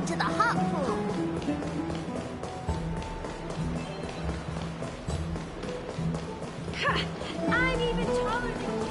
to the hot pool. I'm even taller than you.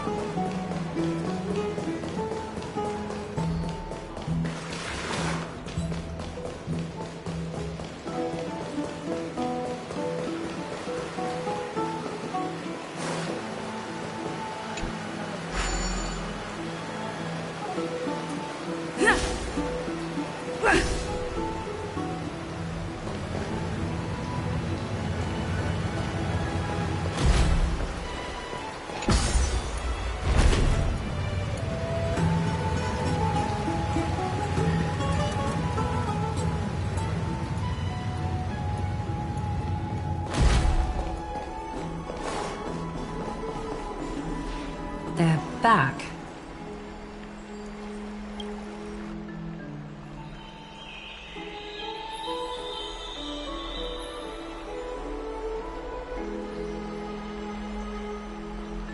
They're back.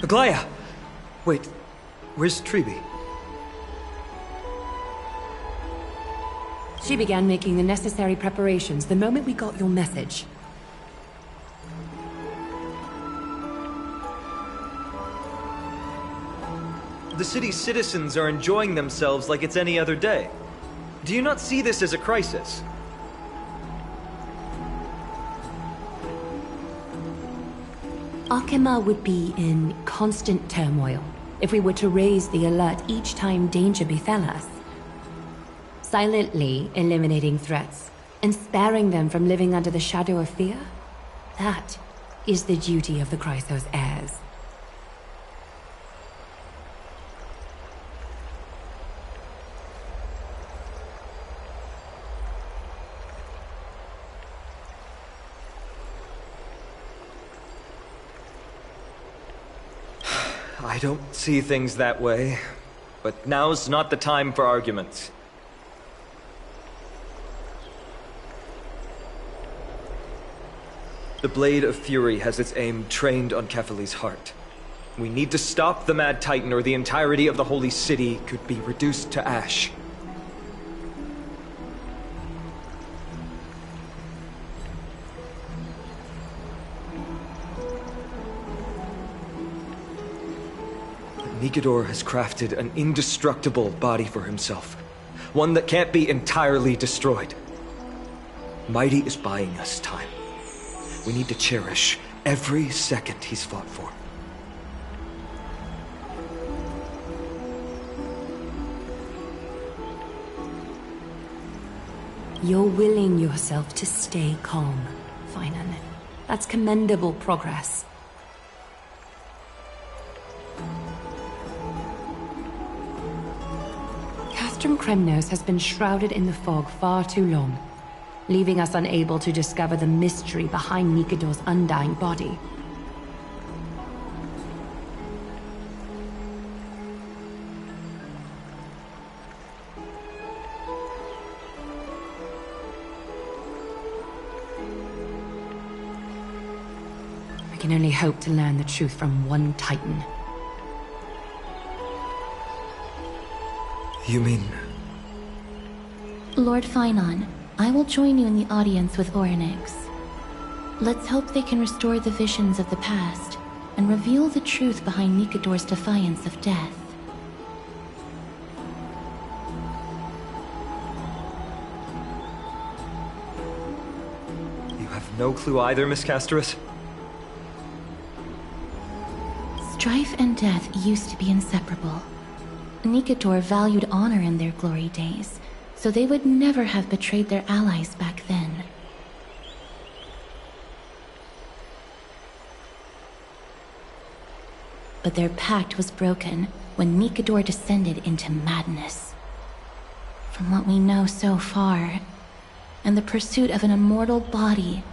Aglaya! Wait, where's Treeby? She began making the necessary preparations the moment we got your message. The city's citizens are enjoying themselves like it's any other day. Do you not see this as a crisis? Arkema would be in constant turmoil if we were to raise the alert each time danger befell us. Silently eliminating threats and sparing them from living under the shadow of fear, that is the duty of the Chrysos heirs. I don't see things that way, but now's not the time for arguments. The Blade of Fury has its aim trained on Kefali's heart. We need to stop the Mad Titan, or the entirety of the Holy City could be reduced to ash. Nikador has crafted an indestructible body for himself. One that can't be entirely destroyed. Mighty is buying us time. We need to cherish every second he's fought for. You're willing yourself to stay calm, Finan. That's commendable progress. Castrum Kremnos has been shrouded in the fog far too long, leaving us unable to discover the mystery behind Nikador's undying body. We can only hope to learn the truth from one Titan. You mean... Lord Finan, I will join you in the audience with Orynyx. Let's hope they can restore the visions of the past and reveal the truth behind Nikador's defiance of death. You have no clue either, Miss Casterus? Strife and death used to be inseparable. Nikador valued honor in their glory days, so they would never have betrayed their allies back then. But their pact was broken when Nikador descended into madness. From what we know so far, and the pursuit of an immortal body,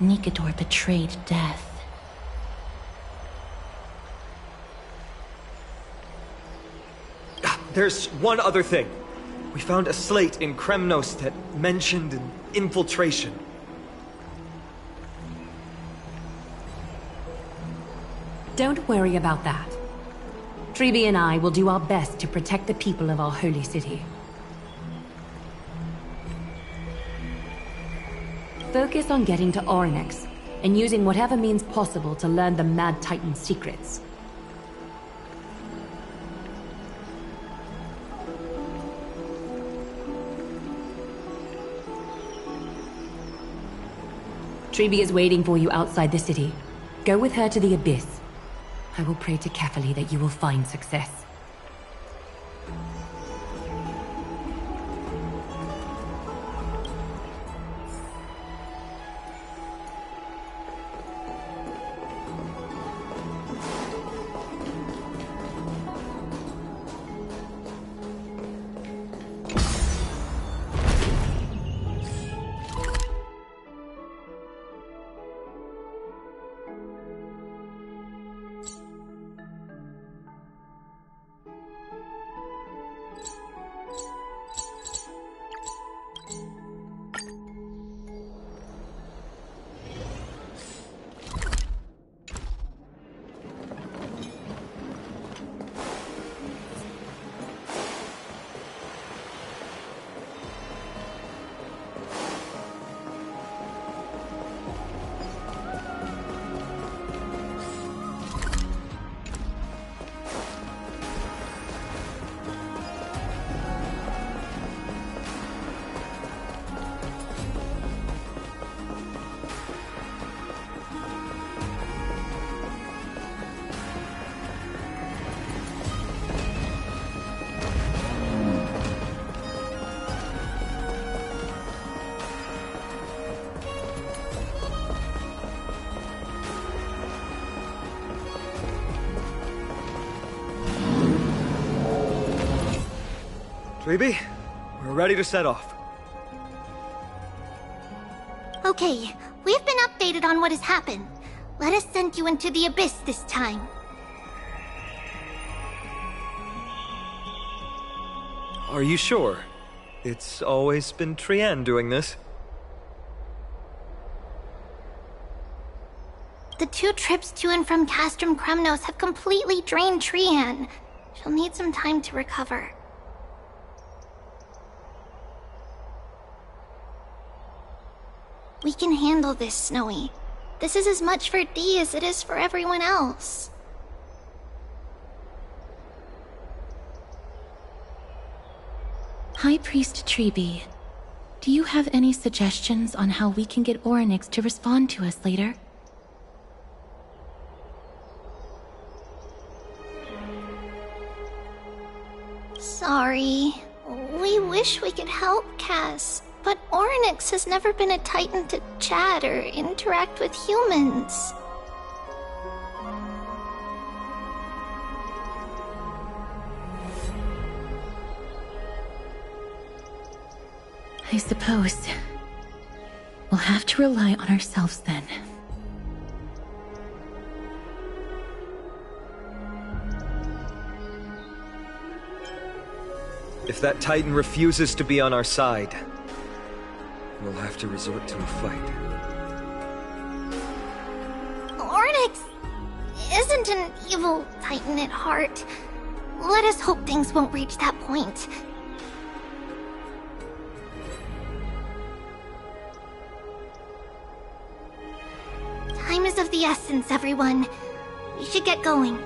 Nikador betrayed death. There's one other thing. We found a slate in Kremnos that mentioned an infiltration. Don't worry about that. Treeby and I will do our best to protect the people of our holy city. Focus on getting to Oryx, and using whatever means possible to learn the Mad Titan's secrets. Treeby is waiting for you outside the city. Go with her to the Abyss. I will pray to Kefali that you will find success. Treeby, we're ready to set off. Okay, we've been updated on what has happened. Let us send you into the Abyss this time. Are you sure? It's always been Trian doing this. The 2 trips to and from Castrum Kremnos have completely drained Trian. She'll need some time to recover. We can handle this, Snowy. This is as much for Dee as it is for everyone else. High Priest Treeby, do you have any suggestions on how we can get Oryx to respond to us later? Sorry. We wish we could help, Cass. But Oryx has never been a Titan to chat or interact with humans. I suppose we'll have to rely on ourselves then. If that Titan refuses to be on our side, we'll have to resort to a fight. Oryx isn't an evil Titan at heart. Let us hope things won't reach that point. Time is of the essence, everyone. We should get going.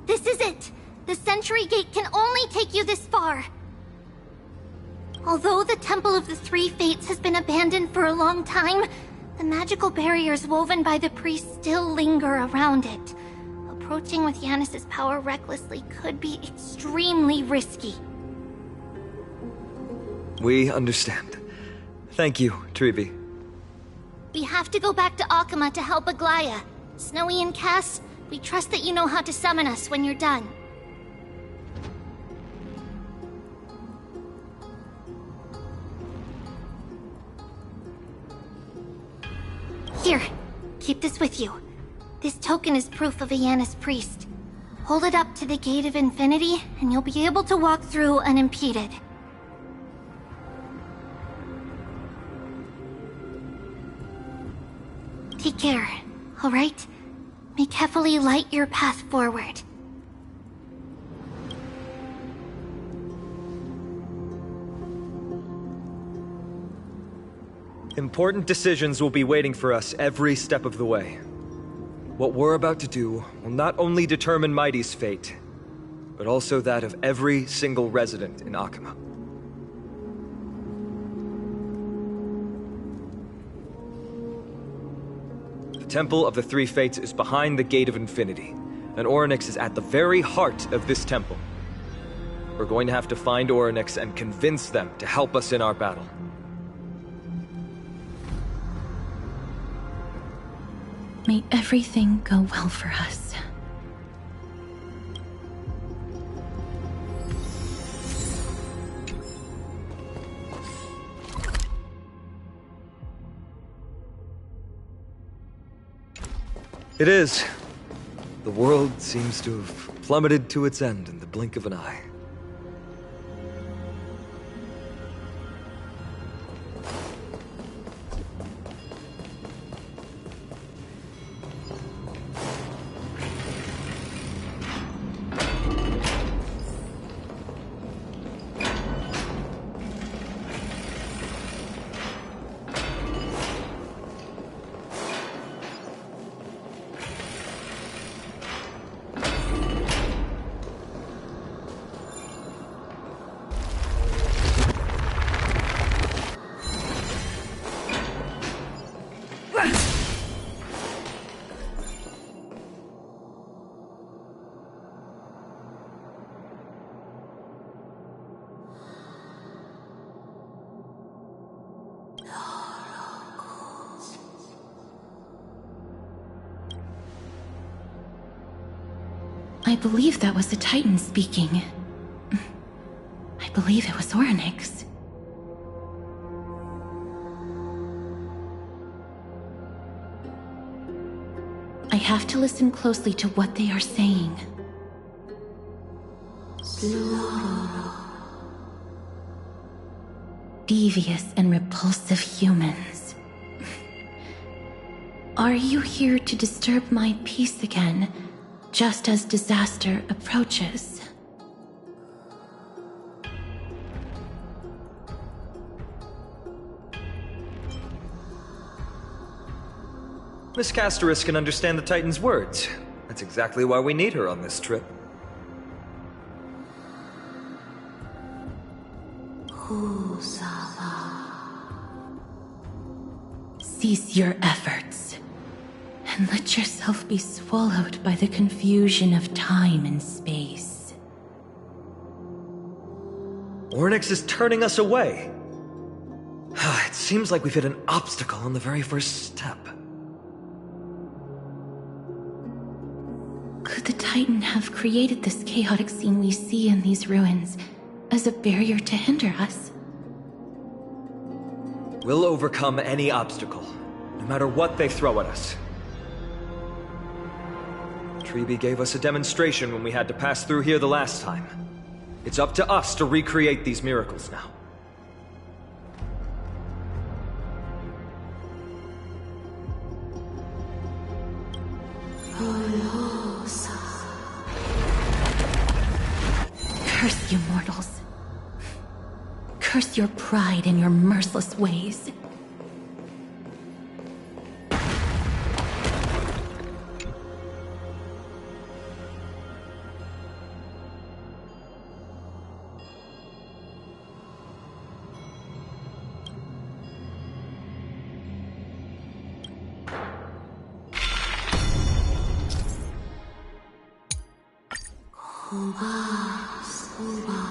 This is it! The Sentry Gate can only take you this far. Although the Temple of the Three Fates has been abandoned for a long time, the magical barriers woven by the priests still linger around it. Approaching with Yanis's power recklessly could be extremely risky. We understand. Thank you, Treeby. We have to go back to Akama to help Aglaya. Snowy and Cass, we trust that you know how to summon us when you're done. Here, keep this with you. This token is proof of a Yanis priest. Hold it up to the Gate of Infinity, and you'll be able to walk through unimpeded. Take care. Alright? May Kefali light your path forward. Important decisions will be waiting for us every step of the way. What we're about to do will not only determine Mighty's fate, but also that of every single resident in Akima. The Temple of the Three Fates is behind the Gate of Infinity, and Orynyx is at the very heart of this temple. We're going to have to find Orynyx and convince them to help us in our battle. May everything go well for us. It is. The world seems to have plummeted to its end in the blink of an eye. I believe that was the Titan speaking. I believe it was Orynyx. I have to listen closely to what they are saying. Devious and repulsive humans. Are you here to disturb my peace again? Just as disaster approaches. Miss Casteris can understand the Titan's words. That's exactly why we need her on this trip. Cease your efforts. And let yourself be swallowed by the confusion of time and space. Orynyx is turning us away. It seems like we've hit an obstacle on the very first step. Could the Titan have created this chaotic scene we see in these ruins as a barrier to hinder us? We'll overcome any obstacle, no matter what they throw at us. Treeby gave us a demonstration when we had to pass through here the last time. It's up to us to recreate these miracles now. Curse you mortals. Curse your pride and your merciless ways.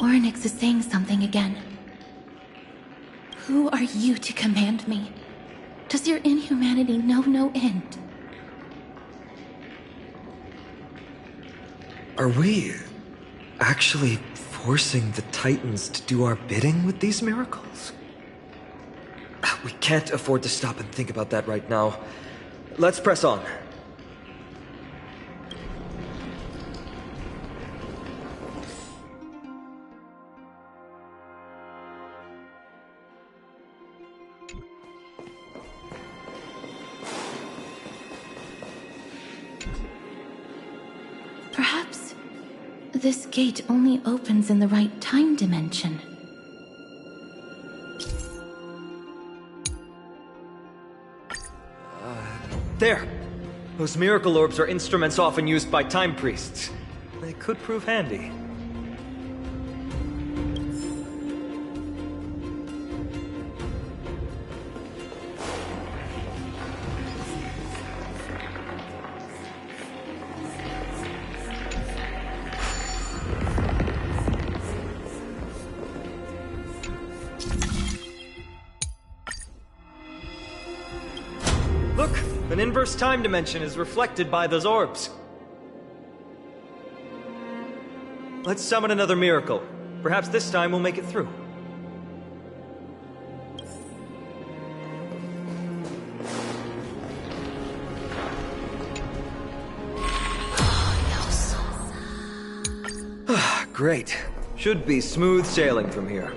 Orynyx is saying something again. Who are you to command me? Does your inhumanity know no end? Are we actually forcing the Titans to do our bidding with these miracles? We can't afford to stop and think about that right now. Let's press on. this gate only opens in the right time dimension. There! Those miracle orbs are instruments often used by time priests. They could prove handy. Look! An inverse time dimension is reflected by those orbs. Let's summon another miracle. Perhaps this time we'll make it through. Great. Should be smooth sailing from here.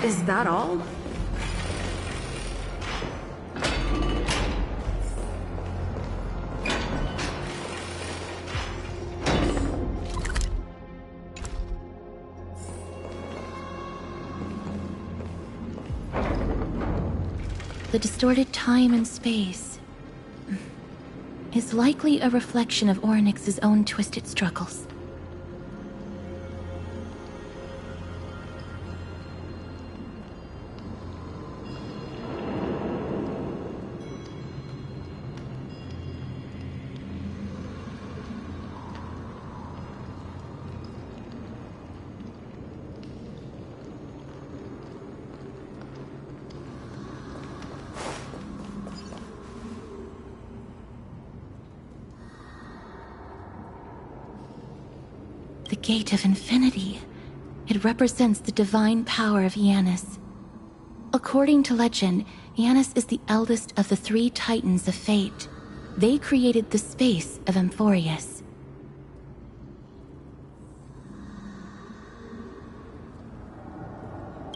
Is that all? The distorted time and space is likely a reflection of Orynyx's own twisted struggles. The Gate of Infinity. It represents the divine power of Janus. According to legend, Janus is the eldest of the three Titans of Fate. They created the space of Amphorius.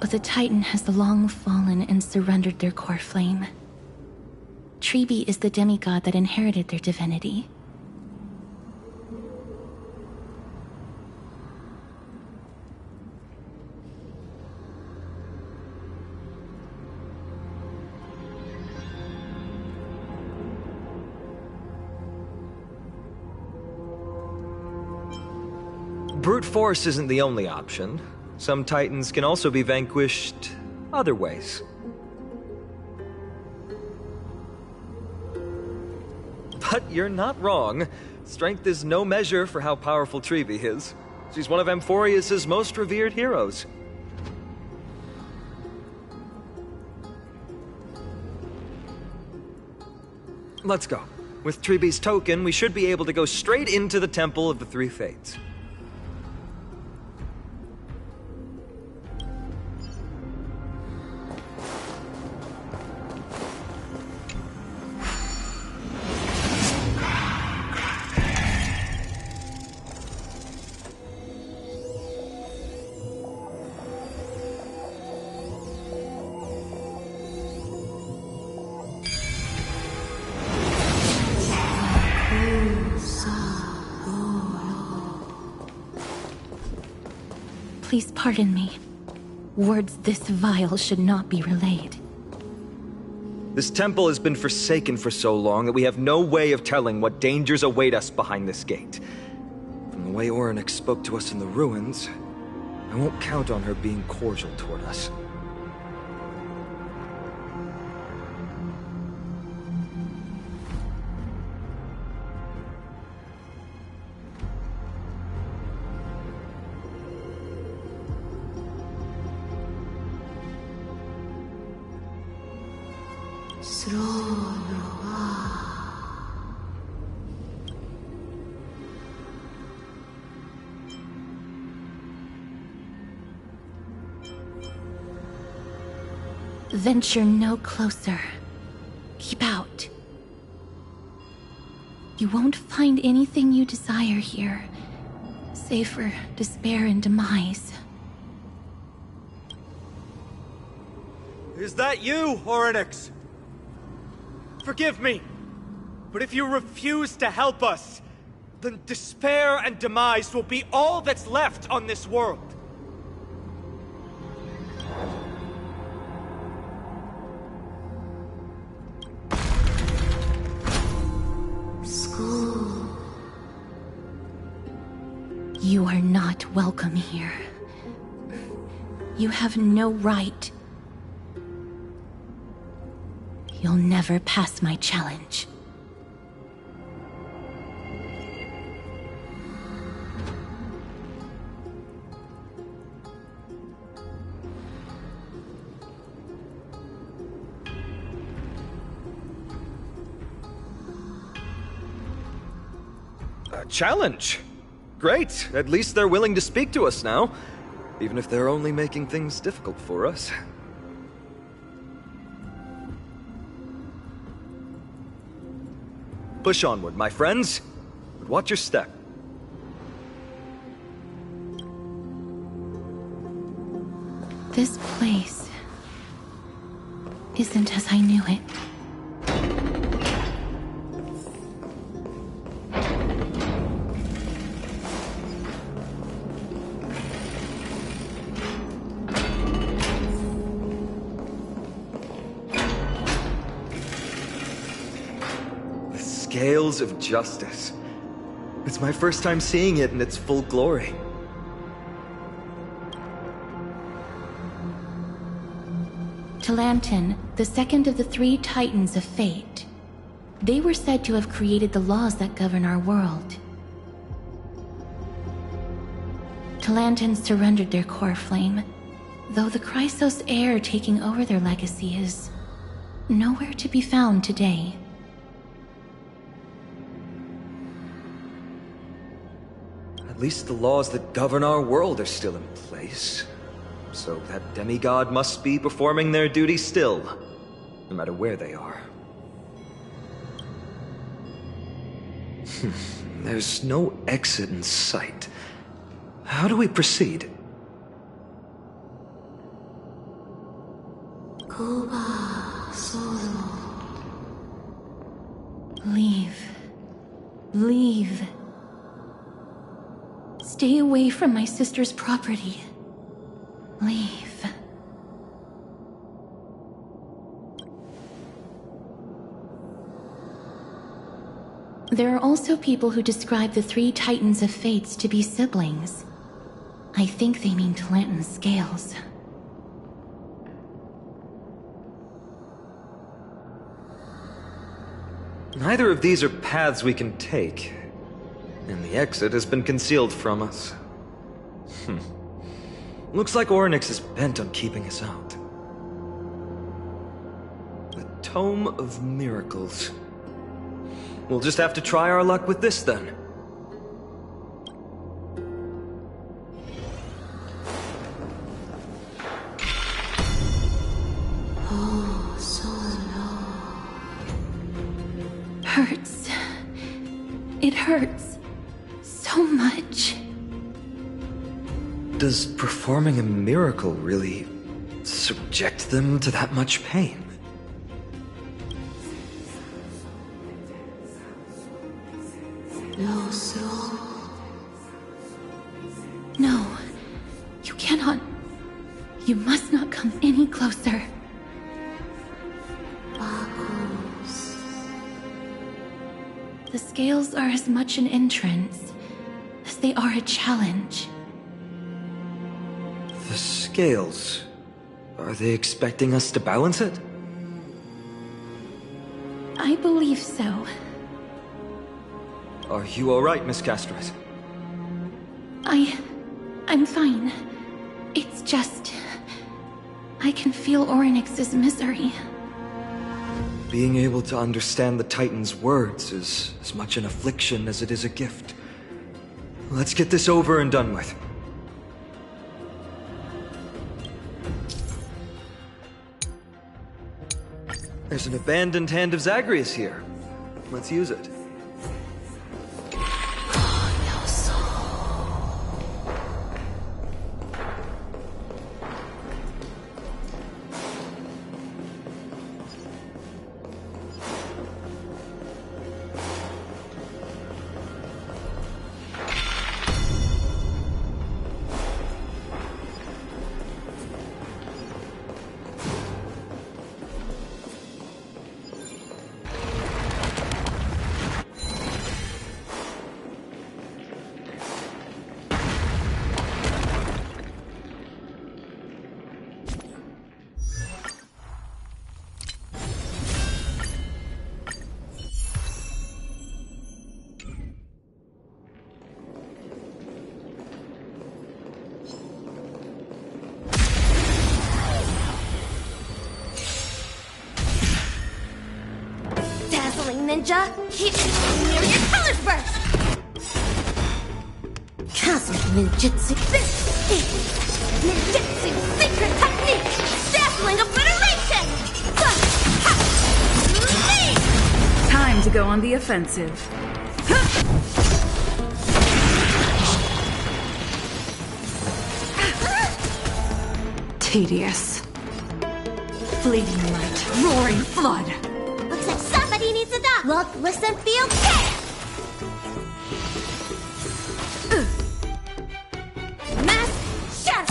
But the Titan has long fallen and surrendered their core flame. Trebi is the demigod that inherited their divinity. Brute force isn't the only option. Some Titans can also be vanquished other ways. But you're not wrong. Strength is no measure for how powerful Trebi is. She's one of Amphorius' most revered heroes. Let's go. With Trebi's token, we should be able to go straight into the Temple of the Three Fates. Please pardon me. Words this vile should not be relayed. This temple has been forsaken for so long that we have no way of telling what dangers await us behind this gate. From the way Orynyx spoke to us in the ruins, I won't count on her being cordial toward us. Venture no closer. Keep out. You won't find anything you desire here, save for despair and demise. Is that you, Orynyx? Forgive me, but if you refuse to help us, then despair and demise will be all that's left on this world. School. You are not welcome here. You have no right. You'll never pass my challenge. A challenge? Great. At least they're willing to speak to us now. Even if they're only making things difficult for us. Push onward, my friends. But watch your step. This place isn't as I knew it. Scales of justice. It's my first time seeing it in its full glory. Talantin, the second of the three Titans of Fate. They were said to have created the laws that govern our world. Talantin surrendered their core flame, though the Chrysos heir taking over their legacy is nowhere to be found today. At least the laws that govern our world are still in place. So that demigod must be performing their duty still, no matter where they are. There's no exit in sight. How do we proceed? Leave. Leave. Stay away from my sister's property. Leave. There are also people who describe the three Titans of Fates to be siblings. I think they mean Talantin's scales. Neither of these are paths we can take. And the exit has been concealed from us. Looks like Orynyx is bent on keeping us out. The Tome of Miracles. We'll just have to try our luck with this then. Hurts. It hurts. So much. Does performing a miracle really subject them to that much pain? No. You cannot. You must not come any closer. The scales are as much an entrance as they are a challenge. The scales... Are they expecting us to balance it? I believe so. Are you alright, Miss Castret? I'm fine. It's just... I can feel Orynyx's misery. Being able to understand the Titan's words is as much an affliction as it is a gift. Let's get this over and done with. There's an abandoned hand of Zagreus here. Let's use it. ninja! Near your colors burst! Cosmic ninjutsu! This is ninjutsu secret technique! Dazzling obliteration! Time to go on the offensive. Tedious. Fleeting light, roaring flood. Looks like somebody needs a doc! Look, listen, feel, care! Mass shut!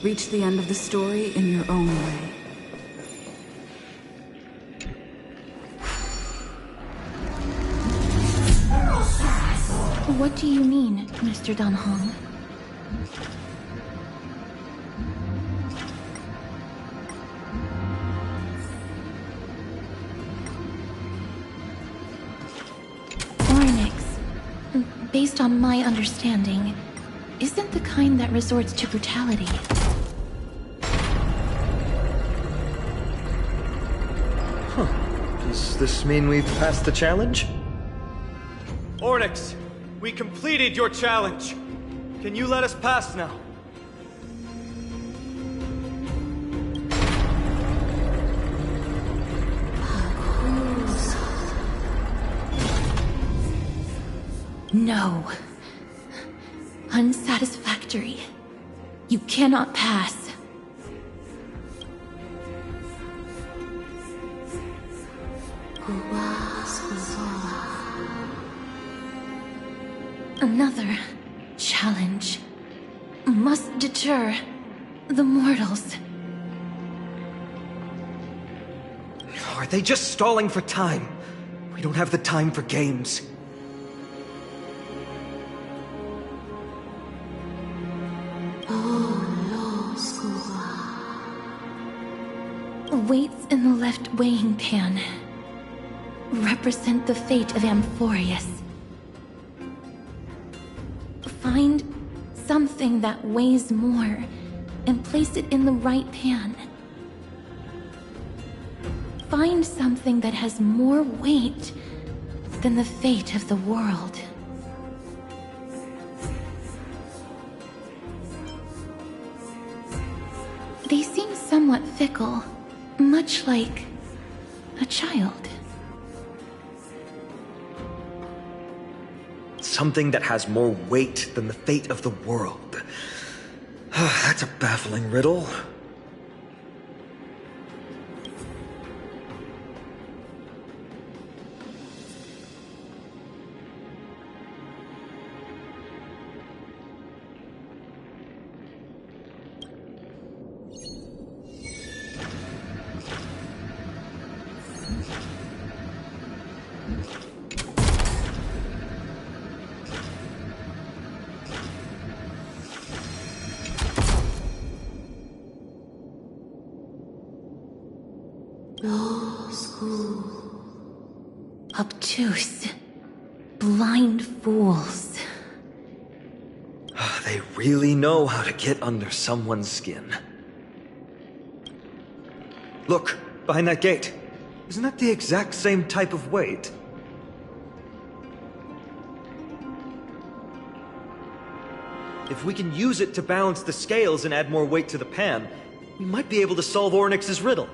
Reach the end of the story in your own way. What do you mean, Mr. Danhong? Ornix, based on my understanding, isn't the kind that resorts to brutality. Does this mean we've passed the challenge? Ornix, we completed your challenge. Can you let us pass now? No. Unsatisfactory. You cannot pass. Another challenge must deter the mortals. Are they just stalling for time? We don't have the time for games. Weights in the left weighing pan represent the fate of Amphorius. Find something that weighs more and place it in the right pan. Find something that has more weight than the fate of the world. They seem somewhat fickle, much like a child. Something that has more weight than the fate of the world. That's a baffling riddle. Obtuse, blind fools. They really know how to get under someone's skin. Look, behind that gate. Isn't that the exact same type of weight? If we can use it to balance the scales and add more weight to the pan, we might be able to solve Ornix's riddle.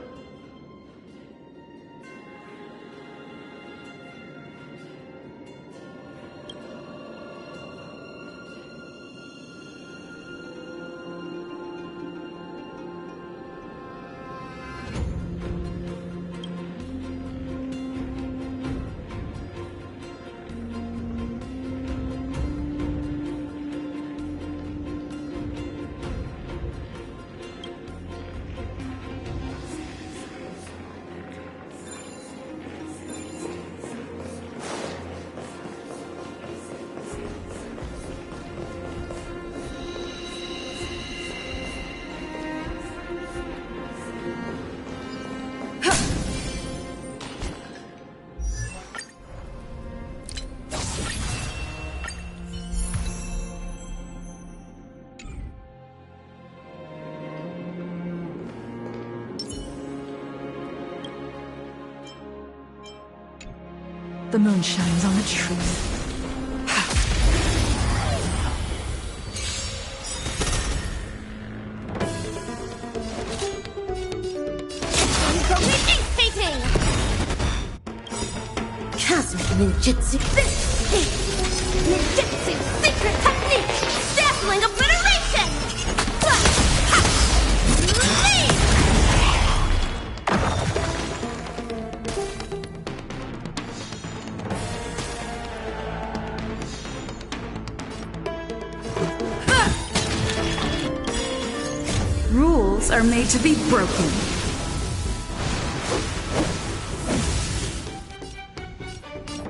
The moon shines on the truth. Cosmic ninjutsu. Ninjutsu secret technique. Dazzling obliteration. Rules are made to be broken.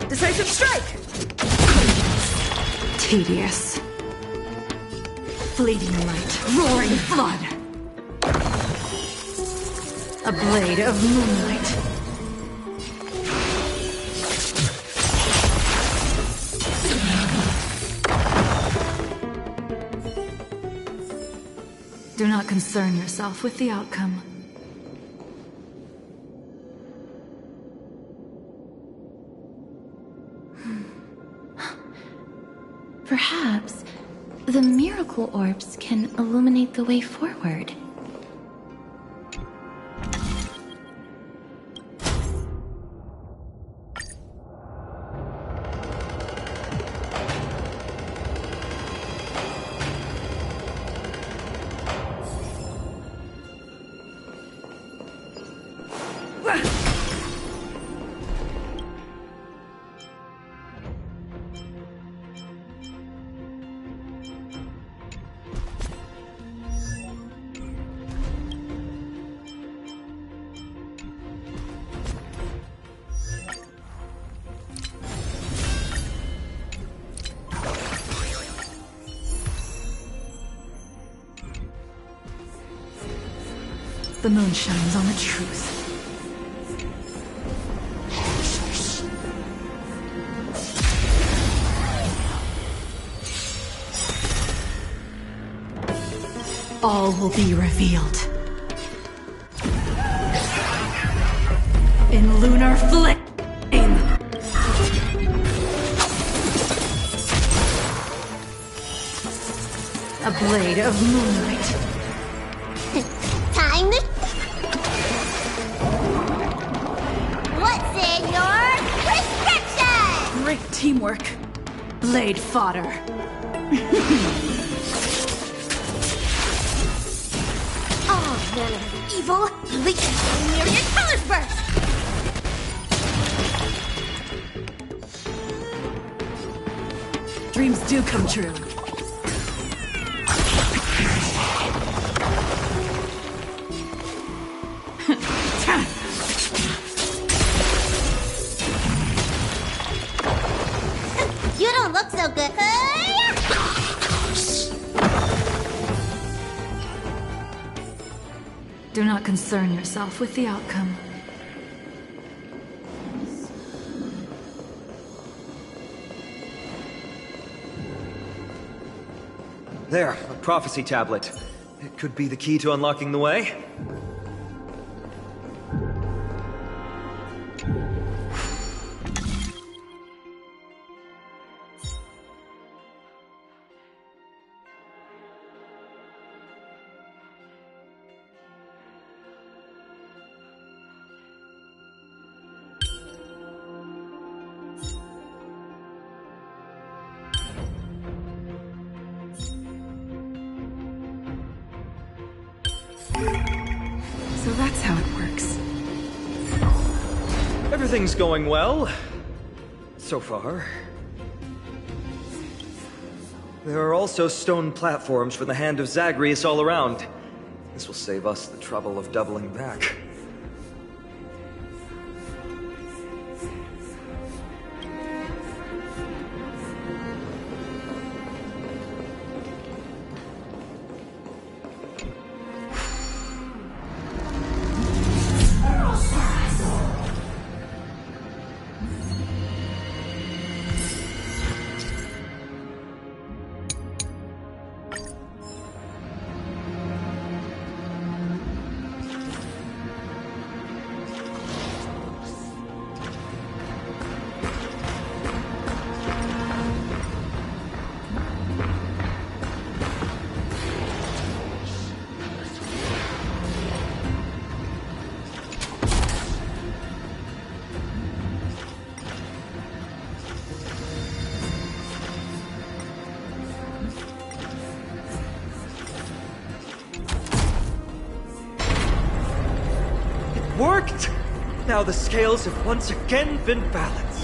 Decisive strike! Tedious. Fleeting light, roaring flood. A blade of moonlight. Do not concern yourself with the outcome. Perhaps the miracle orbs can illuminate the way forward. The moon shines on the truth. All will be revealed. In lunar flame. A blade of moonlight. Time to... What's in your prescription? Great teamwork. Blade fodder. All manner of evil, leaking from myriad colors burst. Dreams do come true. You don't look so good. Do not concern yourself with the outcome. There, a prophecy tablet. It could be the key to unlocking the way. So that's how it works. Everything's going well. So far. There are also stone platforms for the Hand of Zagreus all around. This will save us the trouble of doubling back. worked! Now the scales have once again been balanced.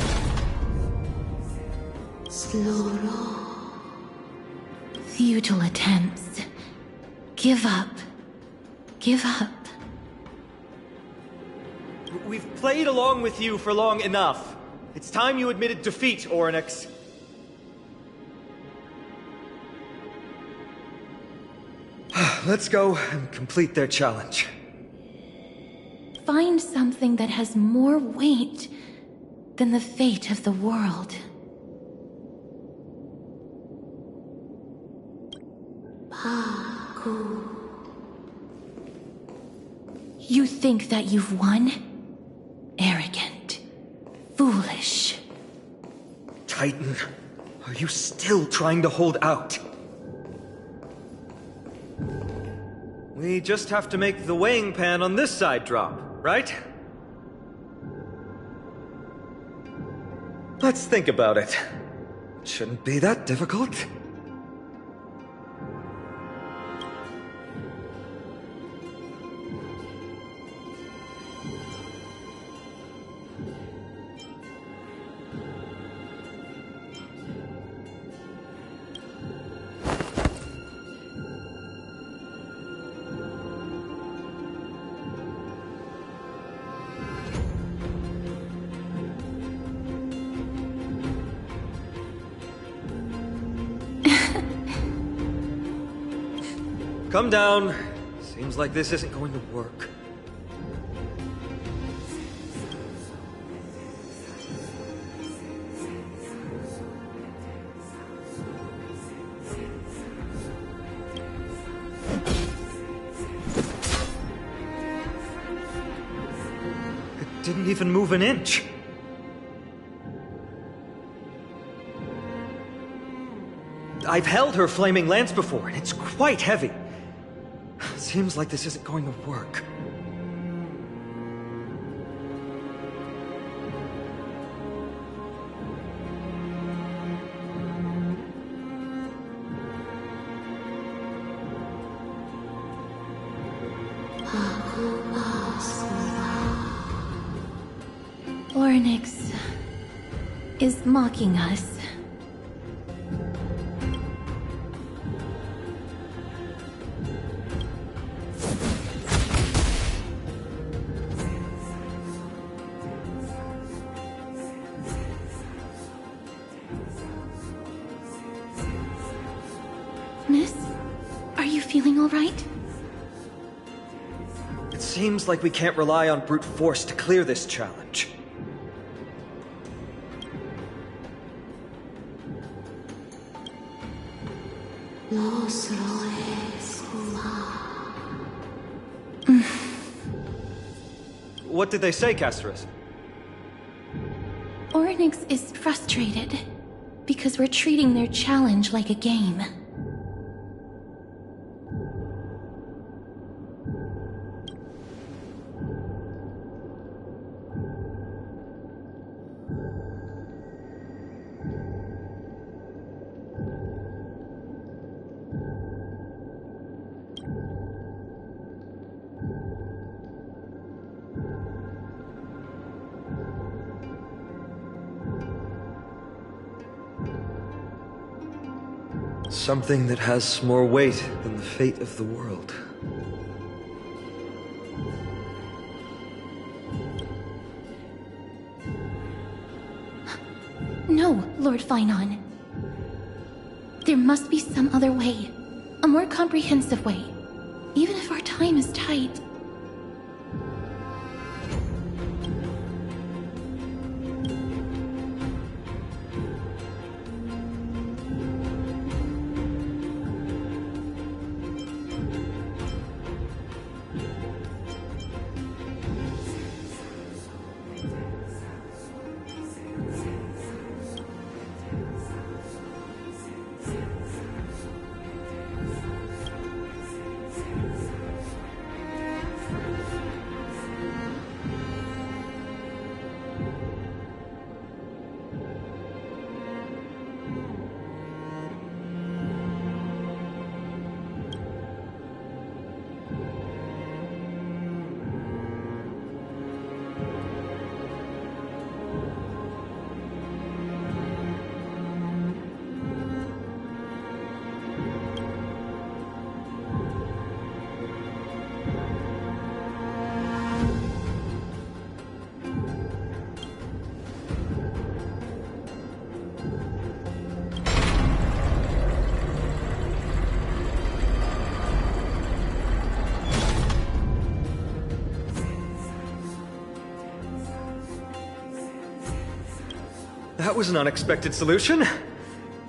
Futile attempts. Give up. Give up. We've played along with you for long enough. It's time you admitted defeat, Oryx. Let's go and complete their challenge. Find something that has more weight than the fate of the world. You think that you've won? Arrogant. Foolish. Titan, are you still trying to hold out? We just have to make the weighing pan on this side drop, right? Let's think about it. Shouldn't be that difficult. Come down. Seems like this isn't going to work. It didn't even move an inch. I've held her flaming lance before, and it's quite heavy. Seems like this isn't going to work. Ornyx is mocking us. Miss, are you feeling all right? It seems like we can't rely on brute force to clear this challenge. What did they say, Castris? Ornyx is frustrated because we're treating their challenge like a game. Something that has more weight than the fate of the world. No, Lord Finon. There must be some other way. A more comprehensive way. Even if our time is tight. That was an unexpected solution.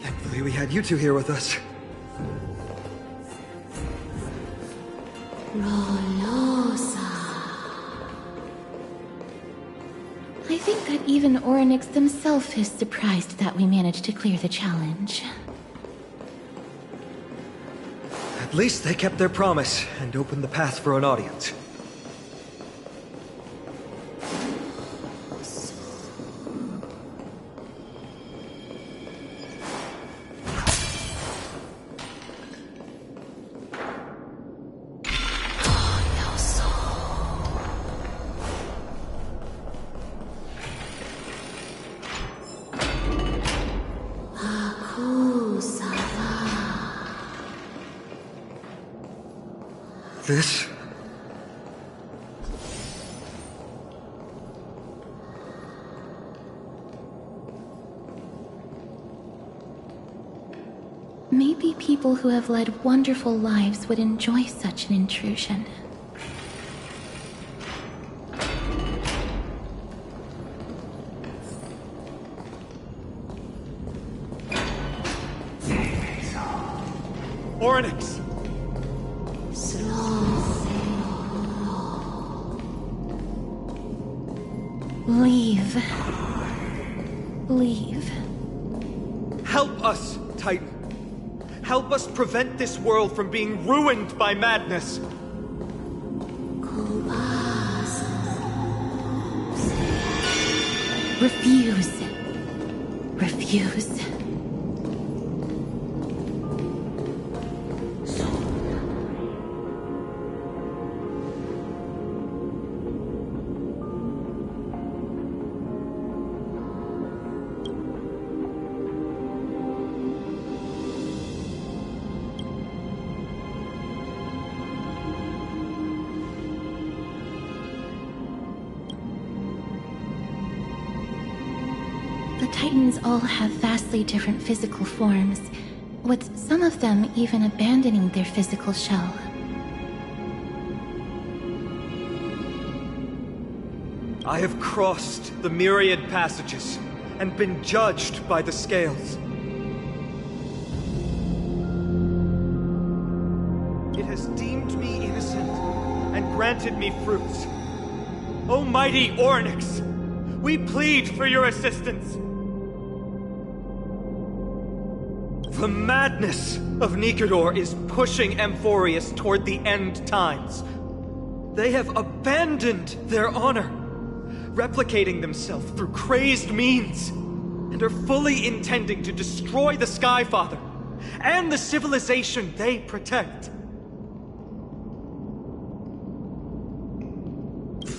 Thankfully, we had you two here with us. I think that even Orynyx himself is surprised that we managed to clear the challenge. At least they kept their promise and opened the path for an audience. This? Maybe people who have led wonderful lives would enjoy such an intrusion. Orynyx! Leave. Leave. Help us, Titan. Help us prevent this world from being ruined by madness. Refuse. Refuse. The Titans all have vastly different physical forms, with some of them even abandoning their physical shell. I have crossed the myriad passages and been judged by the scales. It has deemed me innocent and granted me fruits. O mighty Orynyx, we plead for your assistance. The madness of Nikedor is pushing Amphorius toward the end times. They have abandoned their honor, replicating themselves through crazed means, and are fully intending to destroy the Skyfather and the civilization they protect.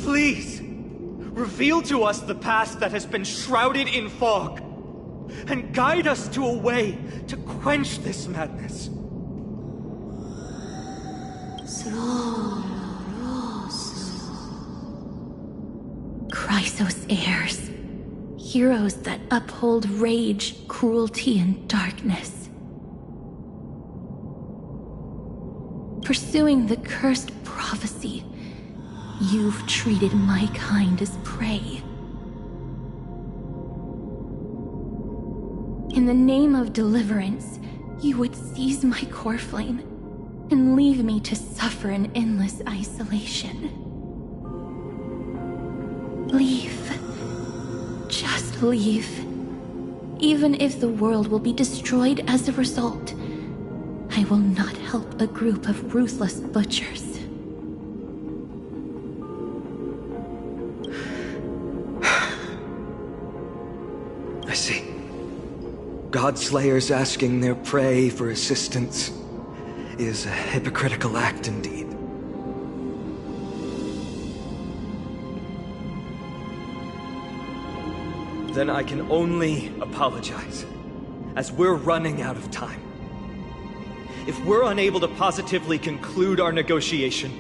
Please, reveal to us the past that has been shrouded in fog, and guide us to a way to quench this madness. Chrysos heirs. Heroes that uphold rage, cruelty, and darkness. Pursuing the cursed prophecy, you've treated my kind as prey. In the name of deliverance, you would seize my core flame and leave me to suffer in endless isolation. Leave. Just leave. Even if the world will be destroyed as a result, I will not help a group of ruthless butchers. I see. Godslayers asking their prey for assistance is a hypocritical act indeed. Then I can only apologize, as we're running out of time. If we're unable to positively conclude our negotiation,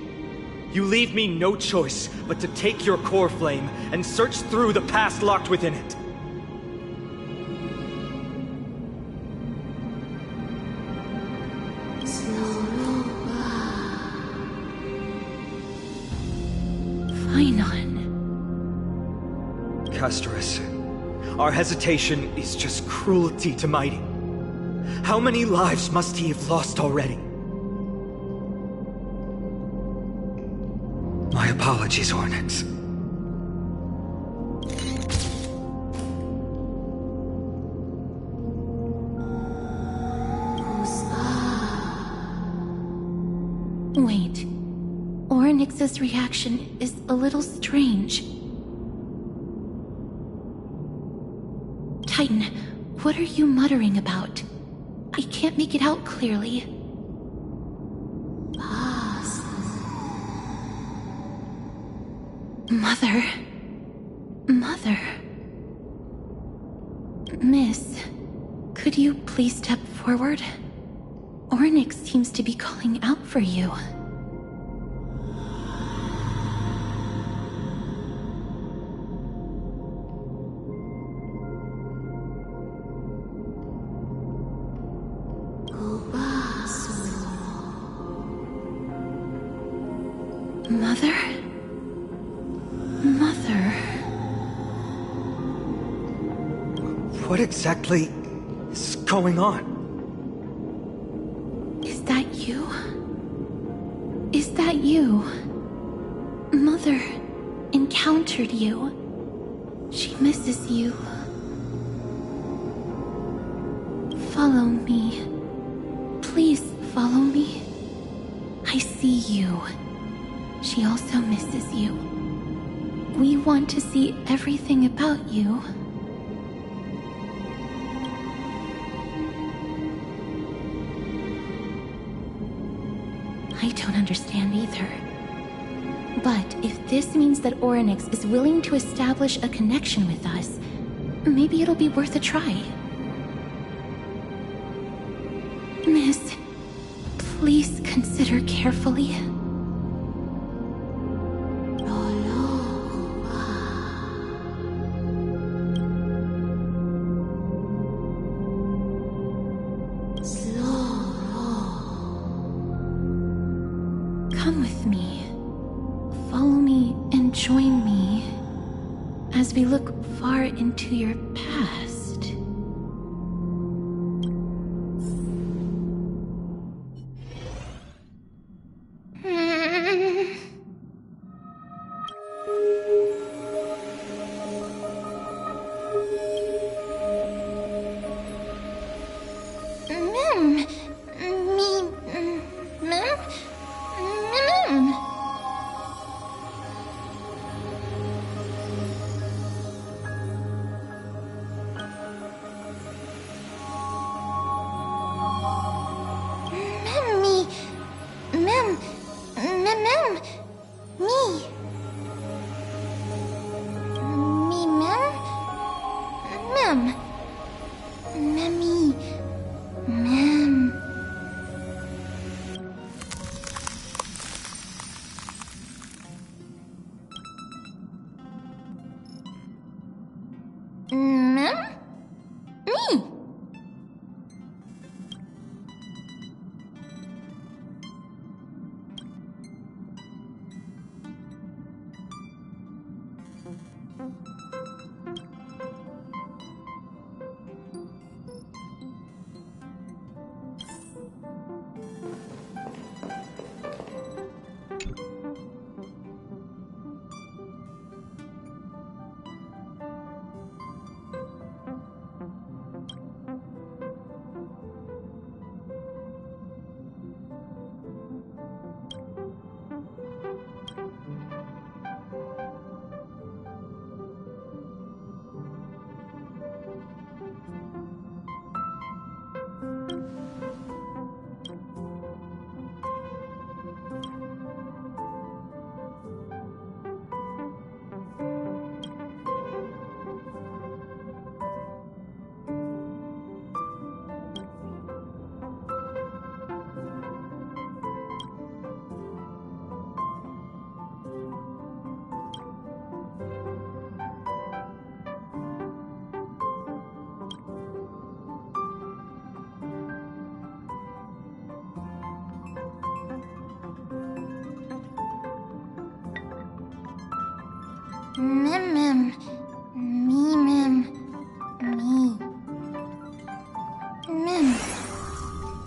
you leave me no choice but to take your core flame and search through the past locked within it. Fainon. Castorus, Our hesitation is just cruelty to Mighty. How many lives must he have lost already? My apologies, Onyx. Wait. Oryx's reaction is a little strange. Titan, what are you muttering about? I can't make it out clearly. Mother. Mother. Miss, could you please step forward? Onyx seems to be calling out for you. Mother? Mother? What exactly is going on? Is that you? Is that you? Mother encountered you. She misses you. Follow me. Please follow me. I see you. She also misses you. We want to see everything about you. I don't understand either. But if this means that Onyx is willing to establish a connection with us, maybe it'll be worth a try. Miss, please consider carefully. Come with me. Follow me and join me as we look far into your past.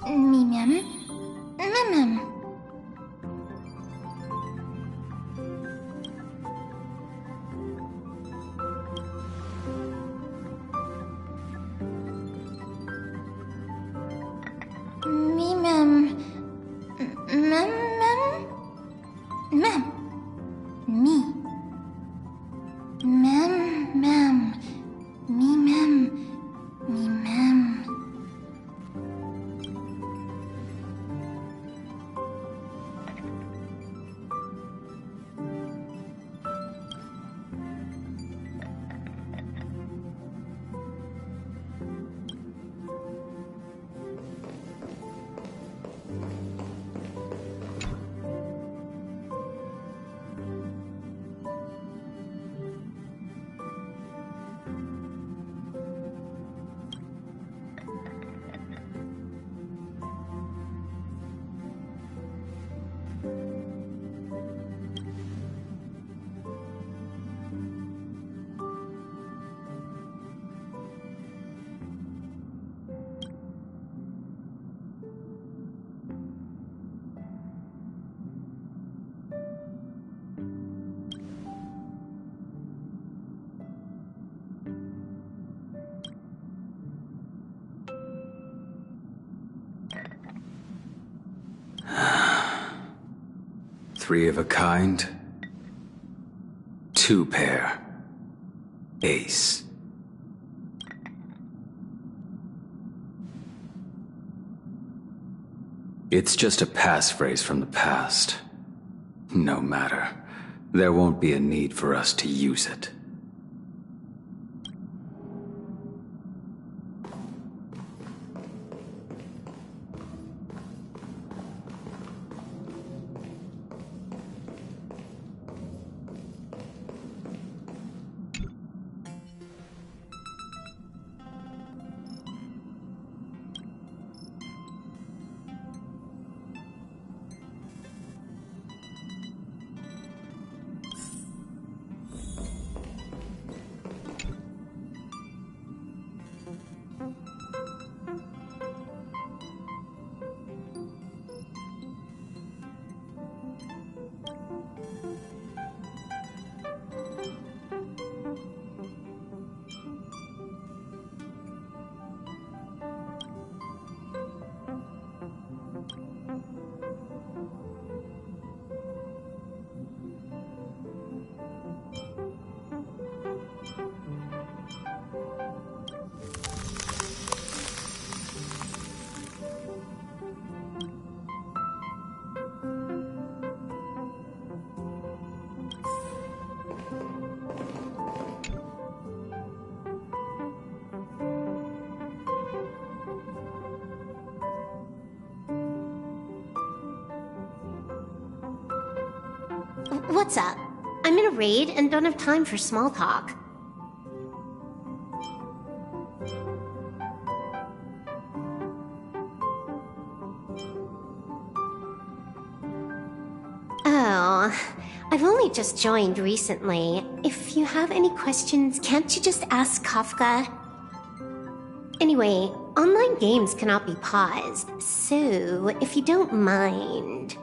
Mimem. Mimem. Mimem. Mem. Mem. Me. Mem. Mimem. Mimem. Three of a kind. Two pair. Ace. It's just a passphrase from the past. No matter. There won't be a need for us to use it. What's up? I'm in a raid and don't have time for small talk. Oh, I've only just joined recently. If you have any questions, can't you just ask Kafka? Anyway, online games cannot be paused, so if you don't mind...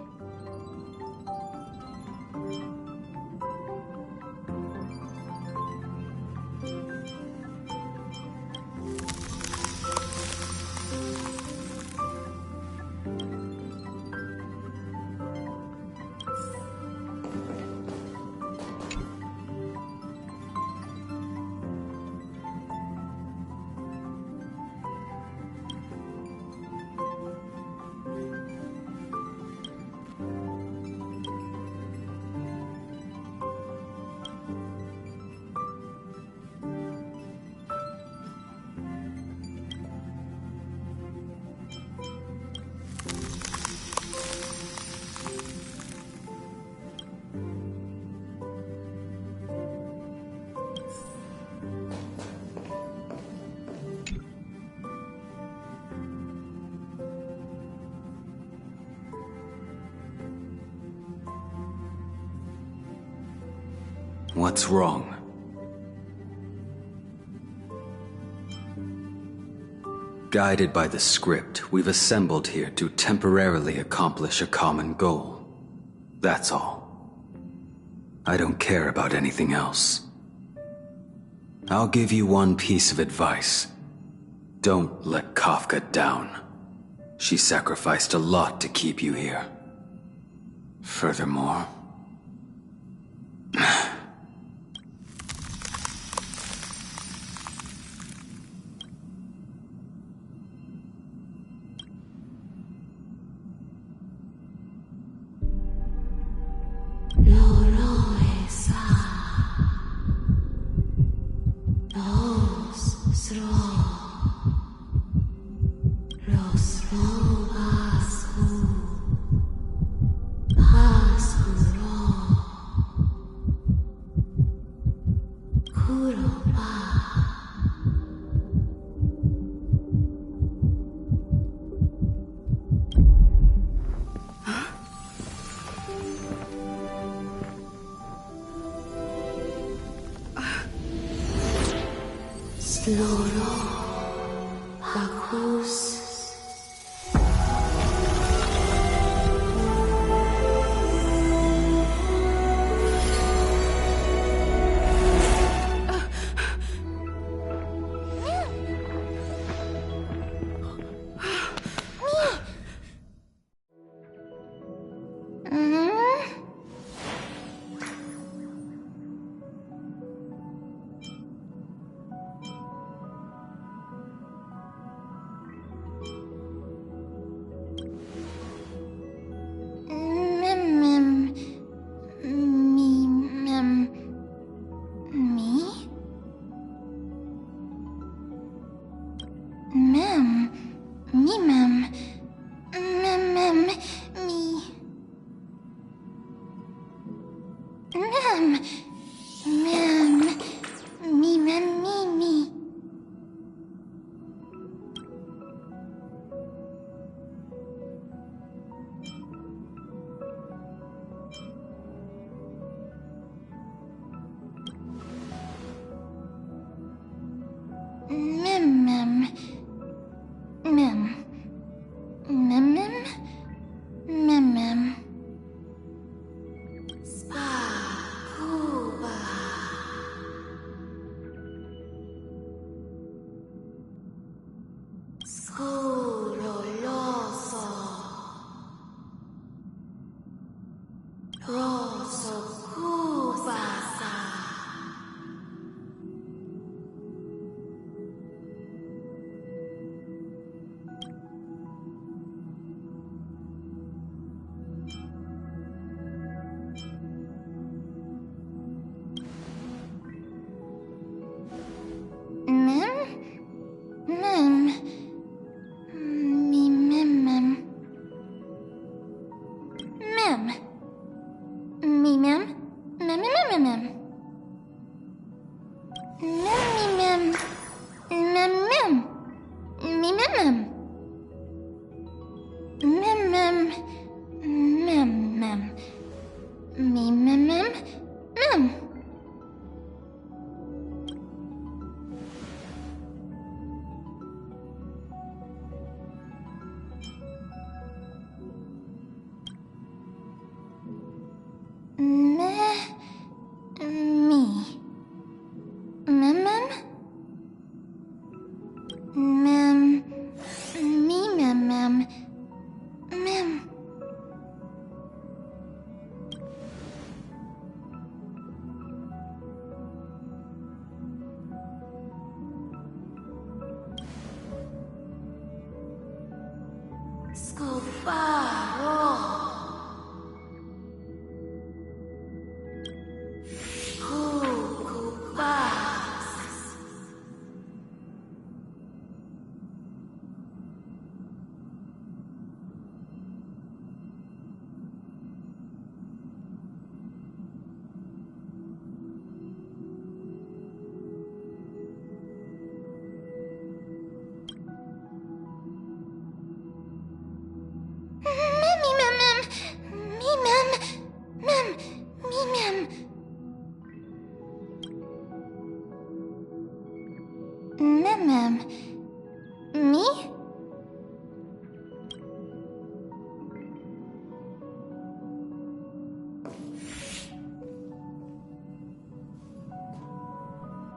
What's wrong? Guided by the script, we've assembled here to temporarily accomplish a common goal. That's all. I don't care about anything else. I'll give you one piece of advice. Don't let Kafka down. She sacrificed a lot to keep you here. Furthermore...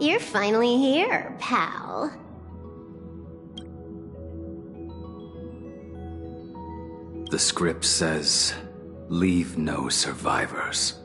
You're finally here, pal. The script says, leave no survivors.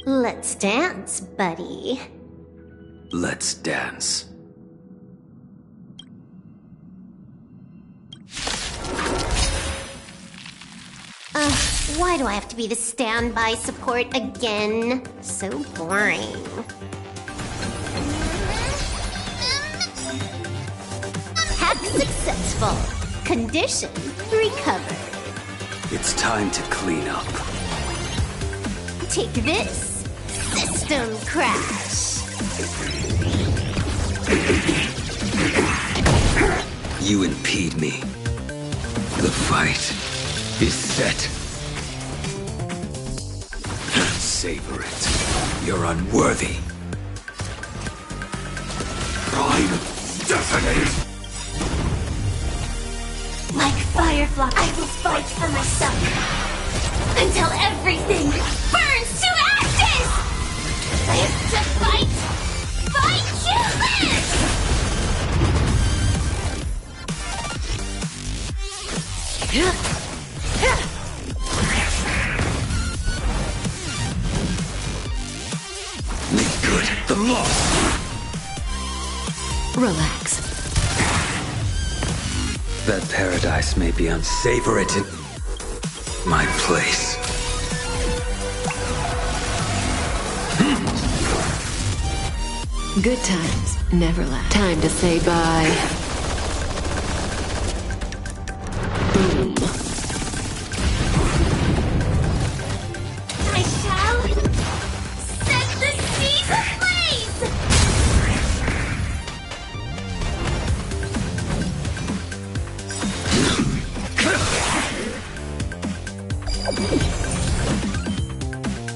Let's dance, buddy. Let's dance. Why do I have to be the standby support again? So boring. Hack successful. Condition recovered. It's time to clean up. Take this. System crash. You impede me. The fight is set. Savor it. You're unworthy. Pride detonate. Like Firefly, I will fight for myself until everything burns to ashes! Live to fight! Fight to live! Make good the loss. Relax. That paradise may be unsavour it in my place. Good times never last. Time to say bye. Boom. I shall set the seas ablaze!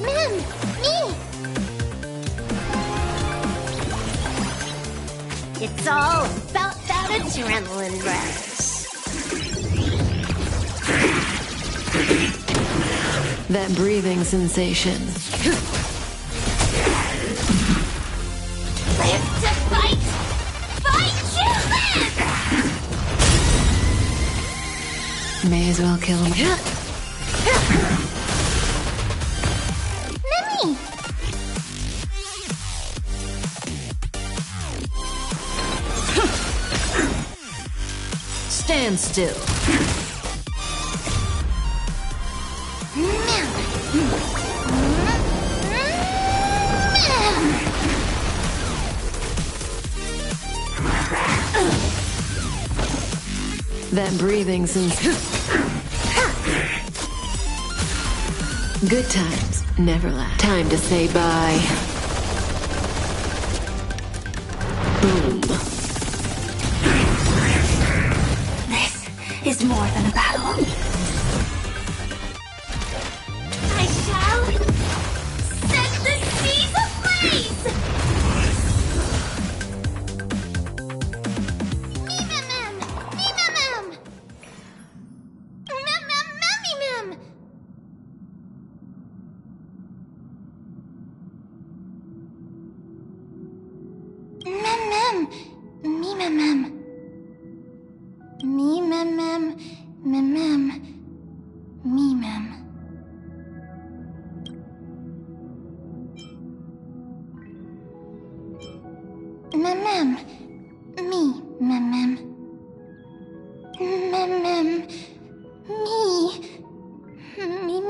Mem! Me! It's all about that adrenaline rush. That breathing sensation. Live to fight! Fight to live! May as well kill him. Mimi! Stand still. That breathing sensation. Good times never last. Time to say bye. Boom. This is more than a battle. I shall set the seas ablaze! Mem!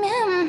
Mem!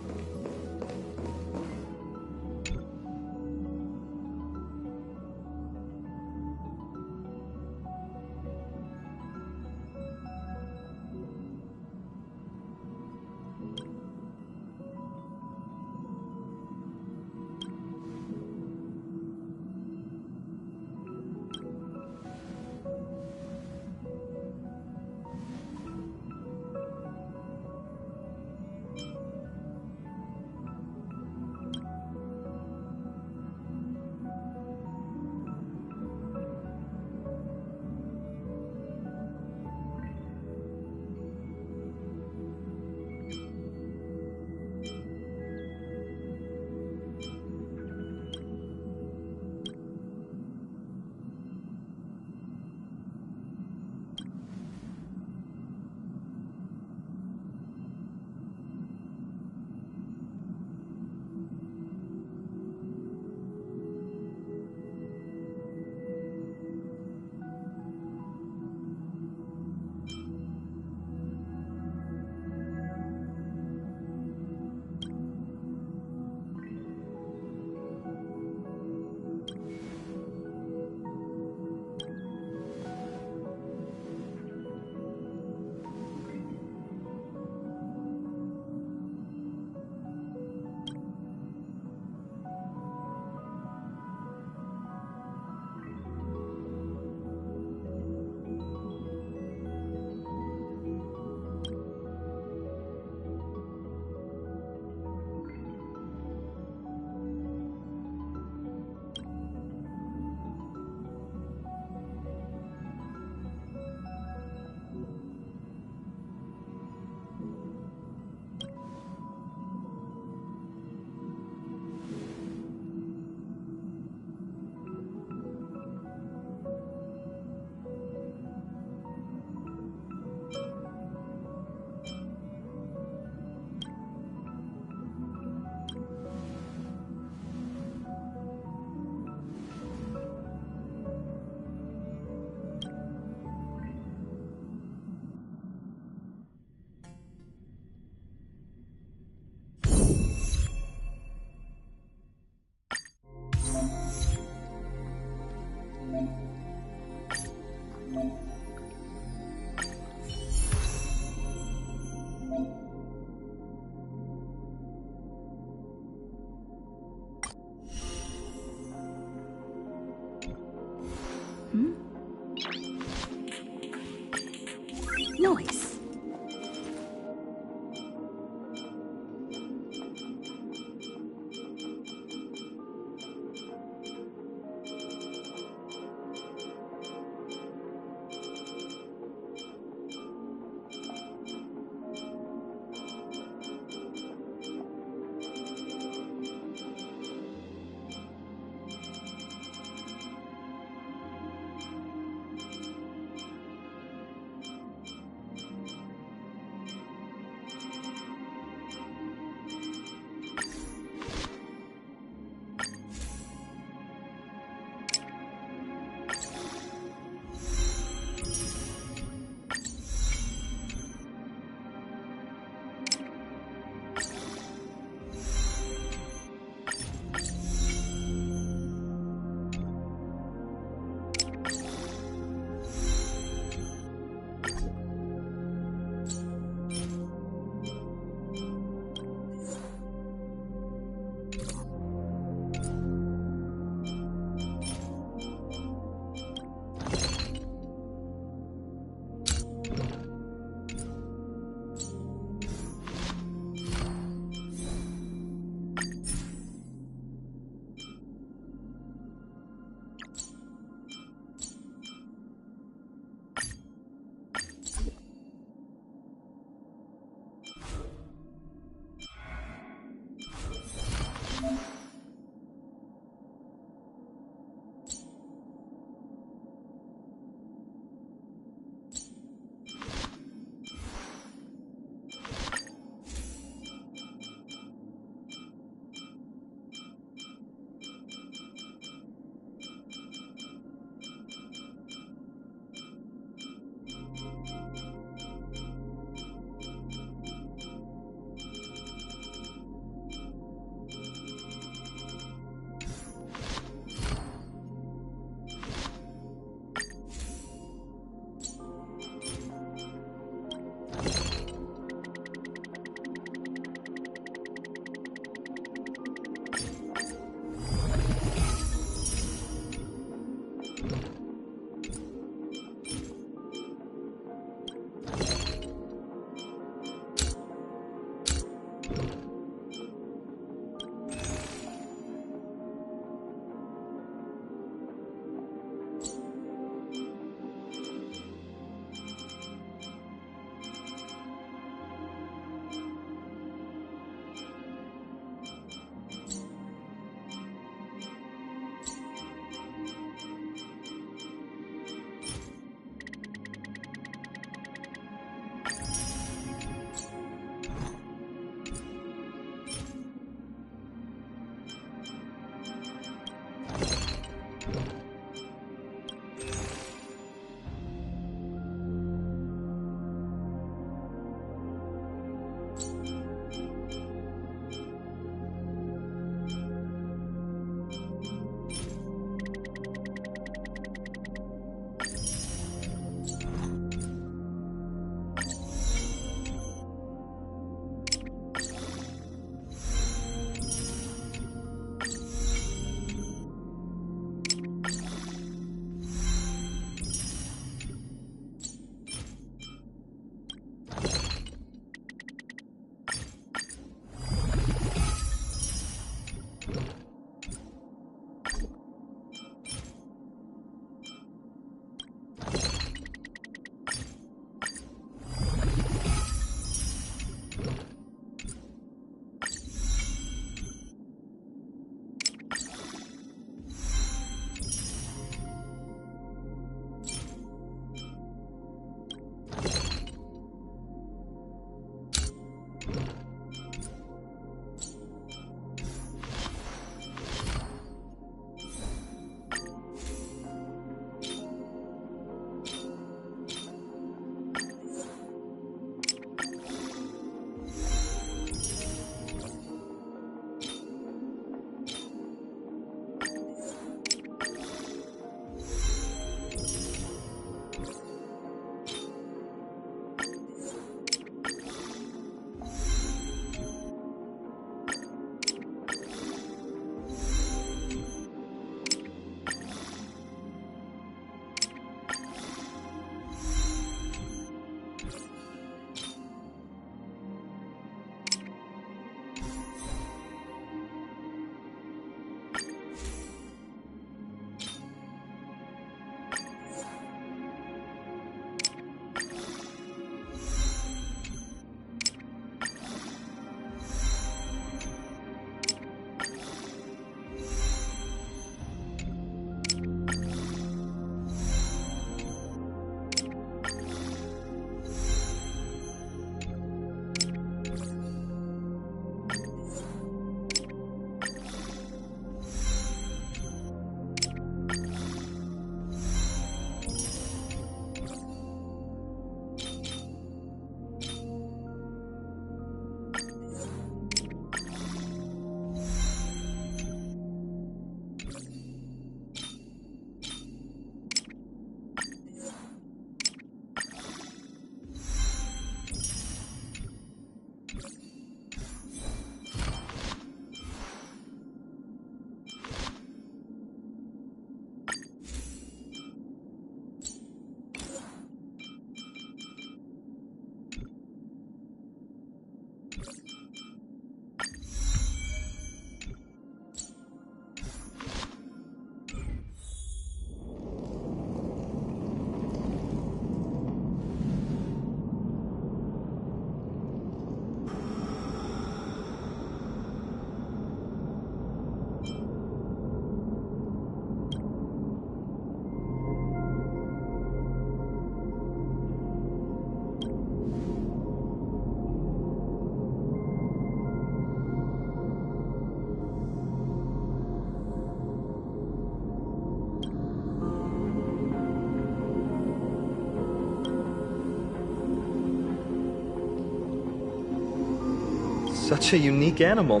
Such a unique animal.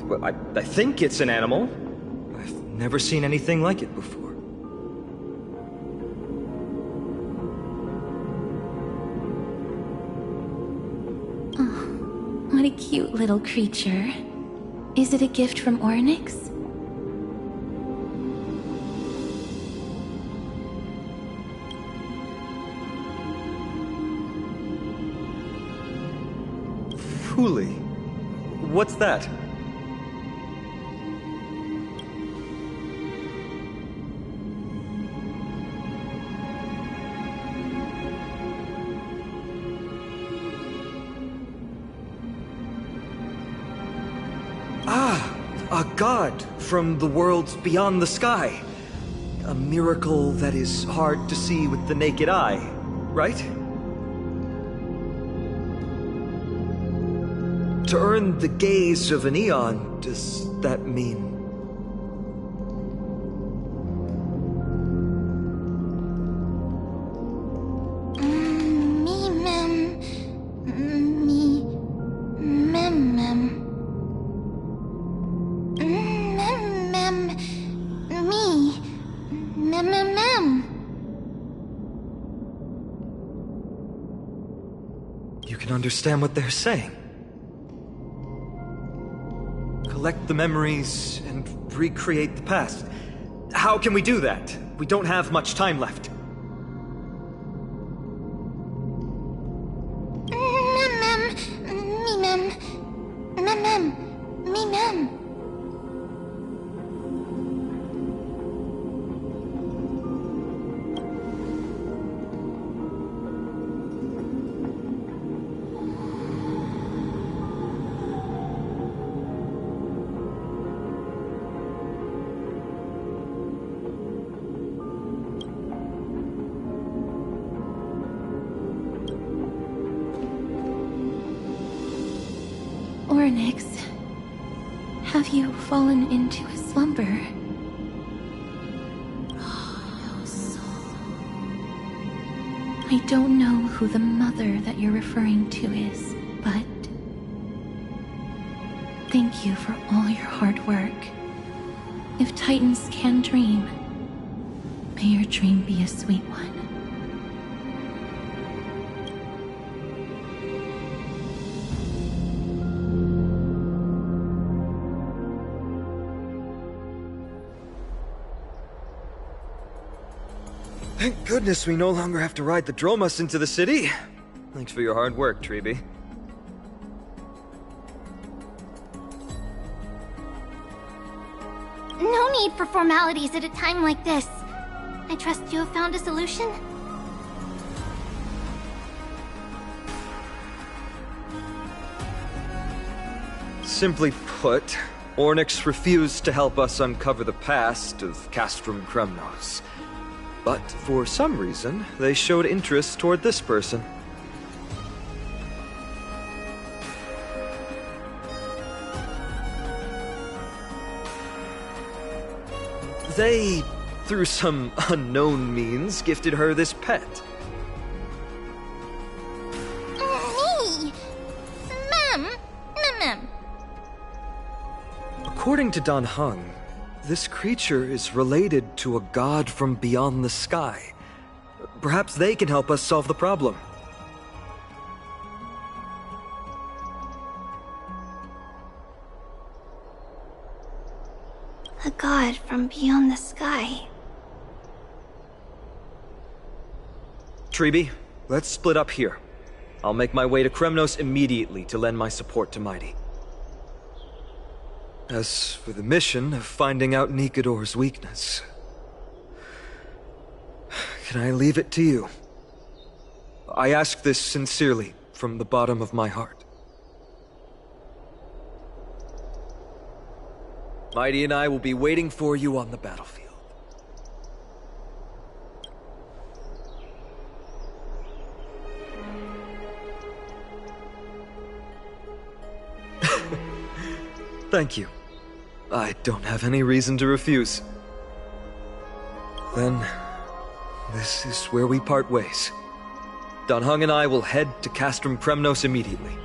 Well, I think it's an animal. I've never seen anything like it before. Oh, what a cute little creature. Is it a gift from Ornyx? Fuli. What's that? Ah, a god from the worlds beyond the sky. A miracle that is hard to see with the naked eye, right? To earn the gaze of an Eon, does that mean? You can understand what they're saying. Collect the memories and recreate the past. How can we do that? We don't have much time left. Ornyx, have you fallen into a slumber? I don't know who the mother that you're referring to is, but thank you for all your hard work. If Titans can dream, may your dream be a sweet one. Thank goodness we no longer have to ride the Dromus into the city. Thanks for your hard work, Treeby. No need for formalities at a time like this. I trust you have found a solution? Simply put, Ornyx refused to help us uncover the past of Castrum Kremnos. But for some reason, they showed interest toward this person. They, through some unknown means, gifted her this pet. Me! Mem! According to Dan Heng, this creature is related to a god from beyond the sky. Perhaps they can help us solve the problem. A god from beyond the sky. Treeby, let's split up here. I'll make my way to Kremnos immediately to lend my support to Mighty. As for the mission of finding out Nikador's weakness, can I leave it to you? I ask this sincerely, from the bottom of my heart. Mighty and I will be waiting for you on the battlefield. Thank you. I don't have any reason to refuse. Then, this is where we part ways. Don Hung and I will head to Castrum Kremnos immediately,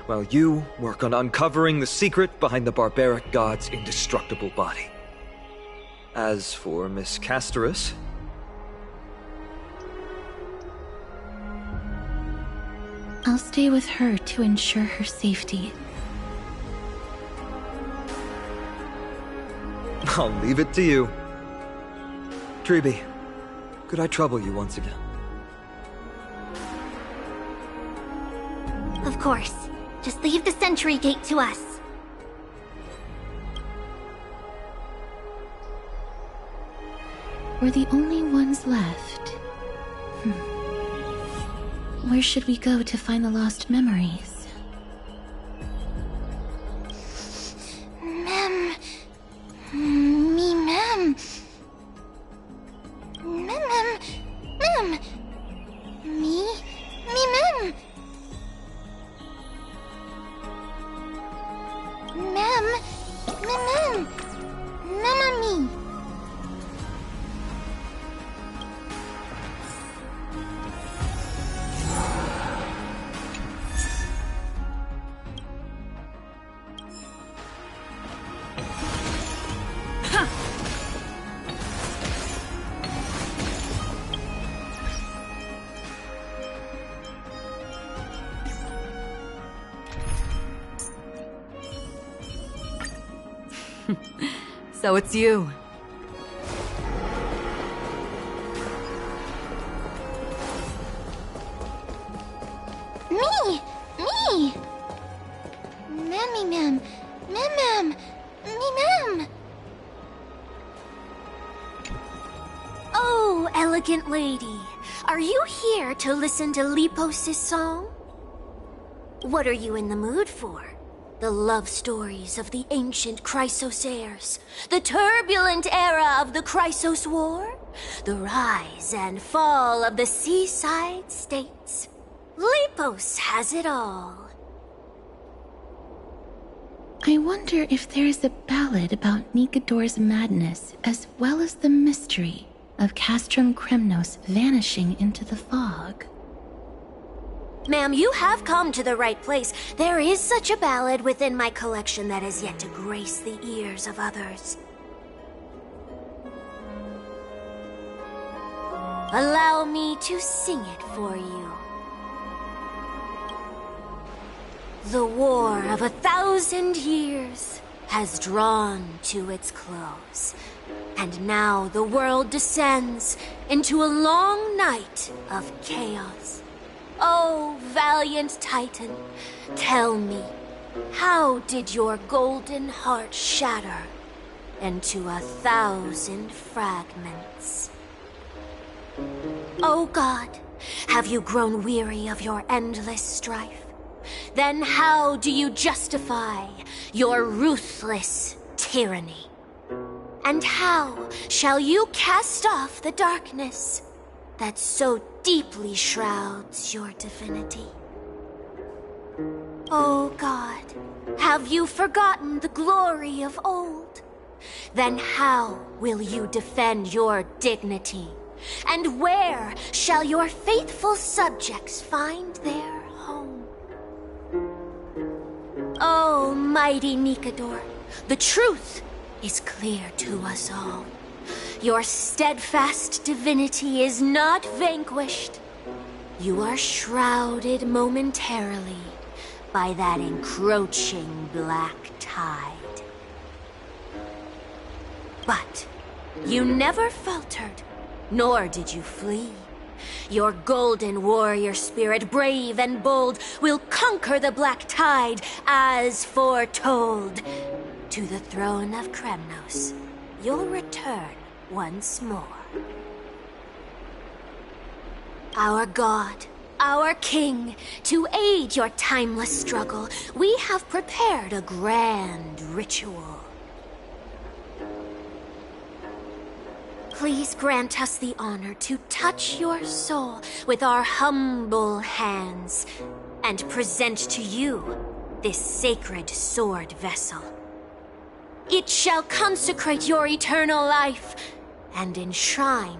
while you work on uncovering the secret behind the barbaric god's indestructible body. As for Miss Castorus, I'll stay with her to ensure her safety. I'll leave it to you. Treeby, could I trouble you once again? Of course. Just leave the sentry gate to us. We're the only ones left. Where should we go to find the lost memories? Mem. So it's you. Me! Mem. Oh, elegant lady. Are you here to listen to Lepos' song? What are you in the mood for? The love stories of the ancient Chrysosaires, the turbulent era of the Chrysos War, the rise and fall of the seaside states. Lepos has it all. I wonder if there is a ballad about Nikador's madness, as well as the mystery of Castrum Kremnos vanishing into the fog. Ma'am, you have come to the right place. There is such a ballad within my collection that has yet to grace the ears of others. Allow me to sing it for you. The war of 1,000 years has drawn to its close, and now the world descends into a long night of chaos. Oh, valiant Titan, tell me, how did your golden heart shatter into 1,000 fragments? Oh God, have you grown weary of your endless strife? Then how do you justify your ruthless tyranny? And how shall you cast off the darkness that so deeply shrouds your divinity? Oh God, have you forgotten the glory of old? Then how will you defend your dignity? And where shall your faithful subjects find their home? Oh, mighty Nikador, the truth is clear to us all. Your steadfast divinity is not vanquished. You are shrouded momentarily by that encroaching black tide. But you never faltered, nor did you flee. Your golden warrior spirit, brave and bold, will conquer the black tide as foretold. To the throne of Kremnos, you'll return once more. Our god, our king, to aid your timeless struggle, we have prepared a grand ritual. Please grant us the honor to touch your soul with our humble hands and present to you this sacred sword vessel. It shall consecrate your eternal life and enshrine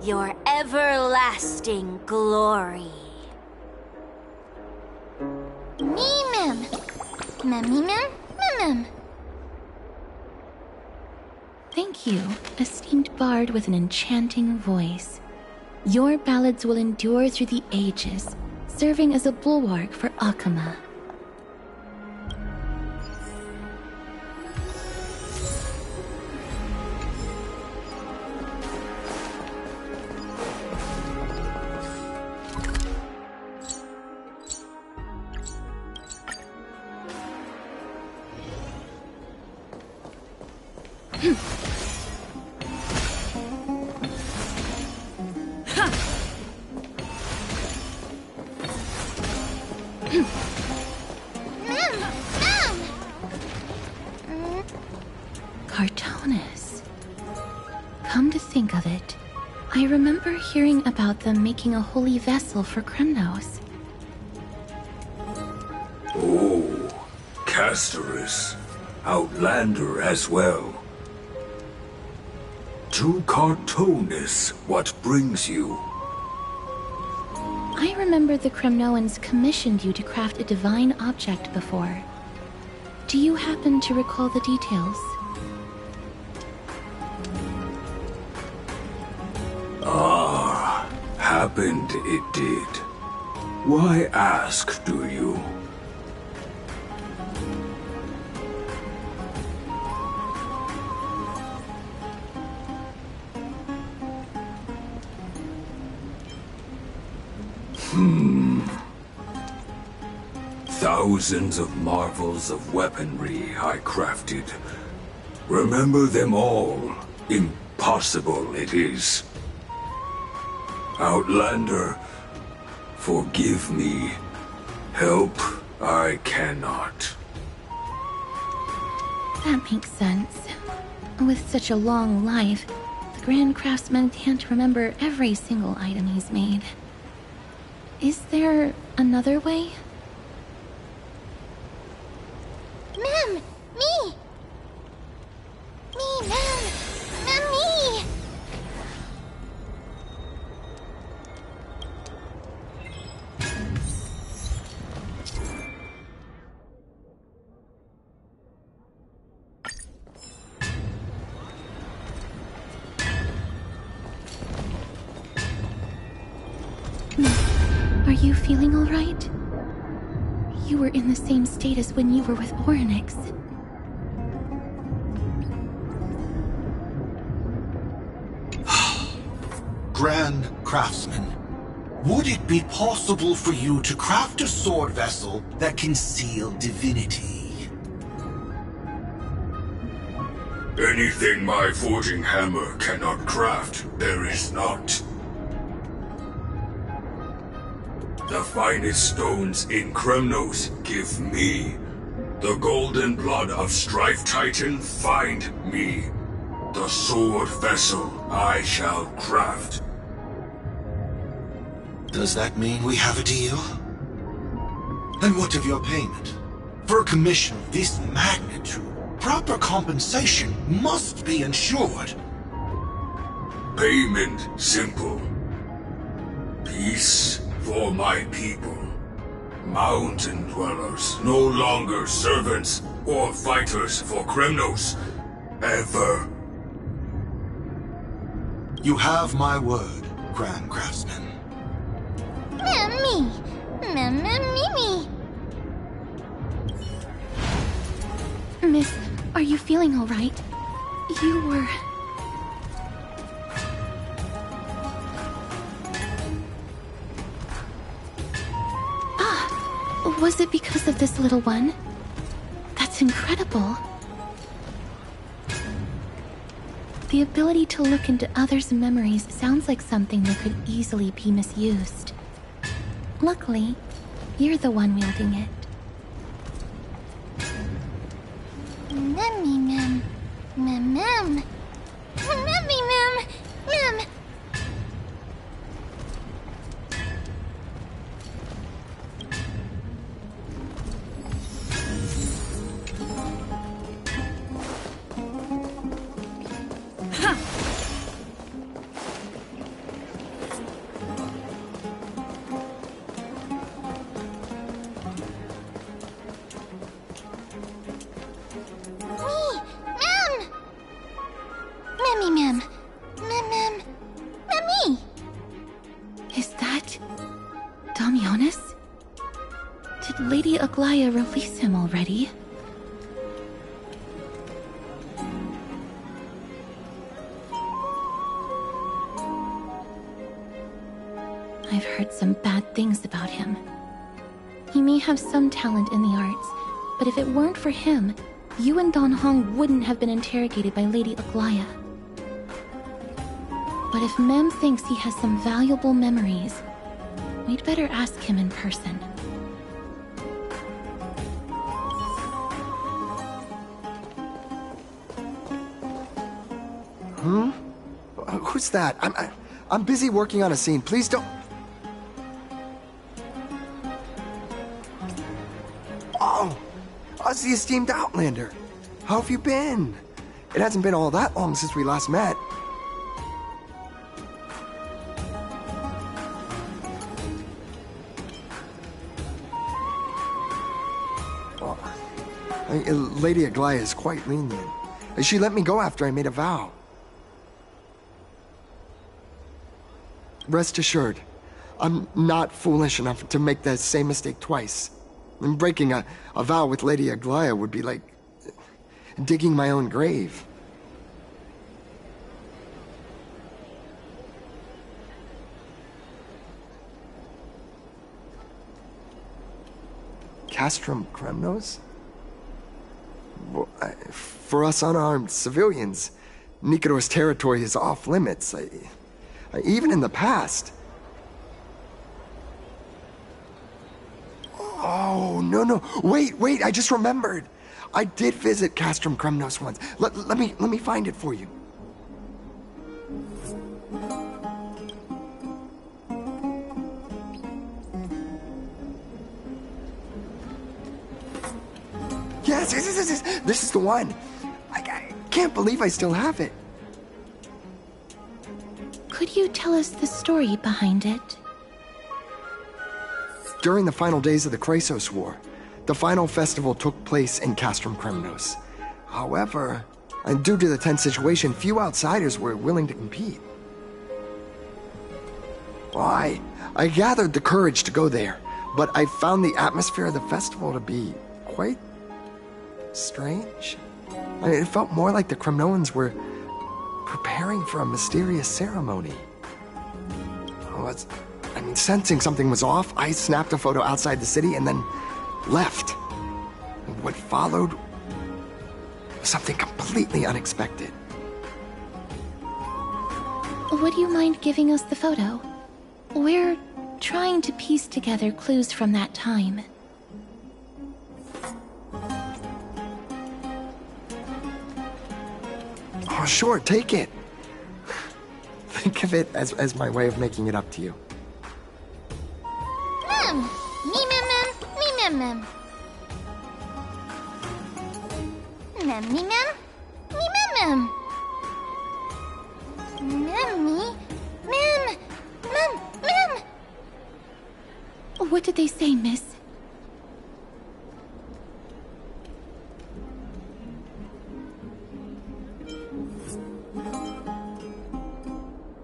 your everlasting glory. Mem. Mem. Thank you, esteemed bard with an enchanting voice. Your ballads will endure through the ages, serving as a bulwark for Akama. Cartonis. Come to think of it, I remember hearing about them making a holy vessel for Kremnos. Oh, Casterus. Outlander as well. To Cartonis, what brings you? I remember the Kremnoans commissioned you to craft a divine object before. Do you happen to recall the details? Ah, happened it did. Why ask, do you? Thousands of marvels of weaponry I crafted. Remember them all. Impossible it is. Outlander, forgive me. Help I cannot. That makes sense. With such a long life, the Grand Craftsman can't remember every single item he's made. Is there another way? Mem! Me! Me, Mem! Mem, me! Are you feeling all right? You were in the same state as when you were with Orynyx. Grand Craftsman, would it be possible for you to craft a sword vessel that can seal divinity? Anything my forging hammer cannot craft, there is not. The finest stones in Kremnos give me. The golden blood of Strife Titan find me. The sword vessel I shall craft. Does that mean we have a deal? And what of your payment? For a commission of this magnitude, proper compensation must be ensured. Payment simple. Peace for my people. Mountain dwellers, no longer servants or fighters for Kremnos. Ever. You have my word, Grand Craftsman. Me. Me. Miss, are you feeling all right? You were... Was it because of this little one? That's incredible. The ability to look into others' memories sounds like something that could easily be misused. Luckily, you're the one wielding it. Memmy mem. Mem mem. Memmy mem. Mem. Release him already. I've heard some bad things about him. He may have some talent in the arts, but if it weren't for him, you and Don Hong wouldn't have been interrogated by Lady Aglaya. But if Mem thinks he has some valuable memories, we'd better ask him in person. Who's that? I'm busy working on a scene. Please don't... Oh! Us the esteemed Outlander. How have you been? It hasn't been all that long since we last met. Lady Aglaya is quite lenient. She let me go after I made a vow. Rest assured, I'm not foolish enough to make the same mistake twice. And breaking a vow with Lady Aglaya would be like digging my own grave. Castrum Kremnos? For us unarmed civilians, Nikador's territory is off limits. Even in the past. Oh, no. Wait, I just remembered. I did visit Castrum Kremnos once. Let me find it for you. Yes, this is the one. I can't believe I still have it. Could you tell us the story behind it? During the final days of the Chrysos War, the final festival took place in Castrum Kremnos. However, due to the tense situation, few outsiders were willing to compete. Well, I gathered the courage to go there, but I found the atmosphere of the festival to be quite strange. It felt more like the Kremnoans were preparing for a mysterious ceremony. Sensing something was off, I snapped a photo outside the city and then left. What followed was something completely unexpected. Would you mind giving us the photo? We're trying to piece together clues from that time. Oh, sure, take it. Think of it as my way of making it up to you. Mem! Me mem. Mem me mem. Me mem. Memmy. Mem. What did they say, miss?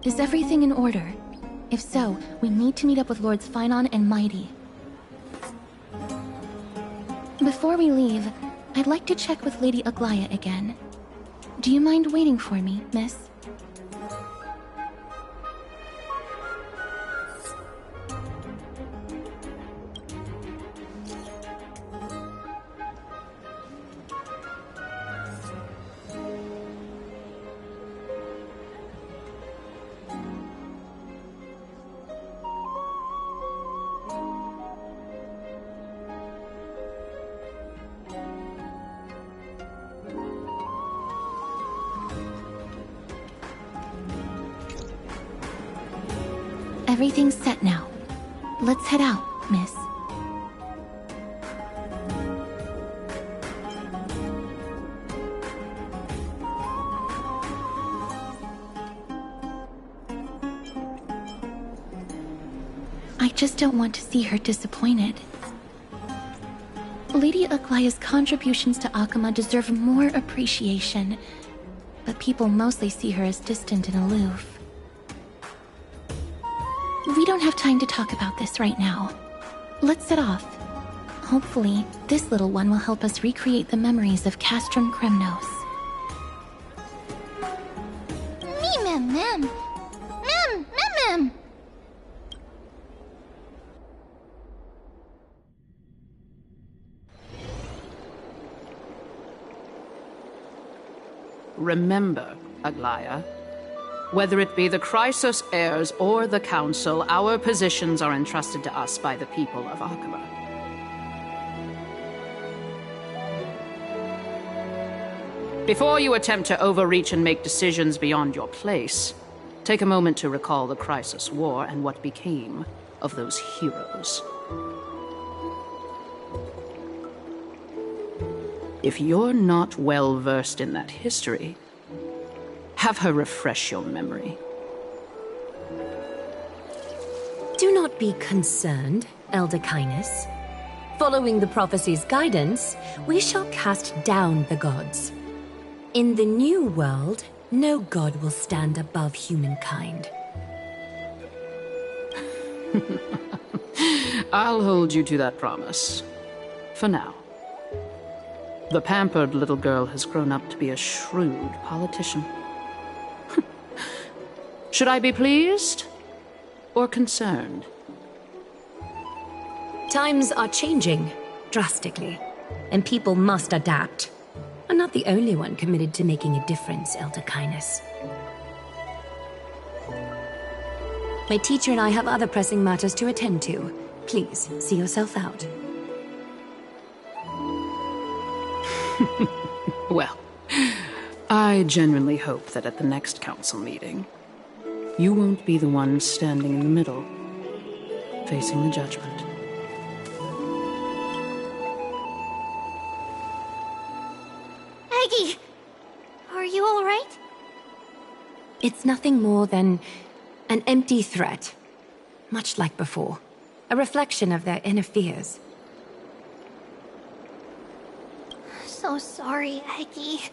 Is everything in order? If so, we need to meet up with Lords Finon and Mighty. Before we leave, I'd like to check with Lady Aglaya again. Do you mind waiting for me, miss? Everything's set now. Let's head out, miss. I just don't want to see her disappointed. Lady Aglaya's contributions to Akama deserve more appreciation, but people mostly see her as distant and aloof. We don't have time to talk about this right now. Let's set off. Hopefully, this little one will help us recreate the memories of Castrum Kremnos. Mem. Remember, Aglaya, whether it be the Chrysos heirs or the Council, our positions are entrusted to us by the people of Akama. Before you attempt to overreach and make decisions beyond your place, take a moment to recall the Chrysos War and what became of those heroes. If you're not well versed in that history, have her refresh your memory. Do not be concerned, Elder Kynus. Following the prophecy's guidance, we shall cast down the gods. In the new world, no god will stand above humankind. I'll hold you to that promise. For now. The pampered little girl has grown up to be a shrewd politician. Should I be pleased or concerned? Times are changing drastically, and people must adapt. I'm not the only one committed to making a difference, Elder Kynus. My teacher and I have other pressing matters to attend to. Please, see yourself out. Well, I genuinely hope that at the next council meeting, you won't be the one standing in the middle, facing the judgment. Aggie! Are you alright? It's nothing more than an empty threat. Much like before. A reflection of their inner fears. So sorry, Aggie.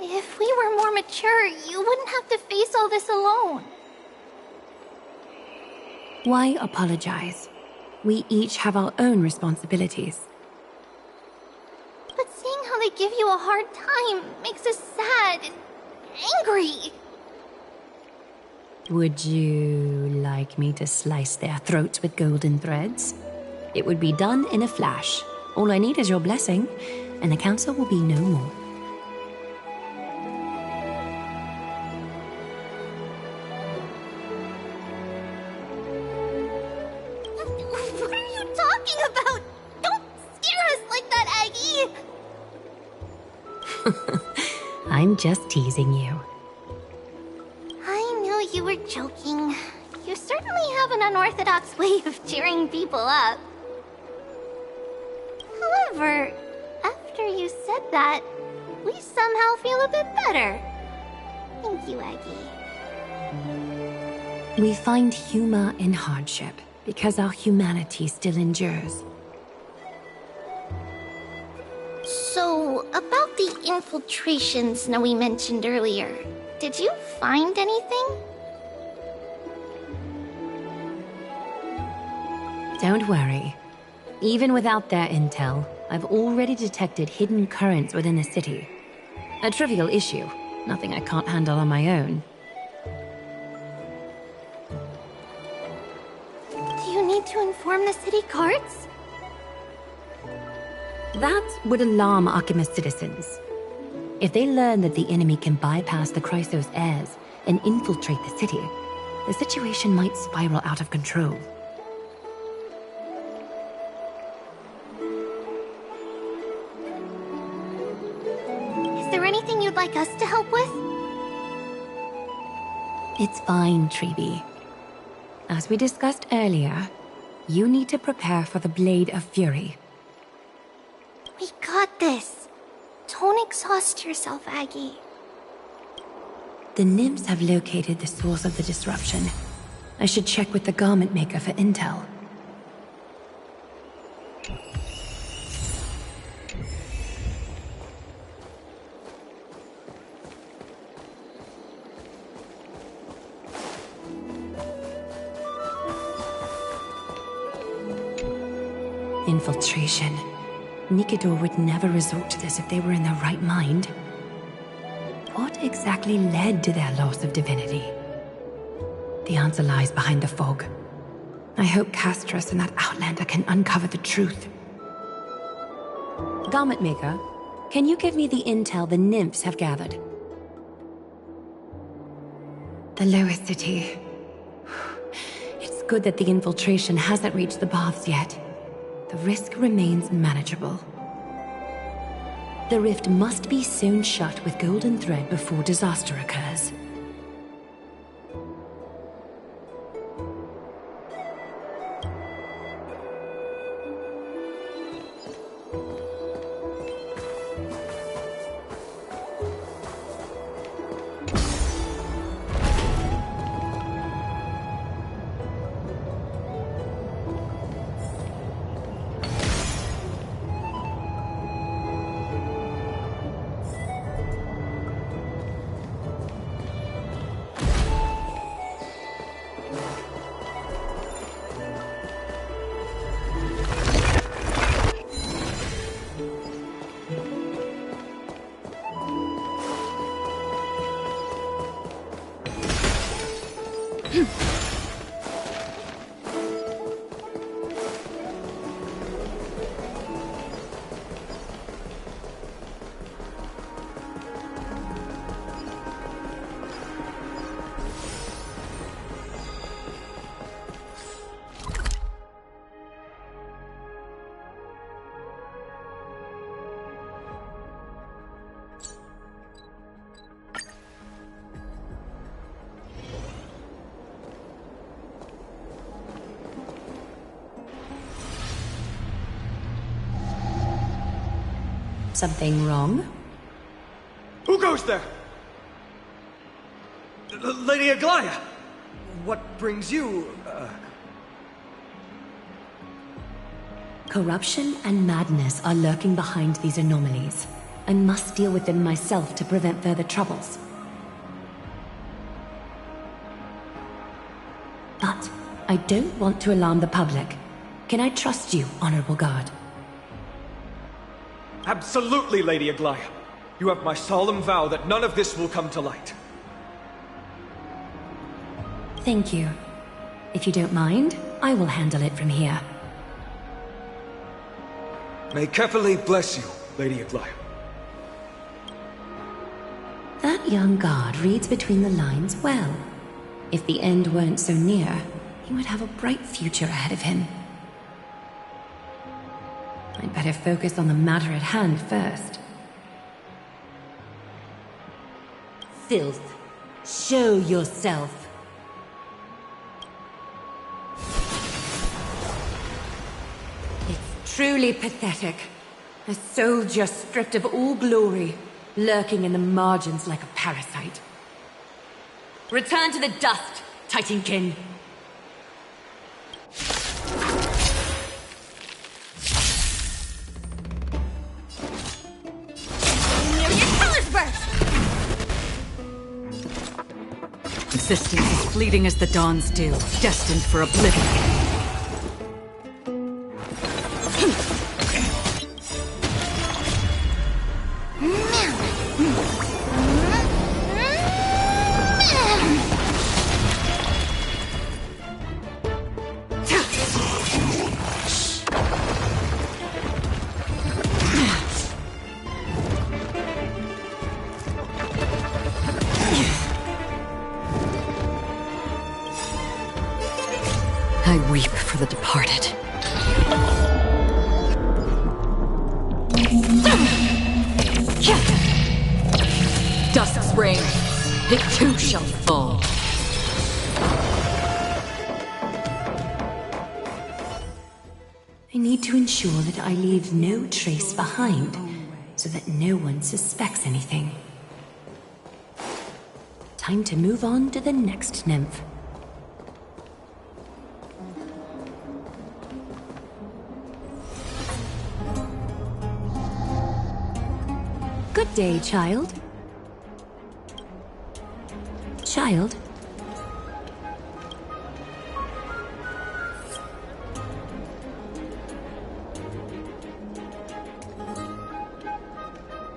If we were more mature, you wouldn't have to face all this alone. Why apologize? We each have our own responsibilities. But seeing how they give you a hard time makes us sad and angry. Would you like me to slice their throats with golden threads? It would be done in a flash. All I need is your blessing, and the council will be no more. What are you talking about? Don't scare us like that, Aggie! I'm just teasing you. I knew you were joking. You certainly have an unorthodox way of cheering people up. However, after you said that, we somehow feel a bit better. Thank you, Aggie. We find humor in hardship because our humanity still endures. So, about the infiltrations Snowy mentioned earlier, did you find anything? Don't worry. Even without their intel, I've already detected hidden currents within the city. A trivial issue, Nothing I can't handle on my own. Do you need to inform the city guards? That would alarm Archimus citizens. If they learn that the enemy can bypass the Chrysos heirs and infiltrate the city, the situation might spiral out of control. Is there anything you'd like us to help with? It's fine, Treeby. As we discussed earlier, you need to prepare for the Blade of Fury. We got this. Don't exhaust yourself, Aggie. The nymphs have located the source of the disruption. I should check with the garment maker for intel. Infiltration. Nikidor would never resort to this if they were in their right mind. What exactly led to their loss of divinity? The answer lies behind the fog. I hope Castros and that Outlander can uncover the truth. Garment Maker, can you give me the intel the nymphs have gathered? The lower city. It's good that the infiltration hasn't reached the baths yet. The risk remains manageable. The rift must be sewn shut with golden thread before disaster occurs. Something wrong? Who goes there? Lady Aglaya! What brings you, Corruption and madness are lurking behind these anomalies. I must deal with them myself to prevent further troubles. But I don't want to alarm the public. Can I trust you, Honorable Guard? Absolutely, Lady Aglaya. You have my solemn vow that none of this will come to light. Thank you. If you don't mind, I will handle it from here. May Kefali bless you, Lady Aglaya. That young guard reads between the lines well. If the end weren't so near, he would have a bright future ahead of him. I'd better focus on the matter at hand first. Filth, show yourself. It's truly pathetic. A soldier stripped of all glory, lurking in the margins like a parasite. Return to the dust, Titankin. Existence is fleeting as the dawn still, destined for oblivion. for the departed. Dusk's reign, it too shall fall. I need to ensure that I leave no trace behind, so that no one suspects anything. Time to move on to the next nymph. Good day, child. Child?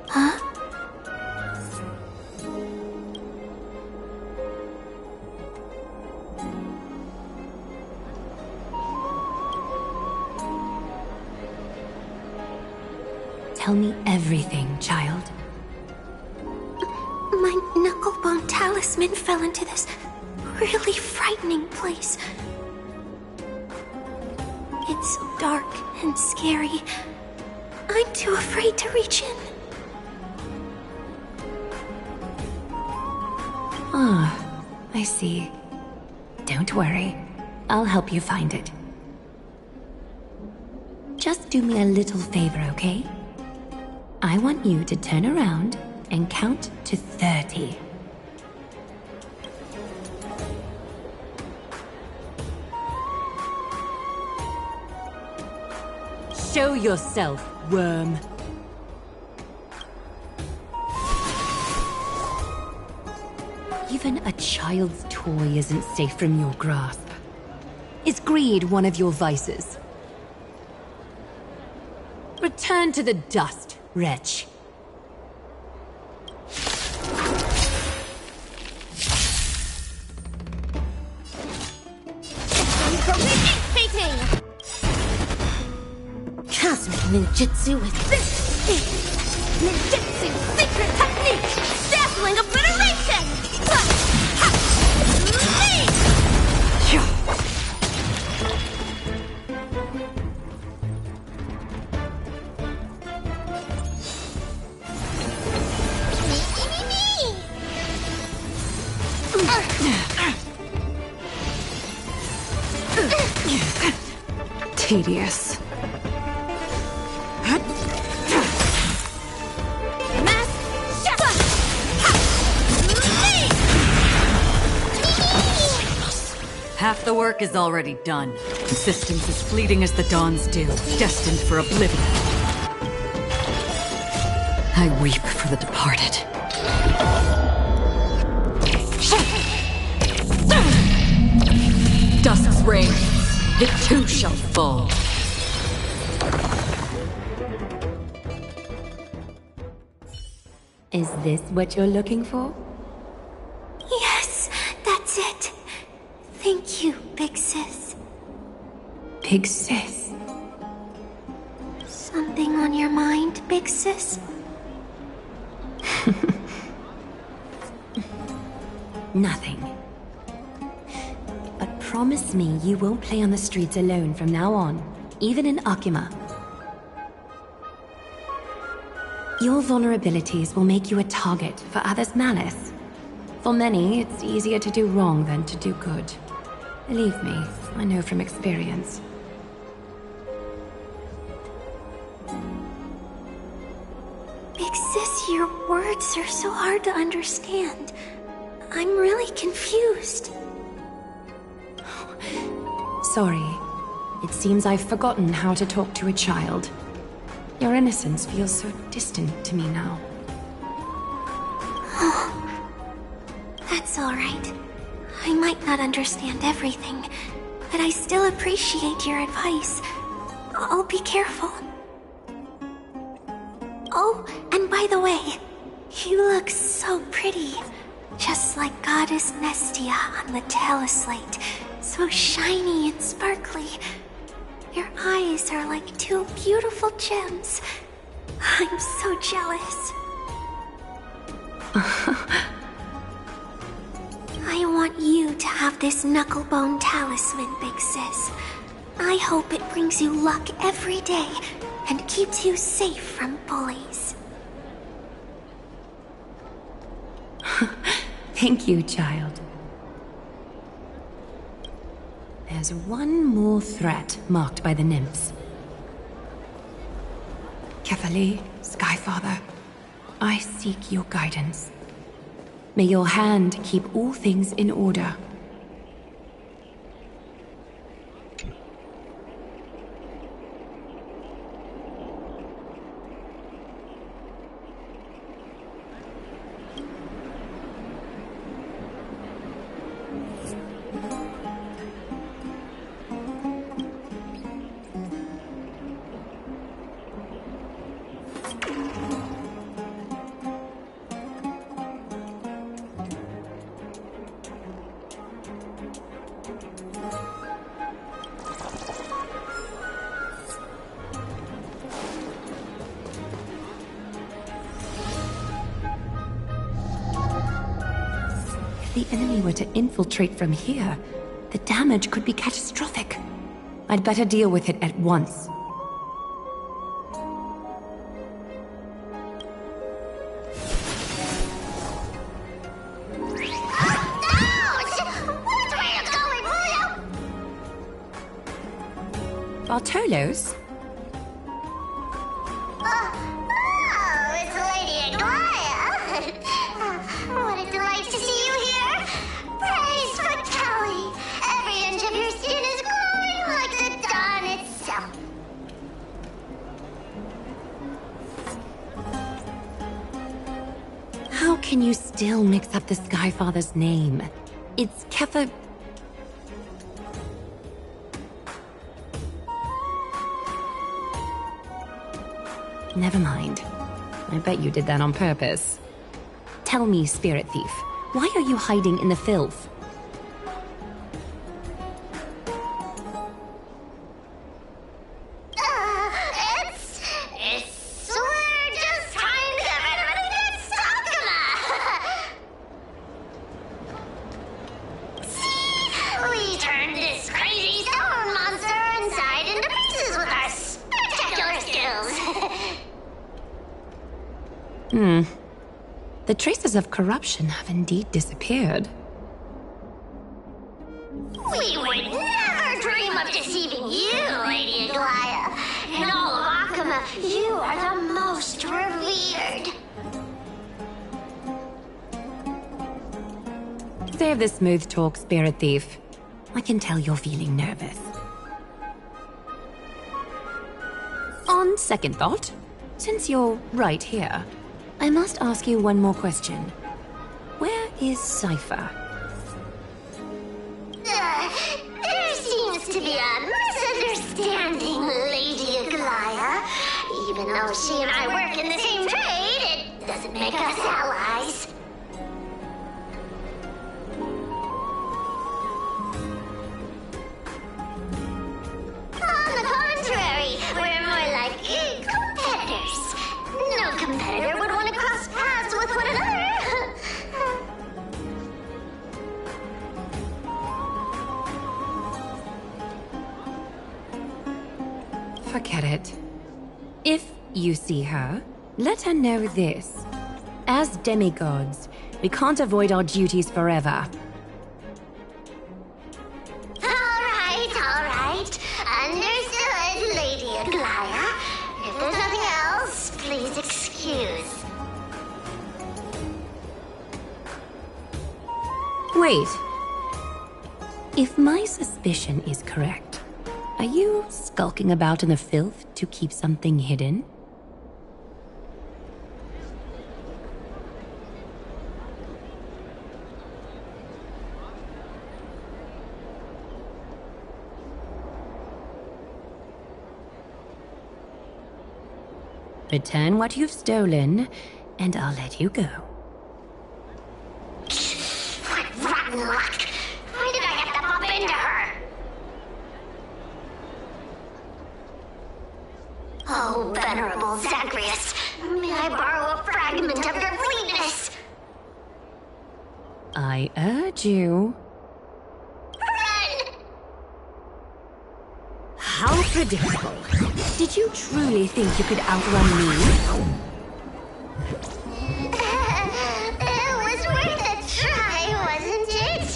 Huh? Tell me everything, child. My knucklebone talisman fell into this really frightening place. It's so dark and scary. I'm too afraid to reach in. Ah, I see. Don't worry. I'll help you find it. Just do me a little favor, okay? I want you to turn around and count to 30. Show yourself, worm. Even a child's toy isn't safe from your grasp. Is greed one of your vices? Return to the dust, wretch. Cosmic ninjutsu with this is ninjutsu secret technique! Dazzling obliteration! Tedious. Half the work is already done. Existence is fleeting as the dawn's dew, destined for oblivion. I weep for the departed. Dusk's reign, it too shall fall. Is this what you're looking for? Yes, that's it. Thank you, Big Sis. Big Sis? Something on your mind, Big Sis? Nothing. But promise me you won't play on the streets alone from now on, even in Akima. Your vulnerabilities will make you a target for others' malice. For many, it's easier to do wrong than to do good. Believe me, I know from experience. Big Sis, your words are so hard to understand. I'm really confused. Sorry. It seems I've forgotten how to talk to a child. Your innocence feels so distant to me now. That's all right. I might not understand everything, but I still appreciate your advice. I'll be careful. Oh, and by the way, you look so pretty. Just like Goddess Nestia on the teleslate. So shiny and sparkly. Your eyes are like two beautiful gems. I'm so jealous. I want you to have this knucklebone talisman, Big Sis. I hope it brings you luck every day and keeps you safe from bullies. Thank you, child. There's one more threat marked by the nymphs. Kefali, Skyfather, I seek your guidance. May your hand keep all things in order. If the enemy were to infiltrate from here, the damage could be catastrophic. I'd better deal with it at once. Bartolos? Oh, it's Lady Aglaia. What a delight to see you here. Praise for Kelly. Every inch of your skin is glowing like the dawn itself. How can you still mix up the Skyfather's name? It's Kefa... Never mind. I bet you did that on purpose. Tell me, Spirit Thief, why are you hiding in the filth? We're just trying to get rid of this Sakuma. See? We turned this crazy stone monster inside into pieces with our spectacular skills. The traces of corruption have indeed disappeared. We would never dream of deceiving you, Lady Aglaia. In all of Akuma, you are the most revered. Save the smooth talk, Spirit Thief. I can tell you're feeling nervous. On second thought, since you're right here, I must ask you one more question. Where is Cypher? There seems to be a misunderstanding, Lady Aglaia. Even though she and I work in the same trade, it doesn't make us allies. On the contrary, we're more like competitors. No competitor would want to cross paths with one another. Forget it. If you see her, let her know this. As demigods, we can't avoid our duties forever. All right. Understood, Lady Aglaia. If there's nothing else, please excuse. Wait. If my suspicion is correct, are you skulking about in the filth to keep something hidden? Return what you've stolen, and I'll let you go. What rotten luck! Why did I have to bump into her? Oh, venerable Zagreus, may I borrow a fragment of your fleetness? I urge you. Run! Predictable. Did you truly think you could outrun me? It was worth a try, wasn't it?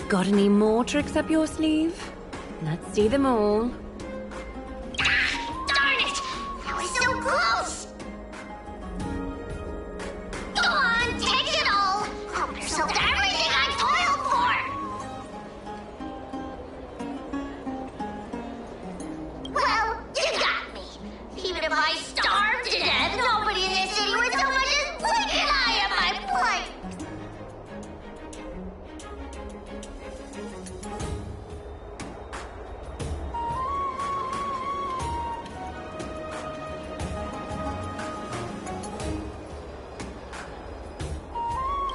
Got any more tricks up your sleeve? Let's see them all. Darn it! That was so close! Go on, take it all! Help yourself to everything I toiled for! Well, you got me. Even if I starved to death, nobody in this city would so much as blink an eye at my plight!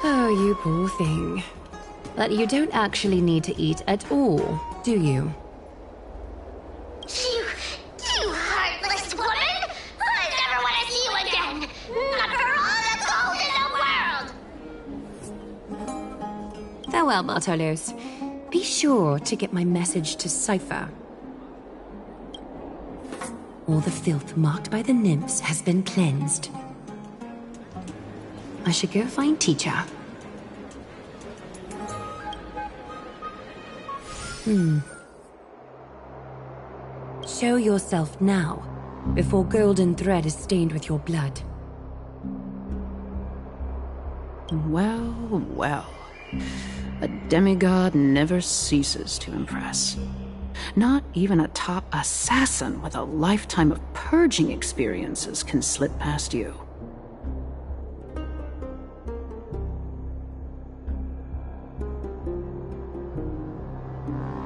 Oh, you poor thing. But you don't actually need to eat at all, do you? You heartless woman! I never want to see you again! Not for all the gold in the world! Farewell, Bartolos. Be sure to get my message to Cypher. All the filth marked by the nymphs has been cleansed. I should go find Teacher. Show yourself now, before golden thread is stained with your blood. Well, well. A demigod never ceases to impress. Not even a top assassin with a lifetime of purging experiences can slip past you.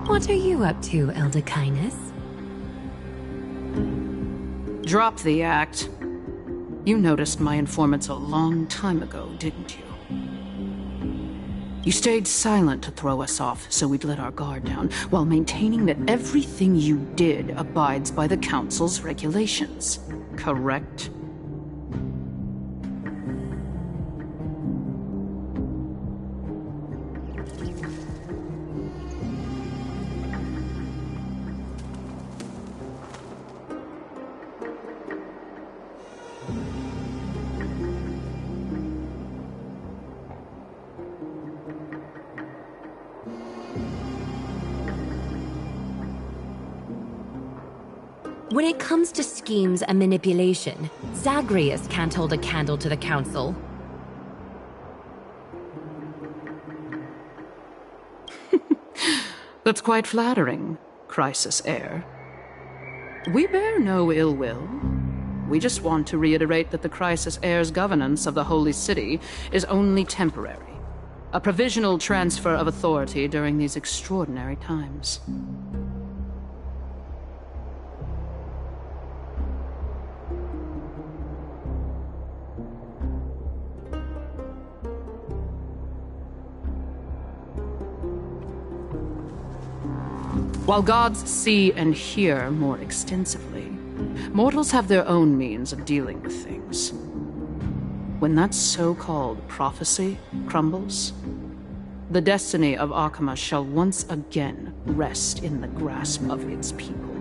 What are you up to, Elder Kindness? Drop the act. You noticed my informants a long time ago, didn't you? You stayed silent to throw us off, so we'd let our guard down, while maintaining that everything you did abides by the Council's regulations. Correct? When it comes to schemes and manipulation, Zagreus can't hold a candle to the Council. That's quite flattering, Crisis Heir. We bear no ill will. We just want to reiterate that the Crisis Heir's governance of the Holy City is only temporary. A provisional transfer of authority during these extraordinary times. While gods see and hear more extensively, mortals have their own means of dealing with things. When that so-called prophecy crumbles, the destiny of Arkema shall once again rest in the grasp of its people.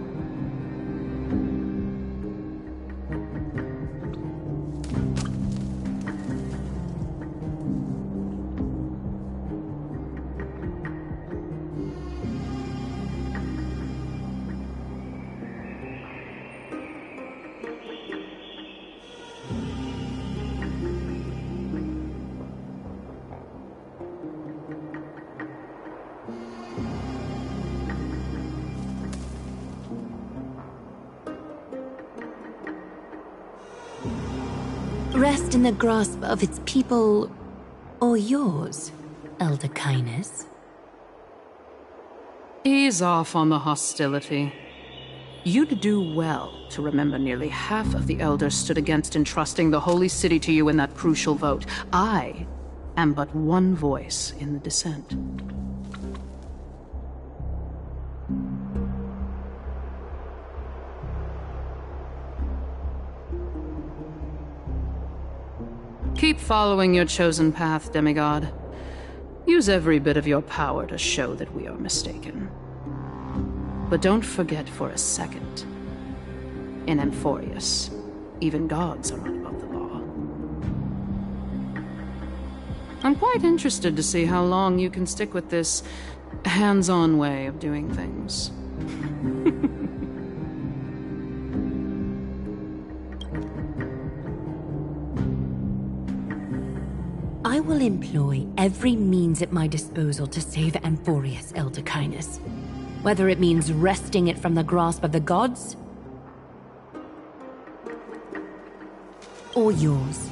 Rest in the grasp of its people Or yours, Elder Kindness? Ease off on the hostility. You'd do well to remember nearly half of the elders stood against entrusting the Holy City to you in that crucial vote. I am but one voice in the dissent. Keep following your chosen path, demigod. Use every bit of your power to show that we are mistaken. But don't forget for a second, in Amphorius, even gods are not above the law. I'm quite interested to see how long you can stick with this hands-on way of doing things. I will employ every means at my disposal to save Amphorius, Elder Kindness. Whether it means wresting it from the grasp of the gods, or yours.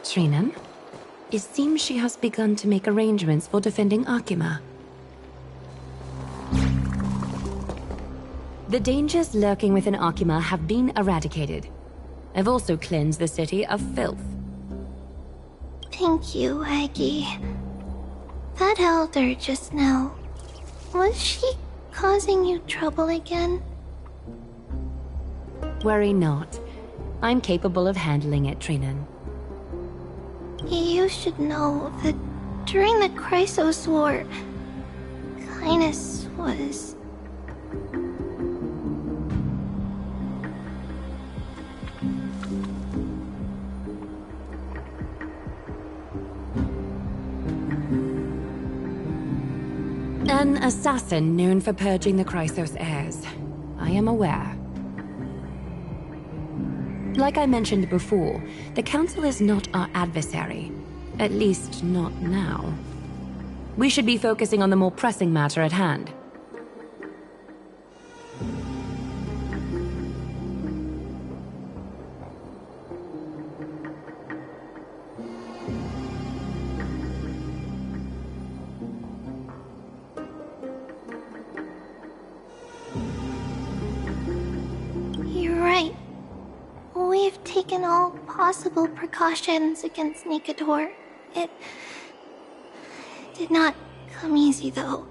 Trinan, it seems she has begun to make arrangements for defending Akima. The dangers lurking within Akima have been eradicated. I've also cleansed the city of filth. Thank you, Aggie. That elder just now, was she causing you trouble again? Worry not. I'm capable of handling it, Trinan. You should know that during the Chrysos War, Kindness was... An assassin known for purging the Chrysos heirs. I am aware. Like I mentioned before, the Council is not our adversary. At least, not now. We should be focusing on the more pressing matter at hand. You're right. We've taken all possible precautions against Nikador. It did not come easy, though.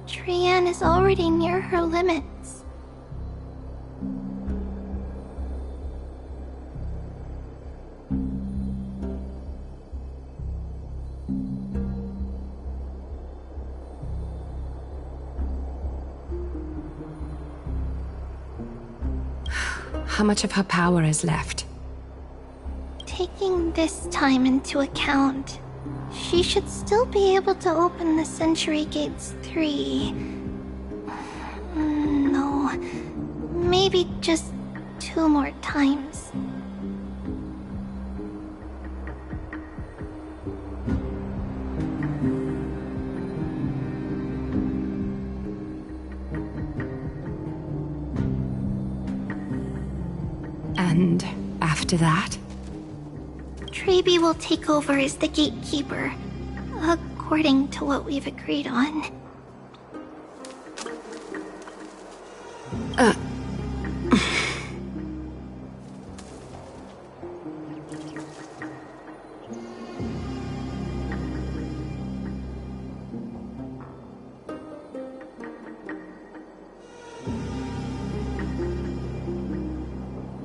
Trian is already near her limits. How much of her power is left? Taking this time into account, she should still be able to open the Century Gates 3. No, maybe just 2 more times. And after that? Trebi will take over as the gatekeeper, according to what we've agreed on.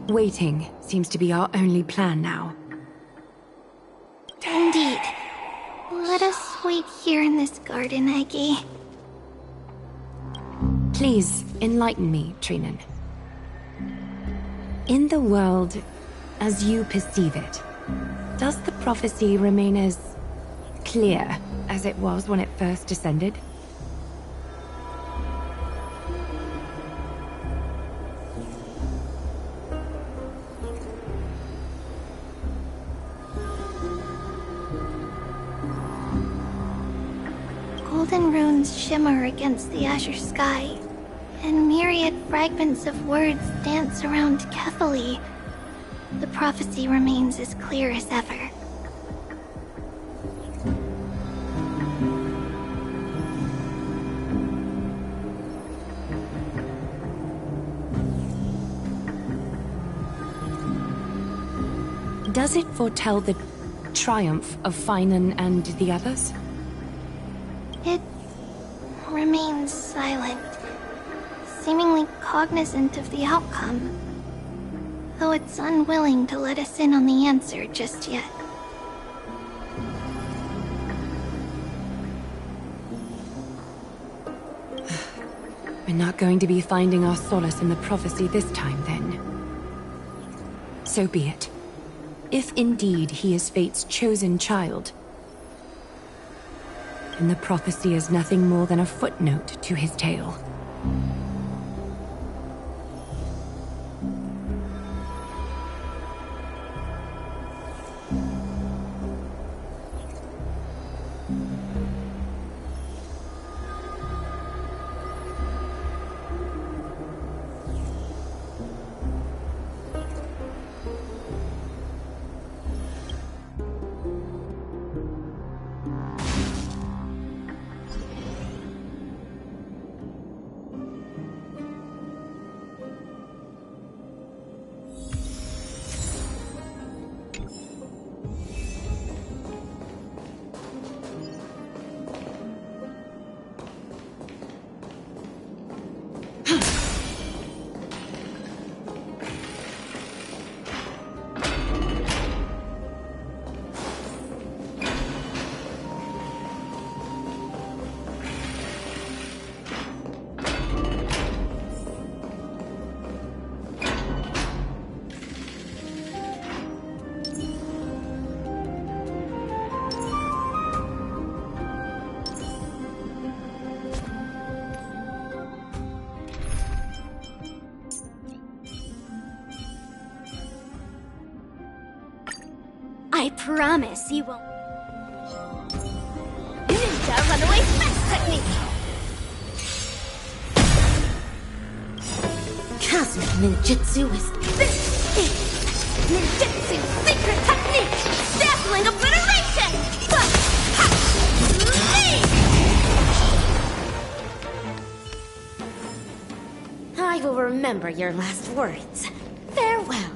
Waiting seems to be our only plan now. Indeed. Let us wait here in this garden, Aggie. Please, enlighten me, Trinan. In the world, as you perceive it, does the prophecy remain as clear as it was when it first descended? thousand runes shimmer against the azure sky, and myriad fragments of words dance around Kefali, the prophecy remains as clear as ever. Does it foretell the triumph of Finan and the others? It remains silent, seemingly cognizant of the outcome, though it's unwilling to let us in on the answer just yet. We're not going to be finding our solace in the prophecy this time, then. So be it. If indeed he is Fate's chosen child, then the prophecy is nothing more than a footnote to his tale. I promise you won't. Ninja runaway fast technique! Cosmic ninjutsu is this! Ninjutsu secret technique! Dazzling obliteration! I will remember your last words. Farewell.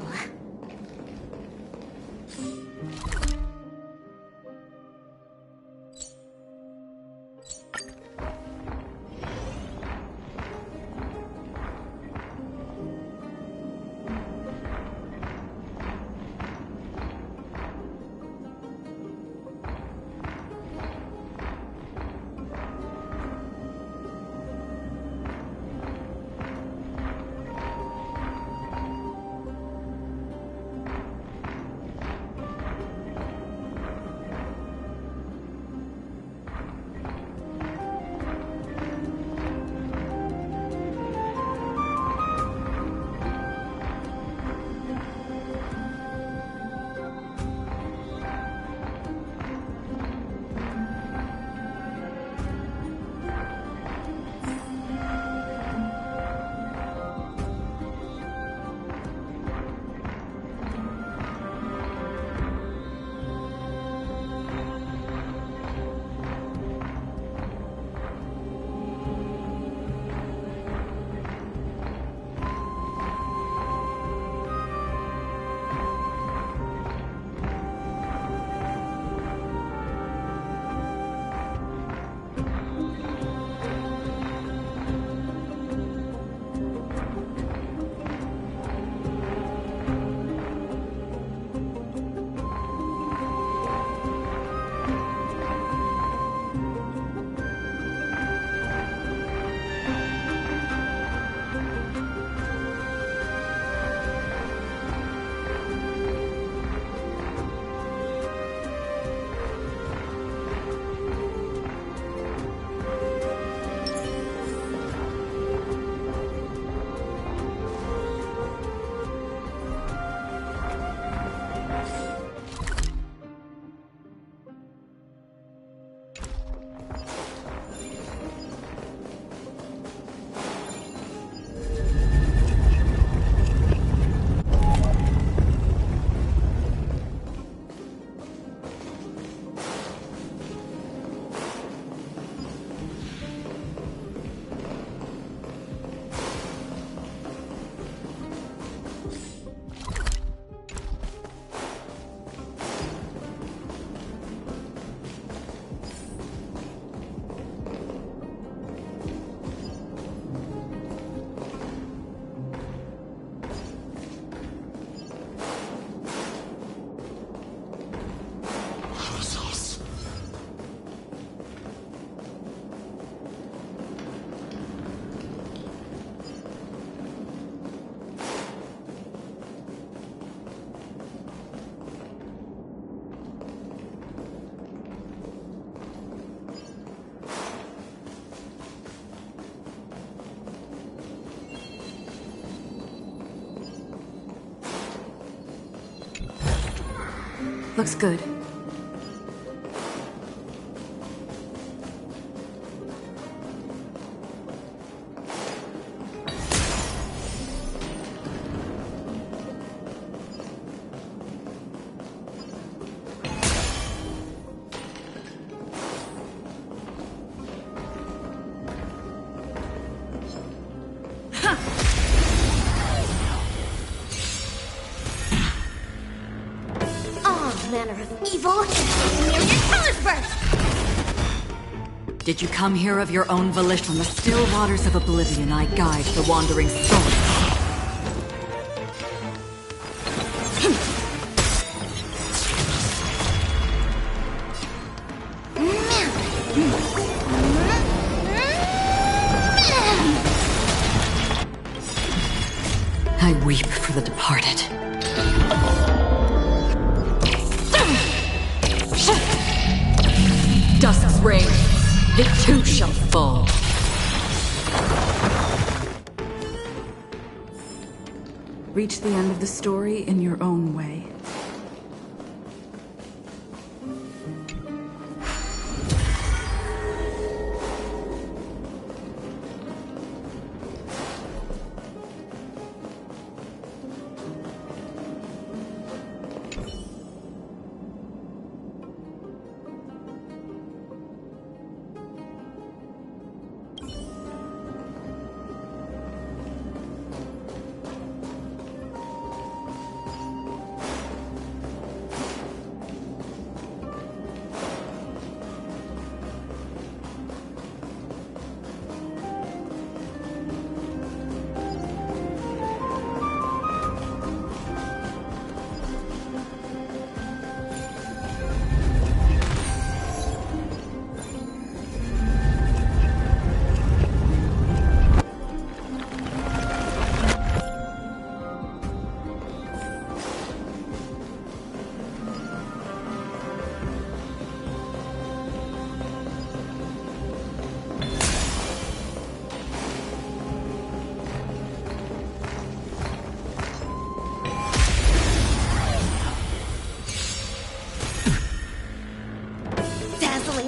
Looks good. Did you come here of your own volition? On the still waters of oblivion, I guide the wandering soul. I weep for the departed. Dusk's reign. It too shall fall. Reach the end of the story in your own way.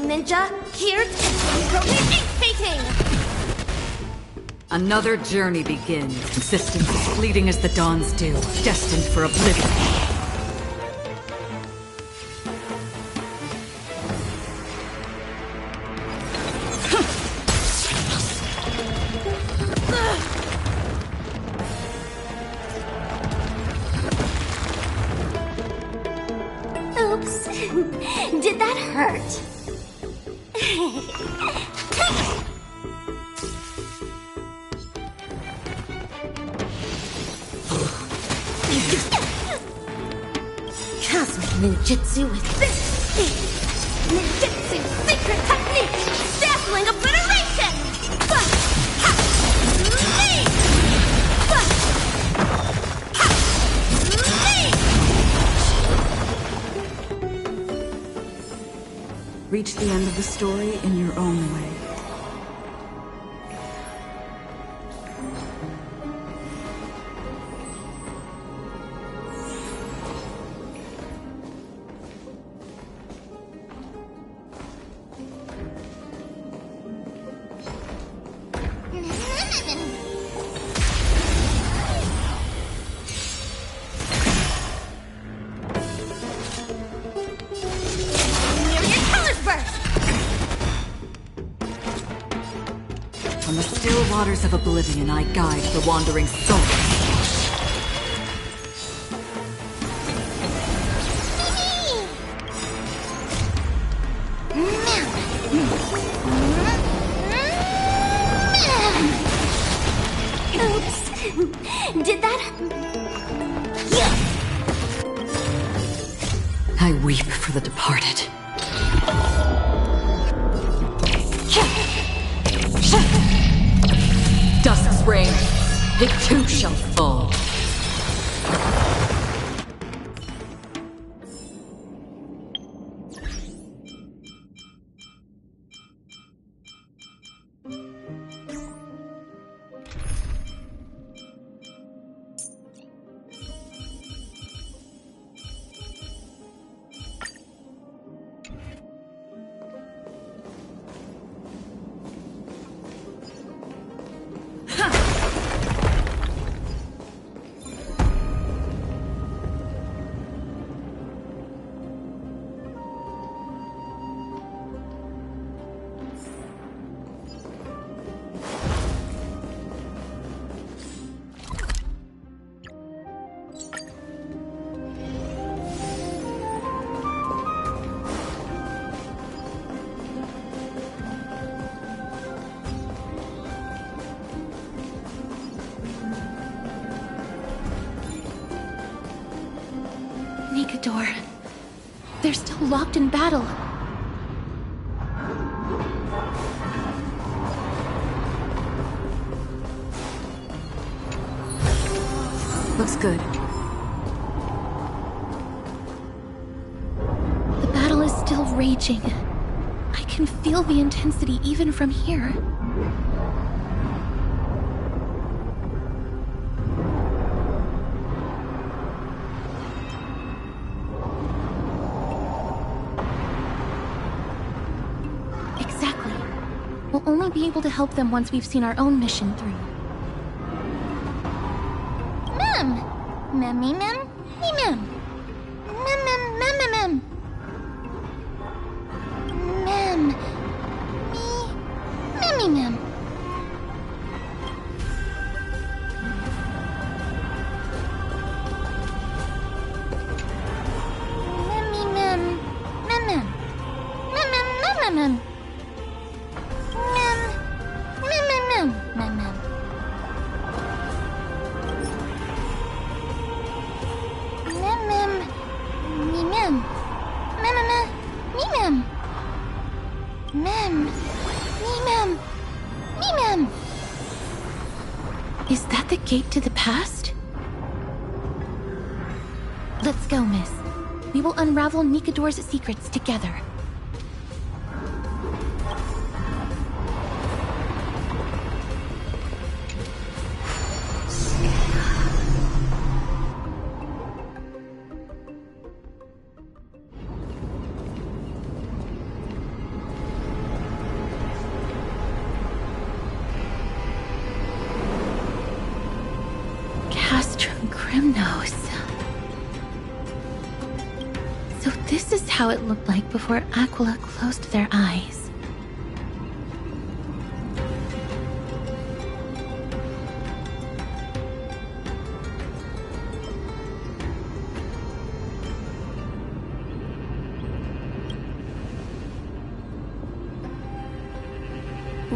Ninja, here's Protein painting! Another journey begins. Existence is fleeting as the dawn's dew, destined for oblivion. Oops. Did that hurt? Cosmic ninjutsu with ninjutsu secret technique, dazzling obliteration. Reach the end of the story in your own way. On the still waters of oblivion, I guide the wandering soul. Oops. Did that? I weep for the departed. Dusk's reign, it too shall fall. Nikador. They're still locked in battle. Looks good. The battle is still raging. I can feel the intensity even from here. Exactly. We'll only be able to help them once we've seen our own mission through. Mem, mem, mem, me mem. Mem, mem, mem, mem, mem. Mem. Me, mem. Mem, mem, mem, mem. Mem, mem, mem, mem. Mem, mem, mem. Is that the gate to the past? Let's go, miss. We will unravel Nikador's secrets together. So this is how it looked like before Aquila closed their eyes.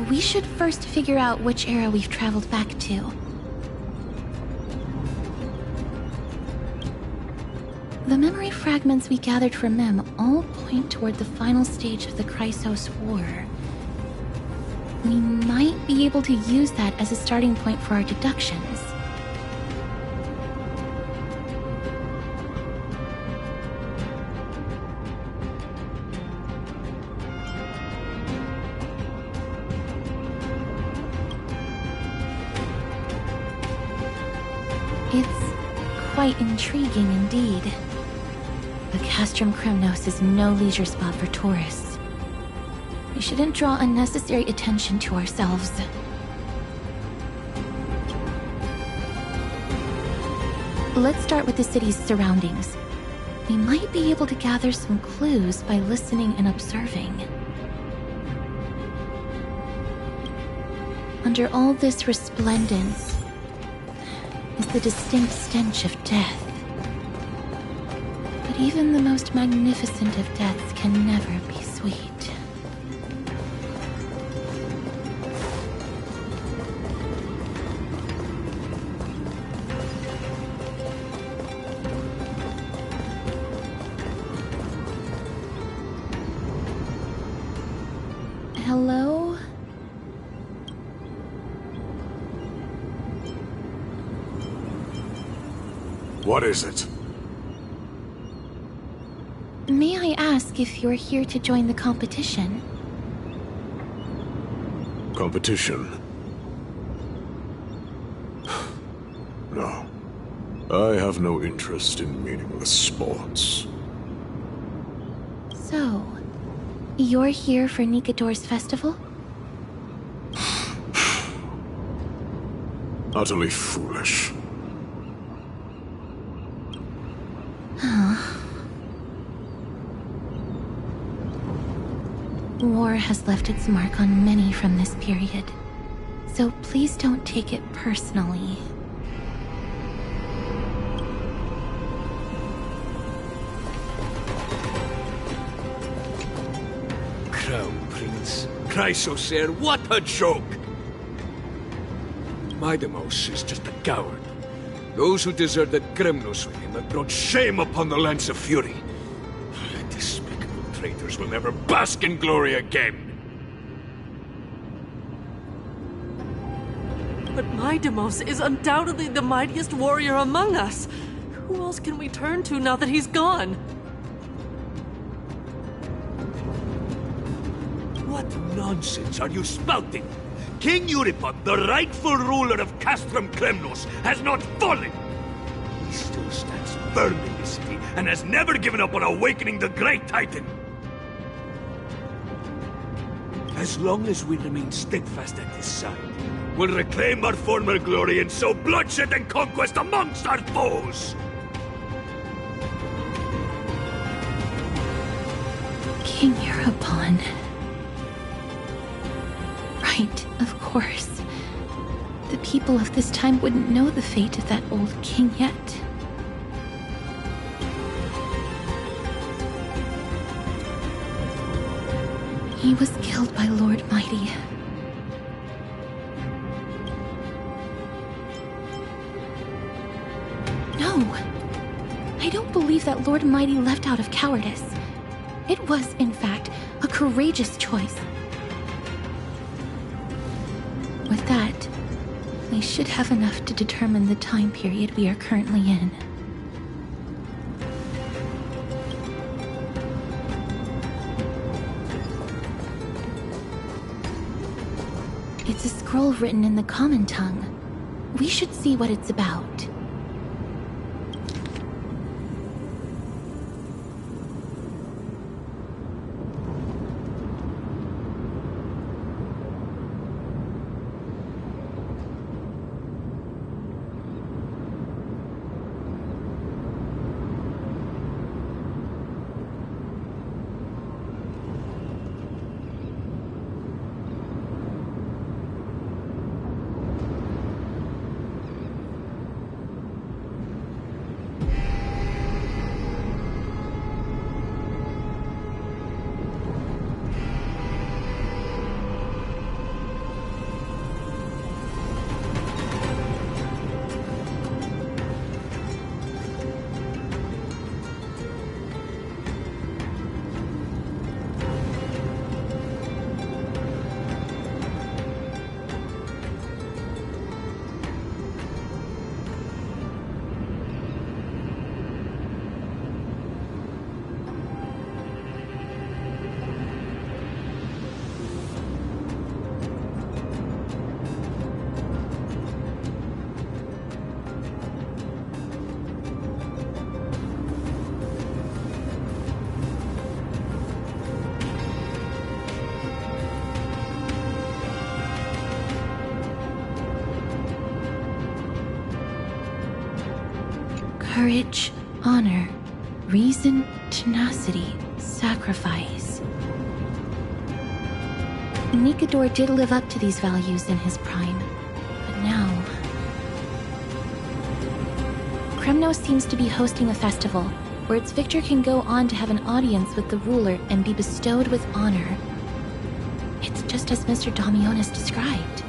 We should first figure out which era we've traveled back to. The memory fragments we gathered from Mem all point toward the final stage of the Chrysos War. We might be able to use that as a starting point for our deductions. It's quite intriguing indeed. The Castrum Kremnos is no leisure spot for tourists. We shouldn't draw unnecessary attention to ourselves. Let's start with the city's surroundings. We might be able to gather some clues by listening and observing. Under all this resplendence is the distinct stench of death. But even the most magnificent of deaths can never be sweet. Hello? What is it? May I ask if you're here to join the competition? Competition? No. I have no interest in meaningless sports. So, you're here for Nikador's festival? Utterly foolish. War has left its mark on many from this period, so please don't take it personally. Crown Prince. Chrysosaur, what a joke! My Demos is just a coward. Those who deserted Kremnos with him have brought shame upon the lands of Fury. Despicable traitors will never bask in glory again. But Maidemos is undoubtedly the mightiest warrior among us. Who else can we turn to now that he's gone? What nonsense are you spouting? King Euripon, the rightful ruler of Castrum Kremnos, has not fallen! He still stands firm in this city, and has never given up on awakening the Great Titan! As long as we remain steadfast at his side, we'll reclaim our former glory and sow bloodshed and conquest amongst our foes! King Euripon. Right, of course. The people of this time wouldn't know the fate of that old king yet. He was killed by Lord Mighty. No! I don't believe that Lord Mighty left out of cowardice. It was, in fact, a courageous choice. With that, we should have enough to determine the time period we are currently in. It's a scroll written in the common tongue. We should see what it's about. Courage, honor, reason, tenacity, sacrifice. Nikador did live up to these values in his prime, but now... Kremnos seems to be hosting a festival, where its victor can go on to have an audience with the ruler and be bestowed with honor. It's just as Mr. Damionis described.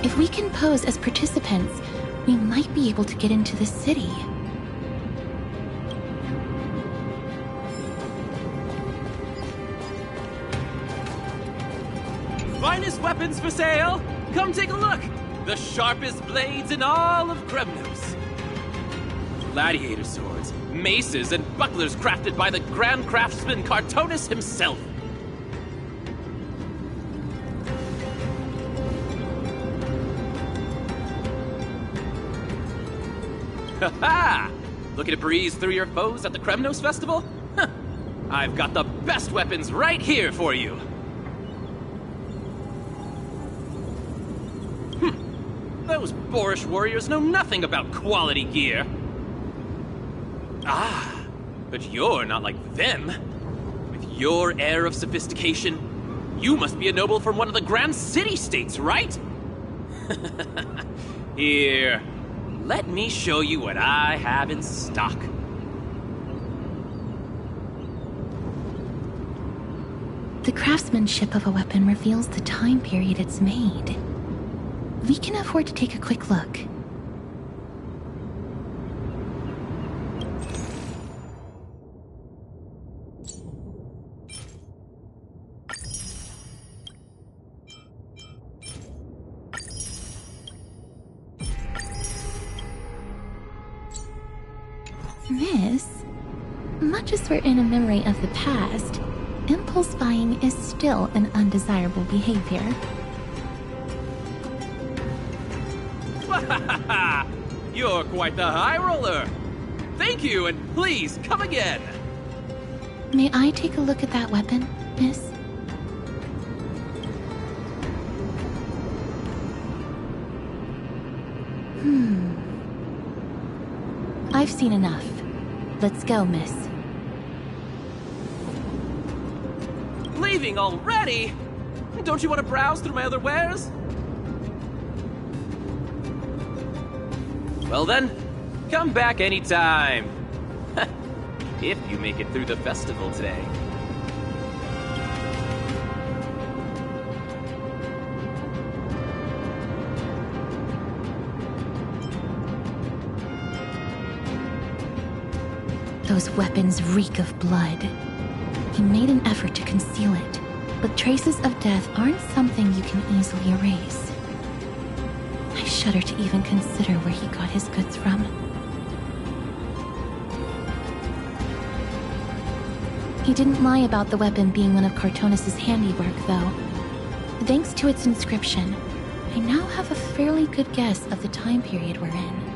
If we can pose as participants, we might be able to get into the city. Finest weapons for sale! Come take a look! The sharpest blades in all of Kremnos. Gladiator swords, maces, and bucklers crafted by the grand craftsman Cartonus himself. Ha-ha! Looking to breeze through your foes at the Kremnos Festival? Huh. I've got the best weapons right here for you. Those boorish warriors know nothing about quality gear. Ah, but you're not like them. With your air of sophistication, you must be a noble from one of the grand city-states, right? Here, let me show you what I have in stock. The craftsmanship of a weapon reveals the time period it's made. We can afford to take a quick look. Miss, much as we're in a memory of the past, impulse buying is still an undesirable behavior. You're quite the high roller. Thank you, and please come again. May I take a look at that weapon, Miss? I've seen enough. Let's go, Miss. Leaving already? Don't you want to browse through my other wares? Well then, come back anytime. If you make it through the festival today. Those weapons reek of blood. He made an effort to conceal it, but traces of death aren't something you can easily erase. I shudder to even consider where he got his goods from. He didn't lie about the weapon being one of Cartonis' handiwork, though. Thanks to its inscription, I now have a fairly good guess of the time period we're in.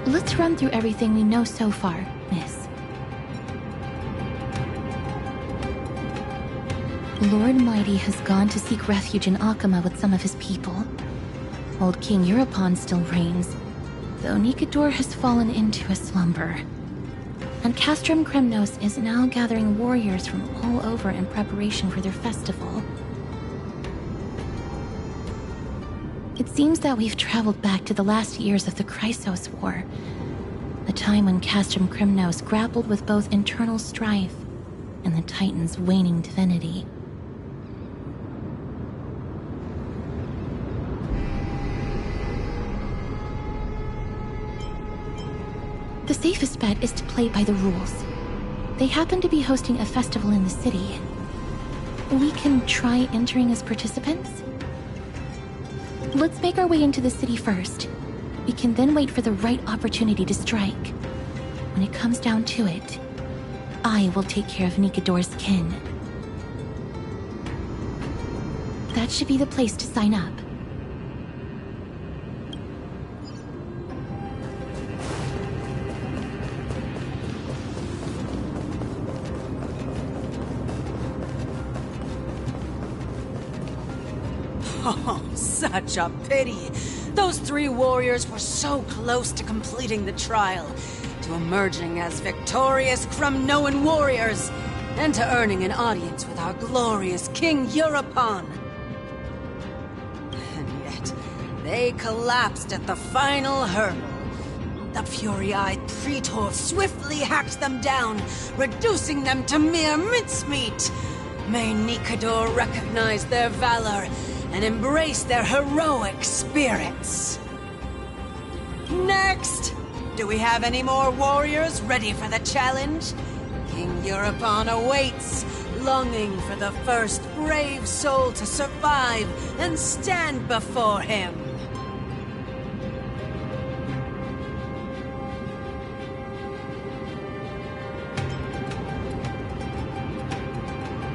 Let's run through everything we know so far, Miss. Lord Mighty has gone to seek refuge in Akama with some of his people. Old King Europon still reigns, though Nikador has fallen into a slumber. And Castrum Kremnos is now gathering warriors from all over in preparation for their festival. It seems that we've traveled back to the last years of the Chrysos War, a time when Castrum Kremnos grappled with both internal strife and the Titan's waning divinity. The safest bet is to play by the rules. They happen to be hosting a festival in the city. We can try entering as participants? Let's make our way into the city first. We can then wait for the right opportunity to strike. When it comes down to it, I will take care of Nikador's kin. That should be the place to sign up. Oh, such a pity. Those 3 warriors were so close to completing the trial, to emerging as victorious Kremnoan warriors, and to earning an audience with our glorious King Europon. And yet, they collapsed at the final hurdle. The fury-eyed Praetor swiftly hacked them down, reducing them to mere mincemeat. May Nikador recognize their valor and embrace their heroic spirits. Next! Do we have any more warriors ready for the challenge? King Europon awaits, longing for the first brave soul to survive and stand before him.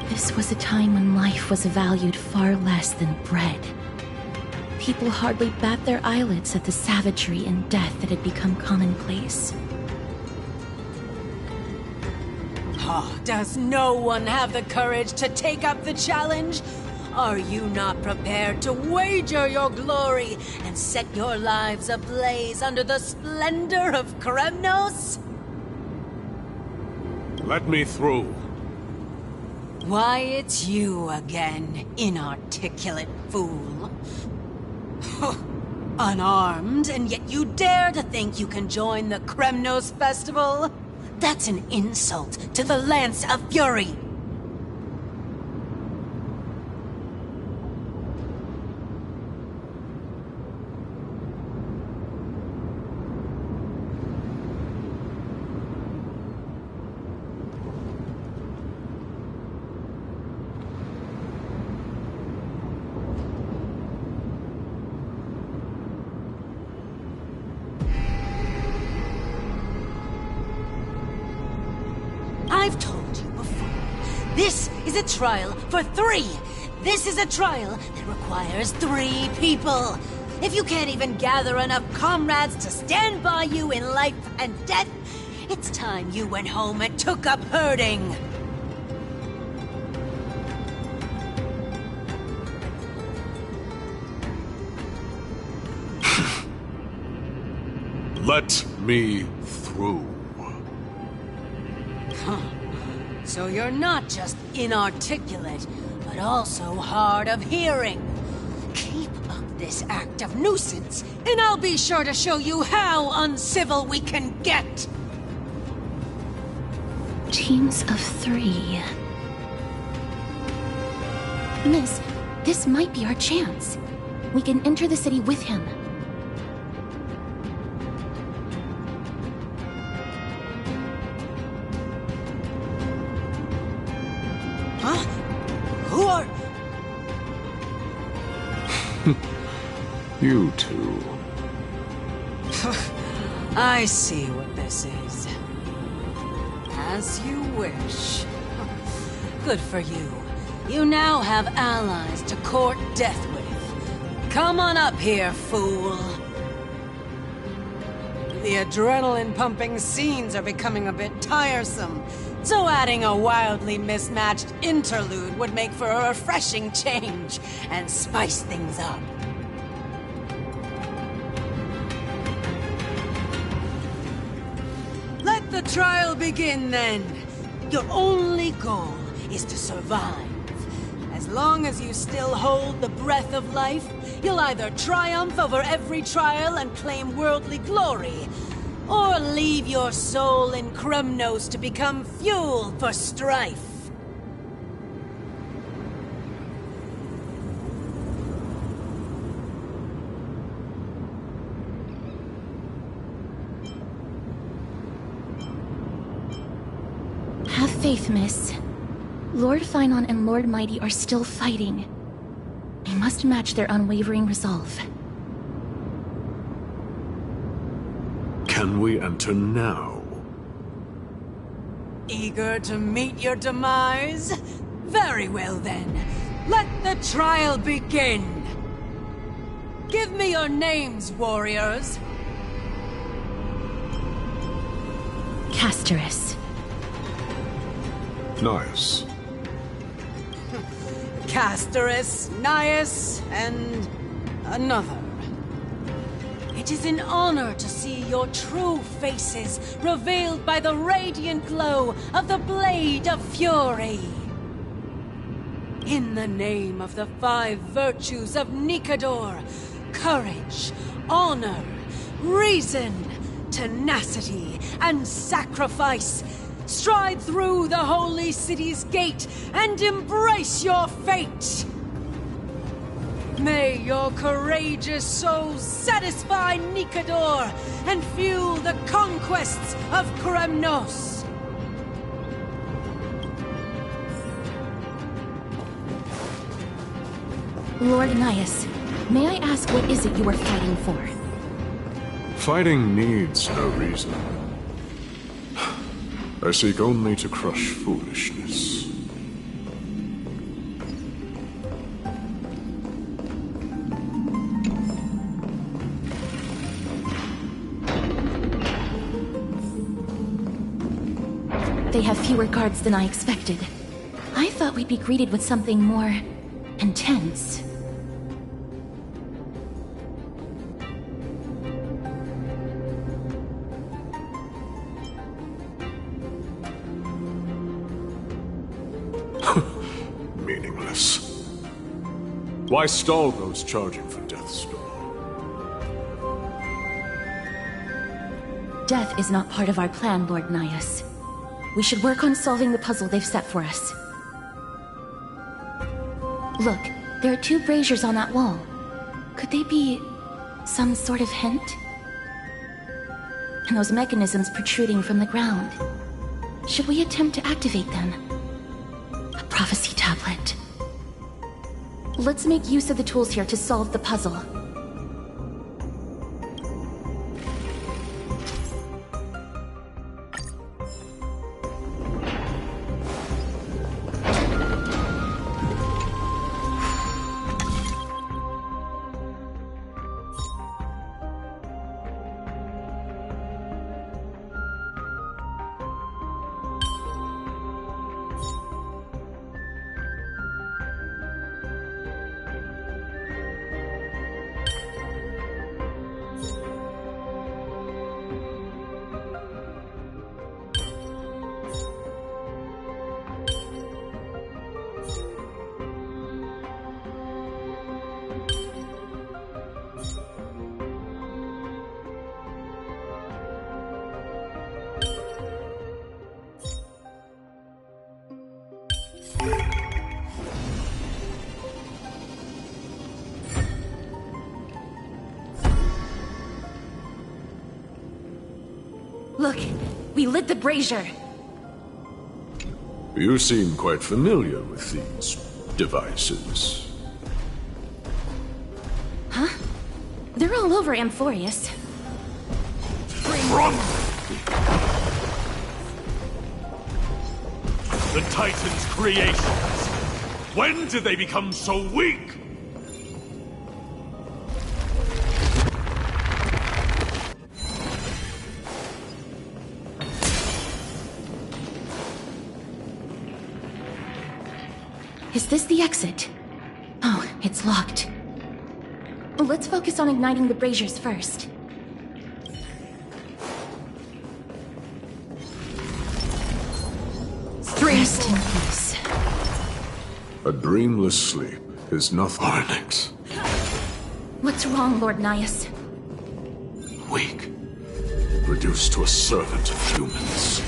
This was a time when life was valued far less than bread. People hardly bat their eyelids at the savagery and death that had become commonplace. Oh, does no one have the courage to take up the challenge? Are you not prepared to wager your glory and set your lives ablaze under the splendor of Kremnos? Let me through. Why, it's you again, inarticulate fool. Unarmed, and yet you dare to think you can join the Kremnos festival? That's an insult to the Lance of Fury! I've told you before, this is a trial for 3. This is a trial that requires 3 people. If you can't even gather enough comrades to stand by you in life and death, it's time you went home and took up herding. Let me through. Huh. So you're not just inarticulate, but also hard of hearing. Keep up this act of nuisance, and I'll be sure to show you how uncivil we can get. Teams of 3. Miss, this might be our chance. We can enter the city with him. Huh? Who are... You two. I see what this is. As you wish. Good for you. You now have allies to court death with. Come on up here, fool. The adrenaline-pumping scenes are becoming a bit tiresome, so adding a wildly mismatched interlude would make for a refreshing change and spice things up. Let the trial begin, then. Your only goal is to survive. As long as you still hold the breath of life, you'll either triumph over every trial and claim worldly glory, or leave your soul in Kremnos to become fuel for strife. Have faith, miss. Lord Finon and Lord Mighty are still fighting. We must match their unwavering resolve. Can we enter now? Eager to meet your demise? Very well then. Let the trial begin. Give me your names, warriors. Castorus. Nice. Castorus, Nias, and another. It is an honor to see your true faces revealed by the radiant glow of the Blade of Fury. In the name of the 5 virtues of Nikador, courage, honor, reason, tenacity, and sacrifice, stride through the holy city's gate and embrace your fate! May your courageous souls satisfy Nikador and fuel the conquests of Kremnos! Lord Nias, may I ask what is it you are fighting for? Fighting needs no reason. I seek only to crush foolishness. They have fewer guards than I expected. I thought we'd be greeted with something more intense. Meaningless. Why stall those charging for Death's Door? Death is not part of our plan, Lord Nias. We should work on solving the puzzle they've set for us. Look, there are 2 braziers on that wall. Could they be some sort of hint? And those mechanisms protruding from the ground. Should we attempt to activate them? A prophecy tablet. Let's make use of the tools here to solve the puzzle. Look, we lit the brazier. You seem quite familiar with these devices. Huh? They're all over Amphorius. Run! The Titan's creations. When did they become so weak? Is this the exit? Oh, it's locked. Let's focus on igniting the braziers first. Rest in peace. A dreamless sleep is nothing. Onyx. What's wrong, Lord Nias? Weak. Reduced to a servant of humans.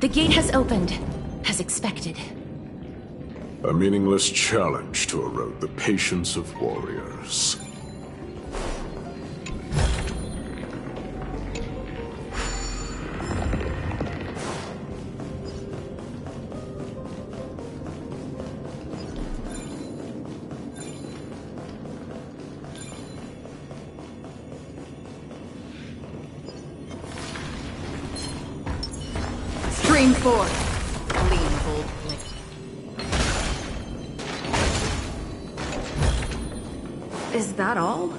The gate has opened, as expected. A meaningless challenge to erode the patience of warriors. Stream forth. Clean bold blade. Is that all?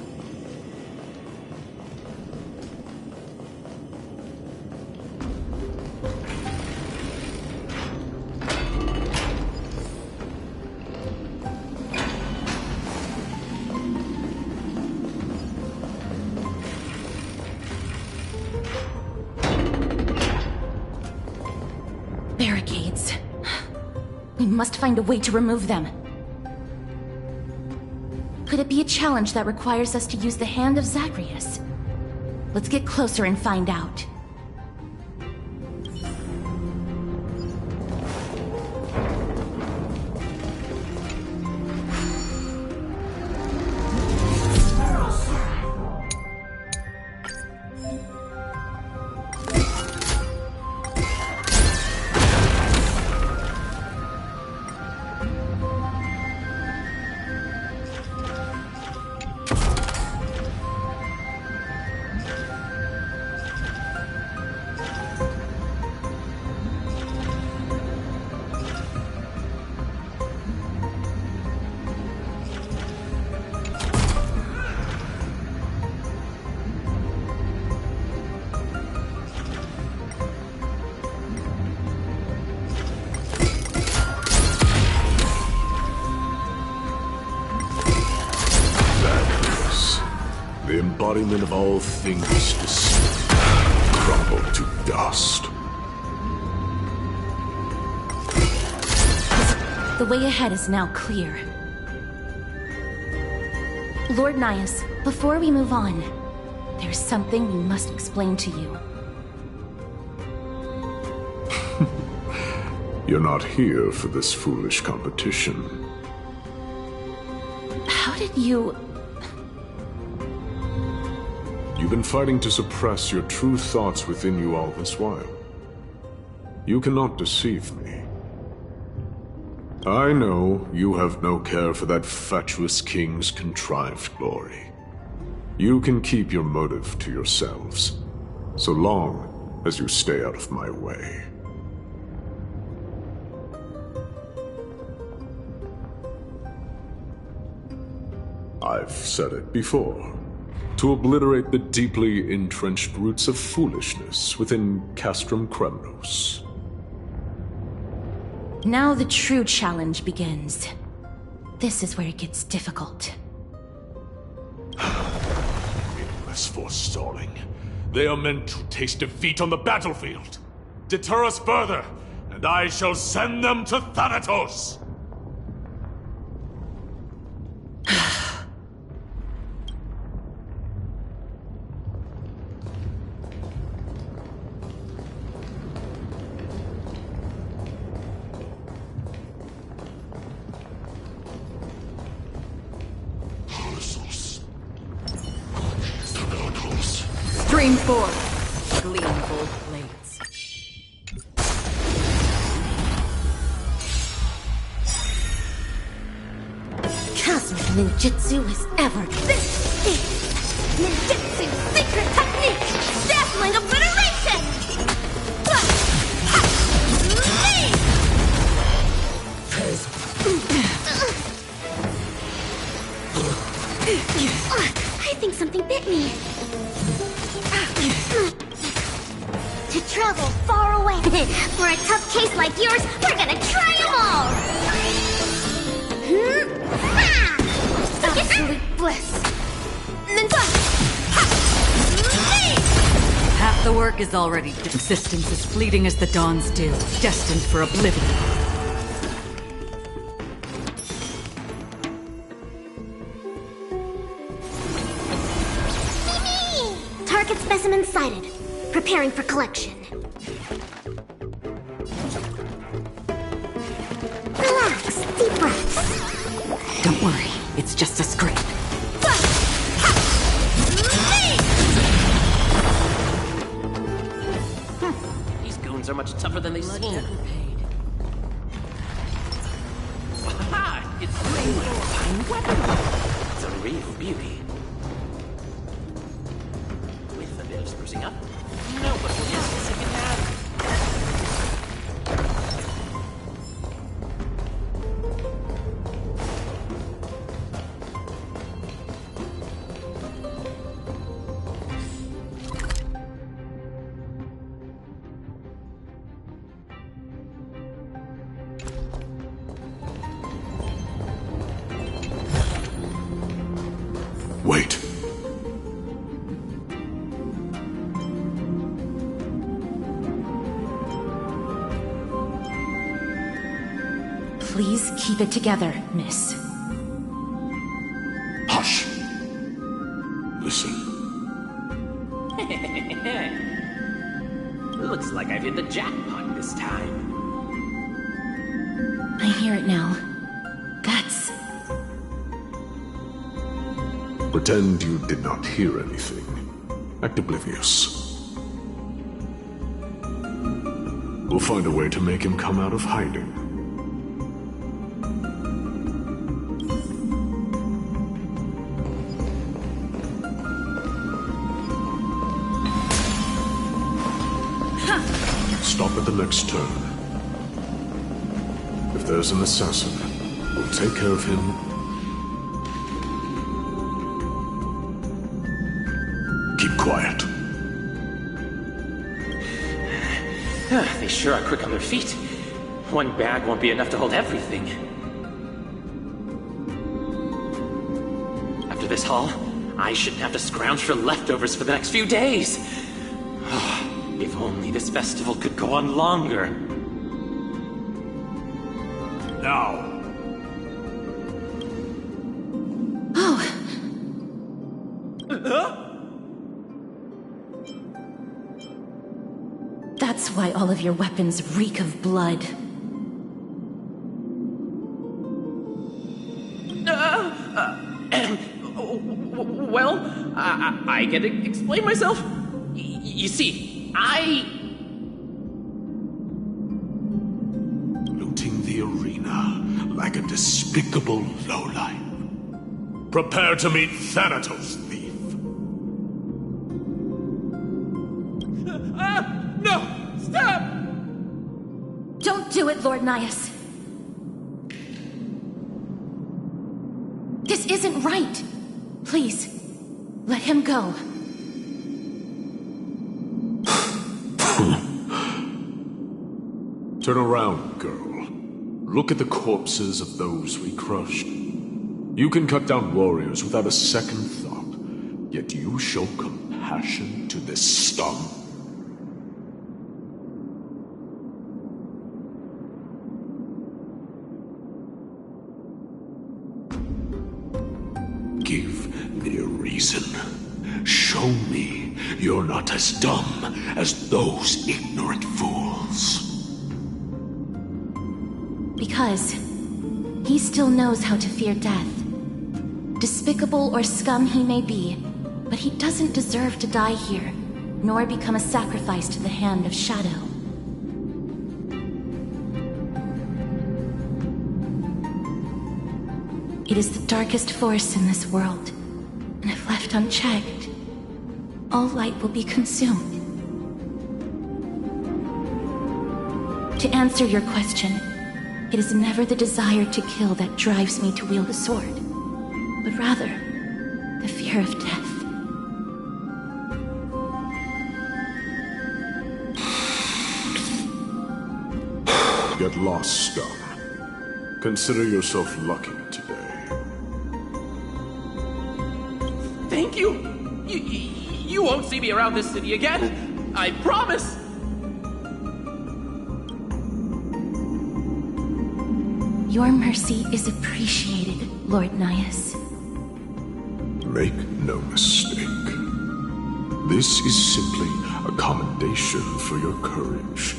Barricades. We must find a way to remove them. Could it be a challenge that requires us to use the hand of Zagreus? Let's get closer and find out. the embodiment of all things deceit, crumble to dust. The way ahead is now clear. Lord Nias, before we move on, there's something we must explain to you. You're not here for this foolish competition. How did you... You've been fighting to suppress your true thoughts within you all this while. You cannot deceive me. I know you have no care for that fatuous king's contrived glory. You can keep your motive to yourselves, so long as you stay out of my way. I've said it before. To obliterate the deeply entrenched roots of foolishness within Castrum Kremnos. Now the true challenge begins. This is where it gets difficult. Meaningless forestalling. They are meant to taste defeat on the battlefield. Deter us further, and I shall send them to Thanatos! Stream forth, gleamful blades. Cosmic ninjutsu is ever. This is ninjutsu's secret technique! Dazzling obliteration! I think something bit me. To travel far away. For a tough case like yours, we're gonna try them all! Absolute bliss. Half the work is already existence as fleeting as the dawn's dew, destined for oblivion. Target specimen sighted. Preparing for collection. Relax, deep breaths. Don't worry, it's just a scrape. These goons are much tougher than they seem. Aha! It's a fine weapon! It's a real beauty. With a bit of sprucing up, nobody will guess the second half. Wait. Please keep it together, miss. Hush. Listen. Looks like I've hit the jackpot this time. I hear it now. That's... Pretend you did not hear anything. Act oblivious. We'll find a way to make him come out of hiding. Stop at the next turn. If there's an assassin, we'll take care of him. Keep quiet. They sure are quick on their feet. One bag won't be enough to hold everything. After this haul, I shouldn't have to scrounge for leftovers for the next few days. If only this festival could go on longer. Now. Oh. That's why all of your weapons reek of blood. Well, I can explain myself. You see, Looting the arena like a despicable lowlife. Prepare to meet Thanatos, thief. No! Stop! Don't do it, Lord Nias. This isn't right. Please, let him go. Turn around, girl. Look at the corpses of those we crushed. You can cut down warriors without a second thought, yet you show compassion to this scum. Give me a reason. Show me you're not as dumb as those ignorant fools. Because he still knows how to fear death. Despicable or scum he may be, but he doesn't deserve to die here, nor become a sacrifice to the hand of Shadow. It is the darkest force in this world, and if left unchecked, all light will be consumed. To answer your question, it is never the desire to kill that drives me to wield a sword, but rather the fear of death. Get lost, scum. Consider yourself lucky today. Thank you! You won't see me around this city again! I promise! Your mercy is appreciated, Lord Nias. Make no mistake. This is simply a commendation for your courage,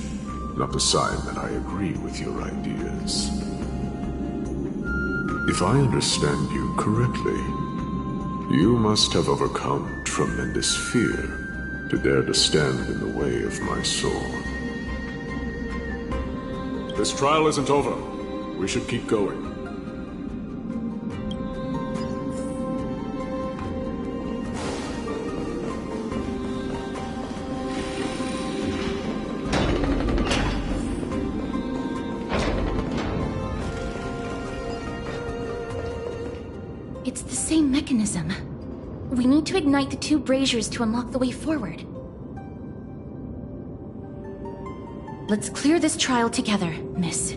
not a sign that I agree with your ideas. If I understand you correctly, you must have overcome tremendous fear to dare to stand in the way of my sword. This trial isn't over. We should keep going. It's the same mechanism. We need to ignite the two braziers to unlock the way forward. Let's clear this trial together, miss.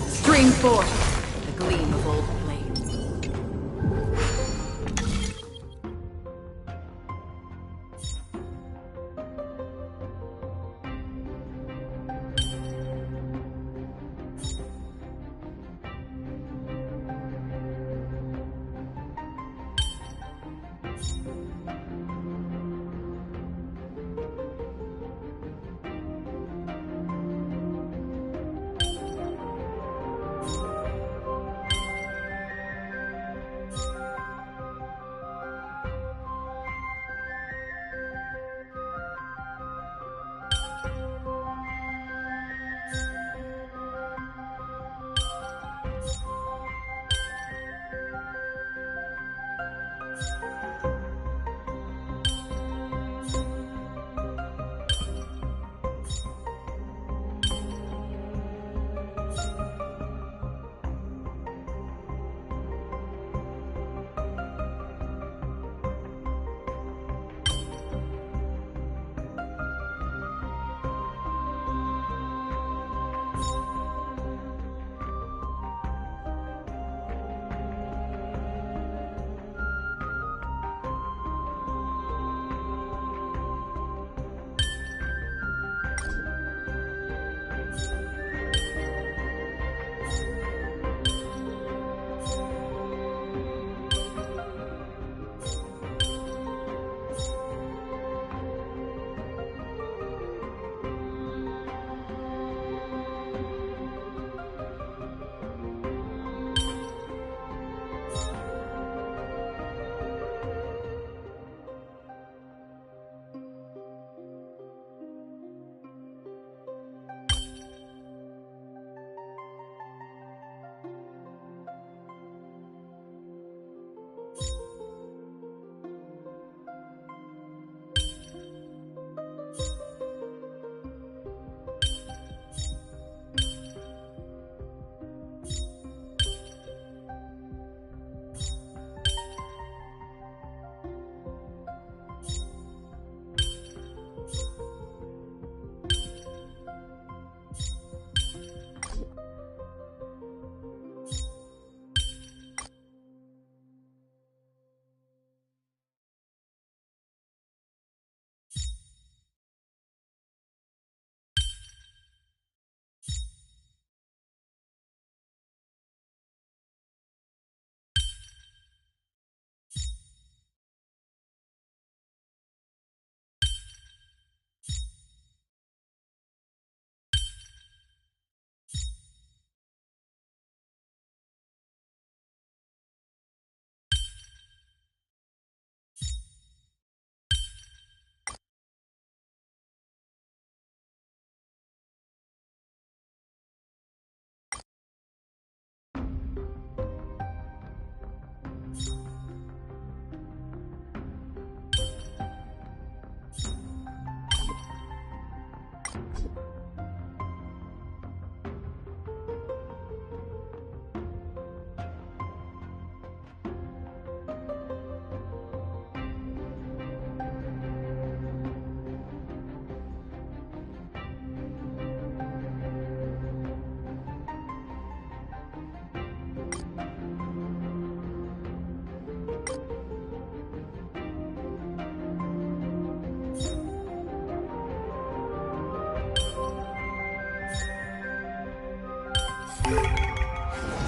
Spring forth, the gleam of old flames.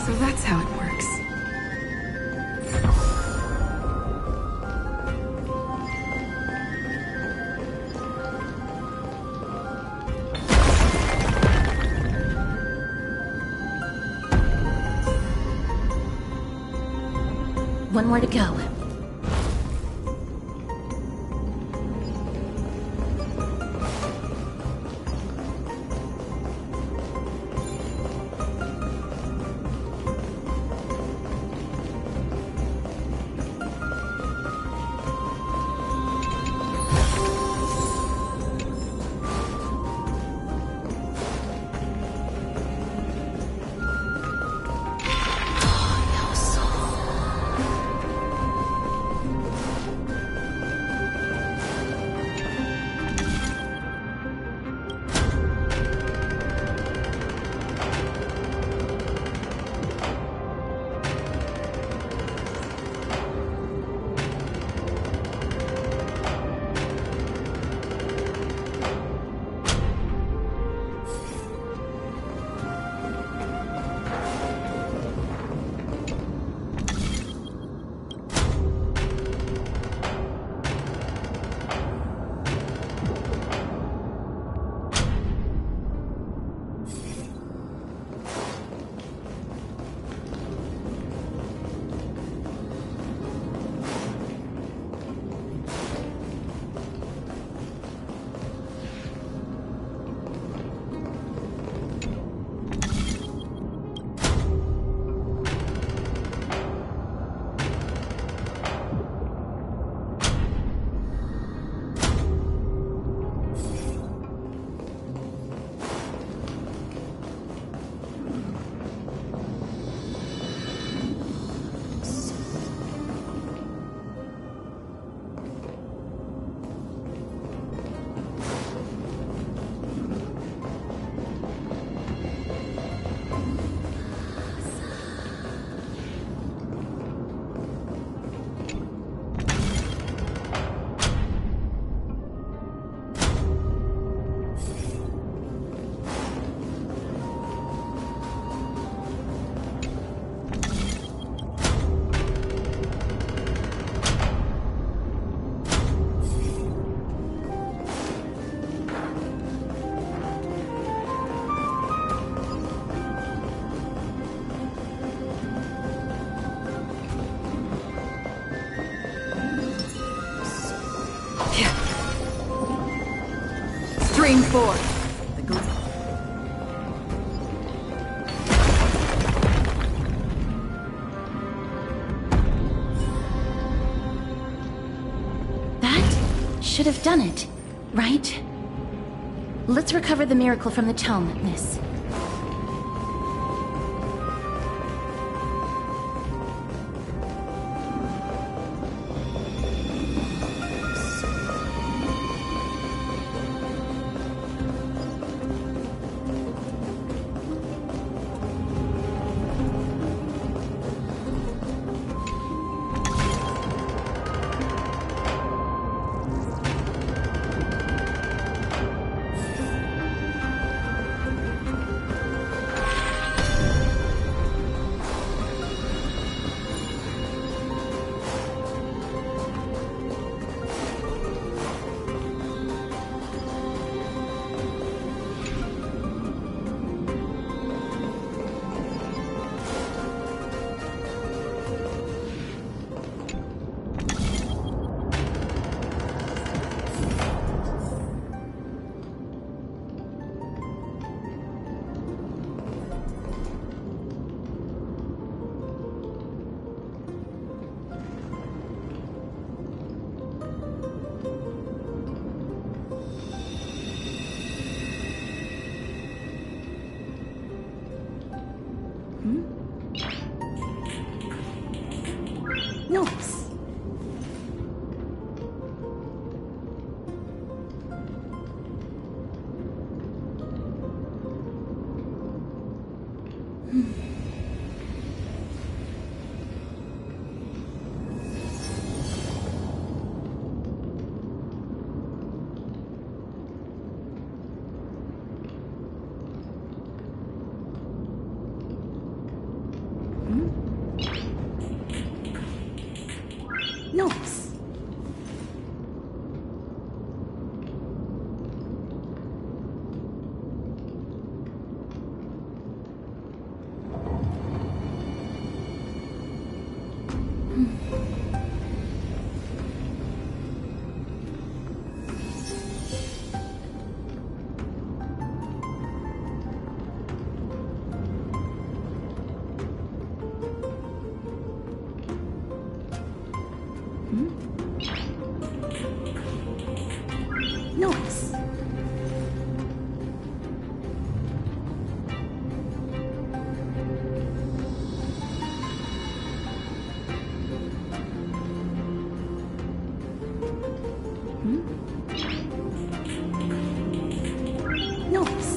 So that's how it works. One more to go. Stream 4. That should have done it, right? Let's recover the miracle from the tome, miss. Nice. Nice. Nice. Nice.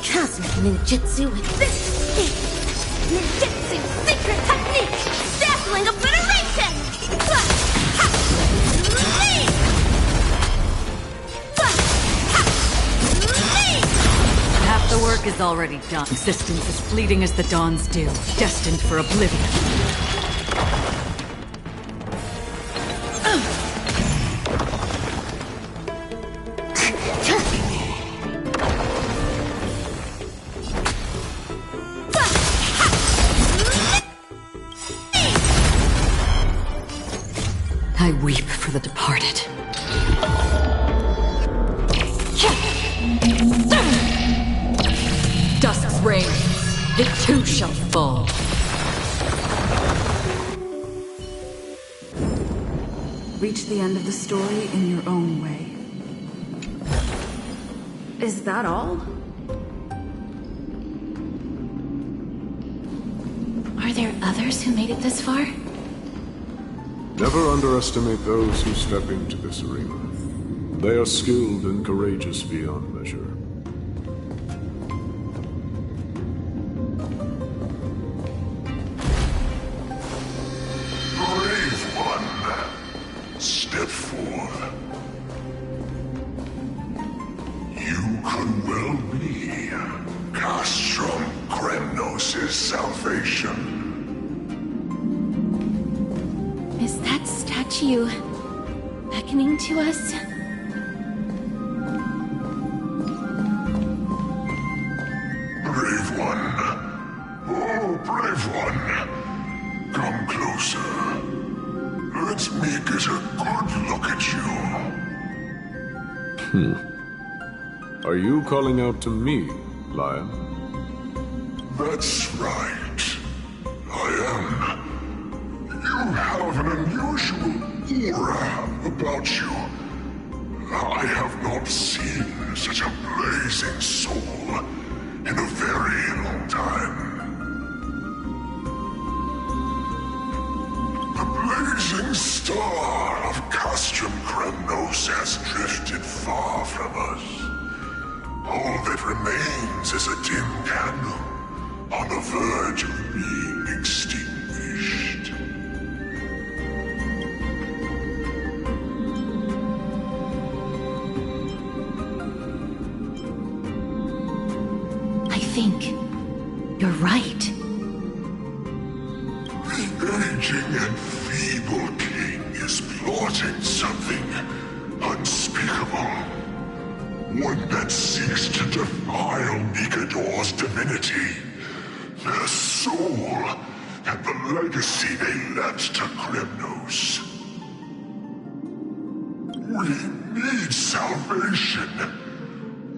Cosmic ninjutsu with this ninjutsu secret technique! Dazzling obliteration! Half the work is already done. Existence is fleeting as the dawn's dew, destined for oblivion. I weep for the departed. Dusk's reign, it too shall fall. Reach the end of the story in your own way. Is that all? Are there others who made it this far? Never underestimate those who step into this arena. They are skilled and courageous beyond measure. Brave one, step forth. You could well be Castrum Kremnos' salvation. Is that statue beckoning to us? Brave one. Oh, brave one. Come closer. Let me get a good look at you. Are you calling out to me, Lion? That's right. I am. You have an unusual aura about you. I have not seen such a blazing soul in a very long time. The blazing star of Castrum Kremnos has drifted far from us. All that remains is a dim candle on the verge of being extinguished. I think you're right. The aging and feeble king is plotting something unspeakable. One that seeks to defile Nikador's divinity, their soul, and the legacy they left to Kremnos. We need salvation.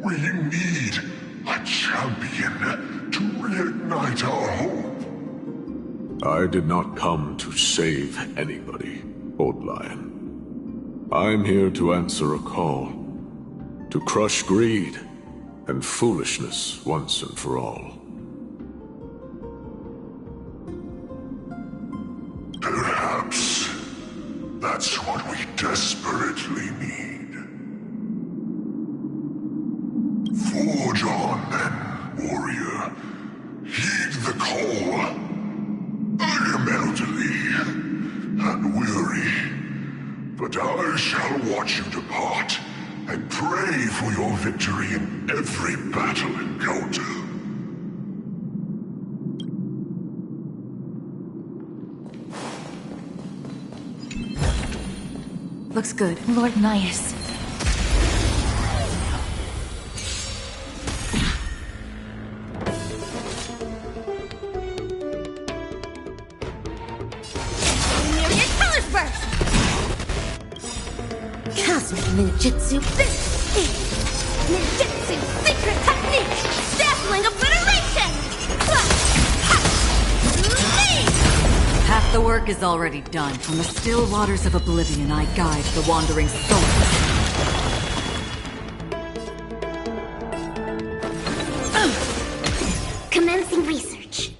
We need a champion to reignite our hope. I did not come to save anybody, Old Lion. I'm here to answer a call. To crush greed and foolishness once and for all. Perhaps that's what we desperately need. Forge on then, warrior. Heed the call. I am elderly and weary, but I shall watch you depart and pray for your victory in every battle encounter. Looks good. Lord Nias. Myriad colors burst! Cosmic ninjutsu ninjutsu secret technique! Dazzling obliteration! Half the work is already done. From the still waters of oblivion, I guide the wandering souls. Commencing research.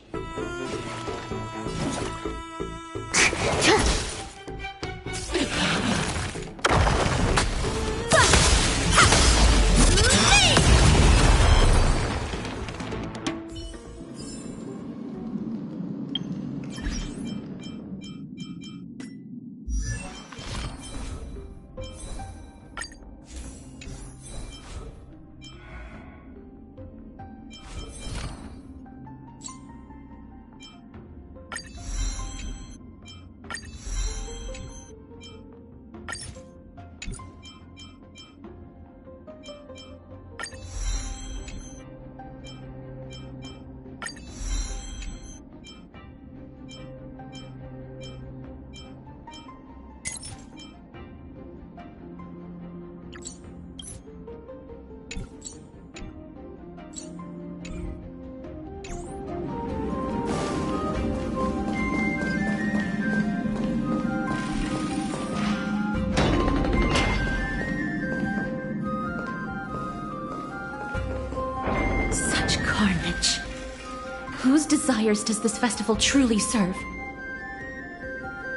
Whose desires does this festival truly serve?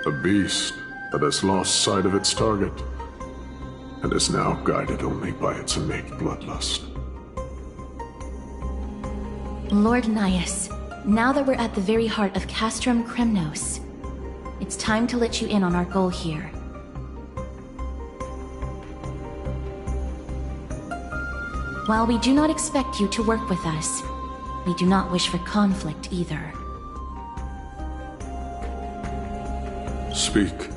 A beast that has lost sight of its target, and is now guided only by its innate bloodlust. Lord Nias, now that we're at the very heart of Castrum Kremnos, it's time to let you in on our goal here. While we do not expect you to work with us, we do not wish for conflict either. Speak.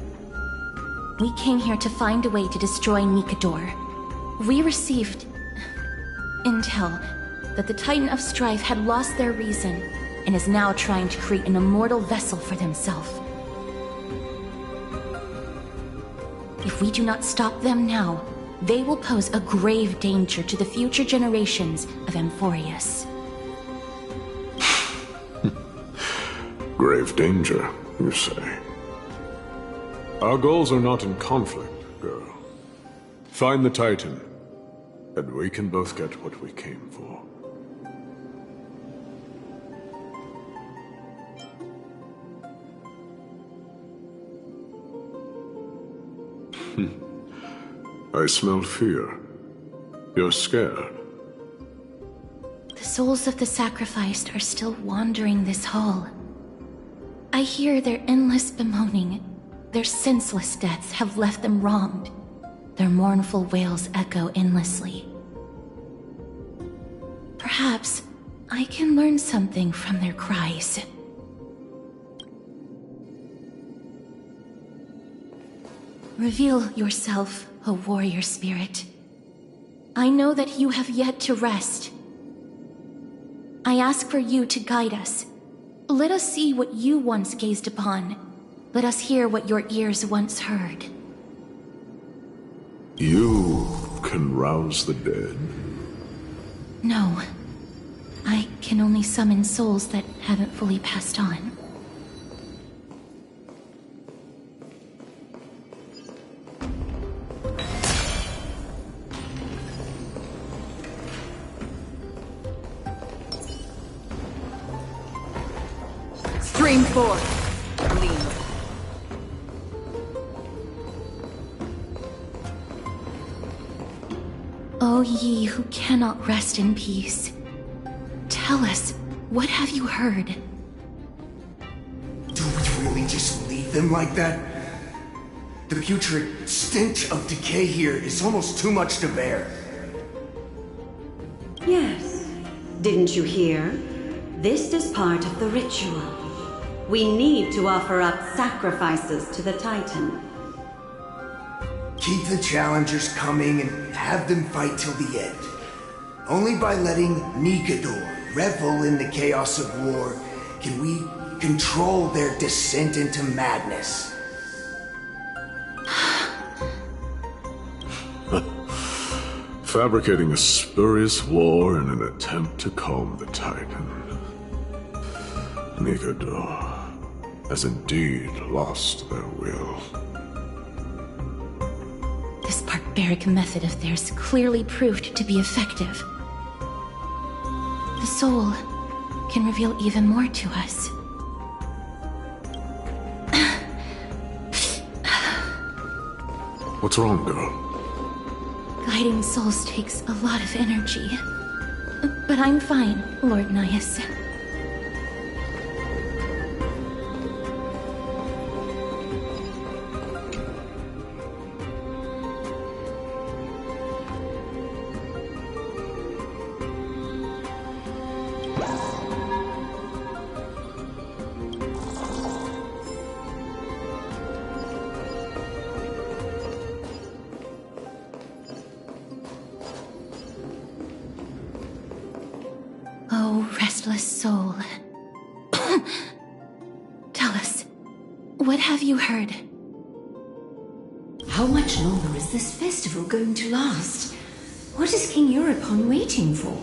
We came here to find a way to destroy Nikador. We received intel that the Titan of Strife had lost their reason and is now trying to create an immortal vessel for themselves. If we do not stop them now, they will pose a grave danger to the future generations of Amphorius. Grave danger, you say? Our goals are not in conflict, girl. Find the Titan, and we can both get what we came for. I smell fear. You're scared. The souls of the sacrificed are still wandering this hall. I hear their endless bemoaning. Their senseless deaths have left them wronged. Their mournful wails echo endlessly. Perhaps I can learn something from their cries. Reveal yourself, O warrior spirit. I know that you have yet to rest. I ask for you to guide us. Let us see what you once gazed upon. Let us hear what your ears once heard. You can rouse the dead. No. I can only summon souls that haven't fully passed on. Stream forth. Leave. O ye who cannot rest in peace, tell us, what have you heard? Do we really just leave them like that? The putrid stench of decay here is almost too much to bear. Yes. Didn't you hear? This is part of the ritual. We need to offer up sacrifices to the Titan. Keep the challengers coming and have them fight till the end. Only by letting Nikador revel in the chaos of war can we control their descent into madness. Fabricating a spurious war in an attempt to calm the Titan. Nikador has indeed lost their will. This barbaric method of theirs clearly proved to be effective. The soul can reveal even more to us. What's wrong, girl? Guiding souls takes a lot of energy. But I'm fine, Lord Nias. Oh, restless soul. Tell us, what have you heard? How much longer is this festival going to last? What is King Euripon waiting for?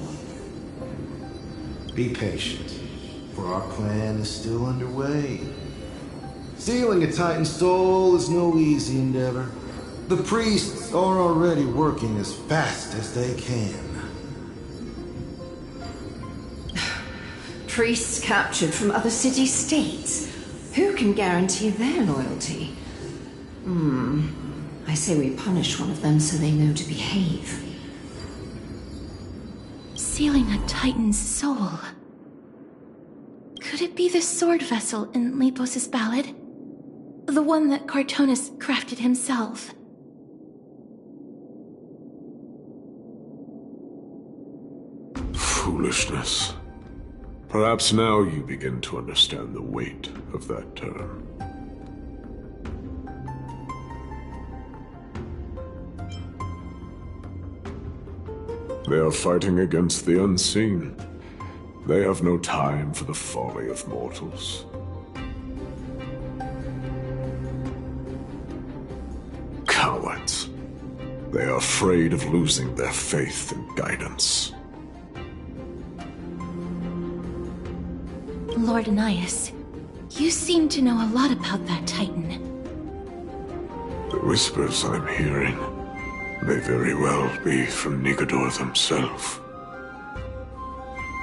Be patient, for our plan is still underway. Stealing a Titan soul is no easy endeavor. The priests are already working as fast as they can. Priests captured from other city-states. Who can guarantee their loyalty? I say we punish one of them so they know to behave. Sealing a Titan's soul. Could it be the sword vessel in Lepos' ballad? The one that Cartonus crafted himself? Foolishness. Perhaps now you begin to understand the weight of that term. They are fighting against the unseen. They have no time for the folly of mortals. Cowards. They are afraid of losing their faith and guidance. Lord Nias, you seem to know a lot about that Titan. The whispers I'm hearing may very well be from Nikador himself.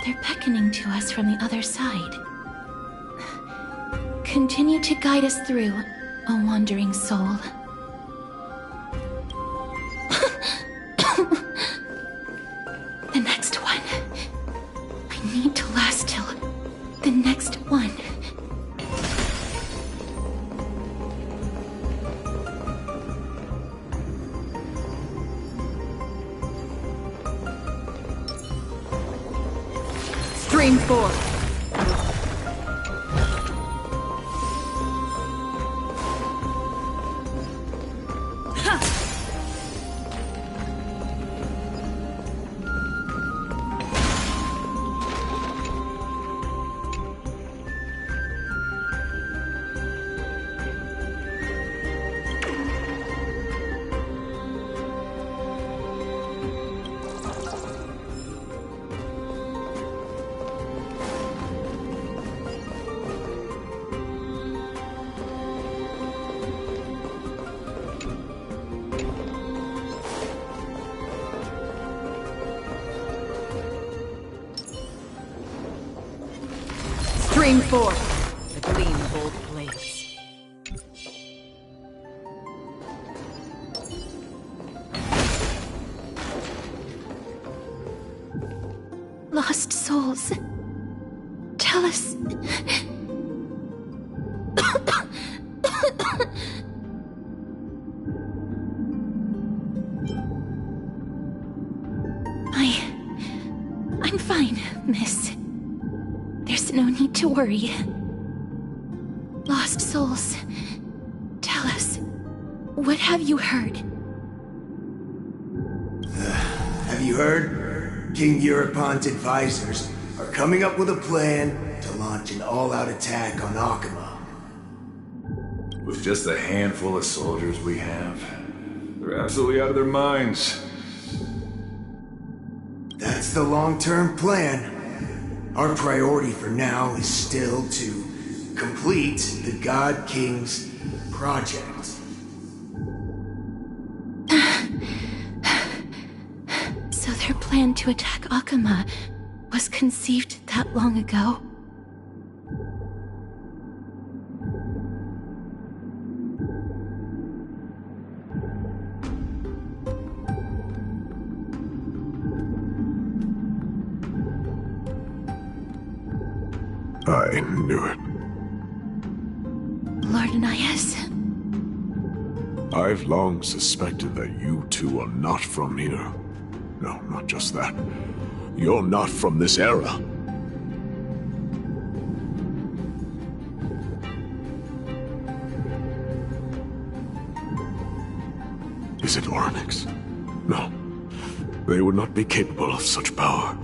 They're beckoning to us from the other side. Continue to guide us through, O wandering soul. The next one. I need to last till the next one. Stream forth. forth the gleam of old blades. Lost souls. Tell us. I'm fine, miss. There's no need to worry. Lost souls. Tell us. What have you heard? Have you heard? King Eurypon's advisors are coming up with a plan to launch an all-out attack on Akama. With just a handful of soldiers we have, they're absolutely out of their minds. That's the long-term plan. Our priority for now is still to complete the God King's project. So their plan to attack Akama was conceived that long ago? I knew it. Lord Anais? I've long suspected that you two are not from here. No, not just that. You're not from this era. Is it Oryx? No. They would not be capable of such power.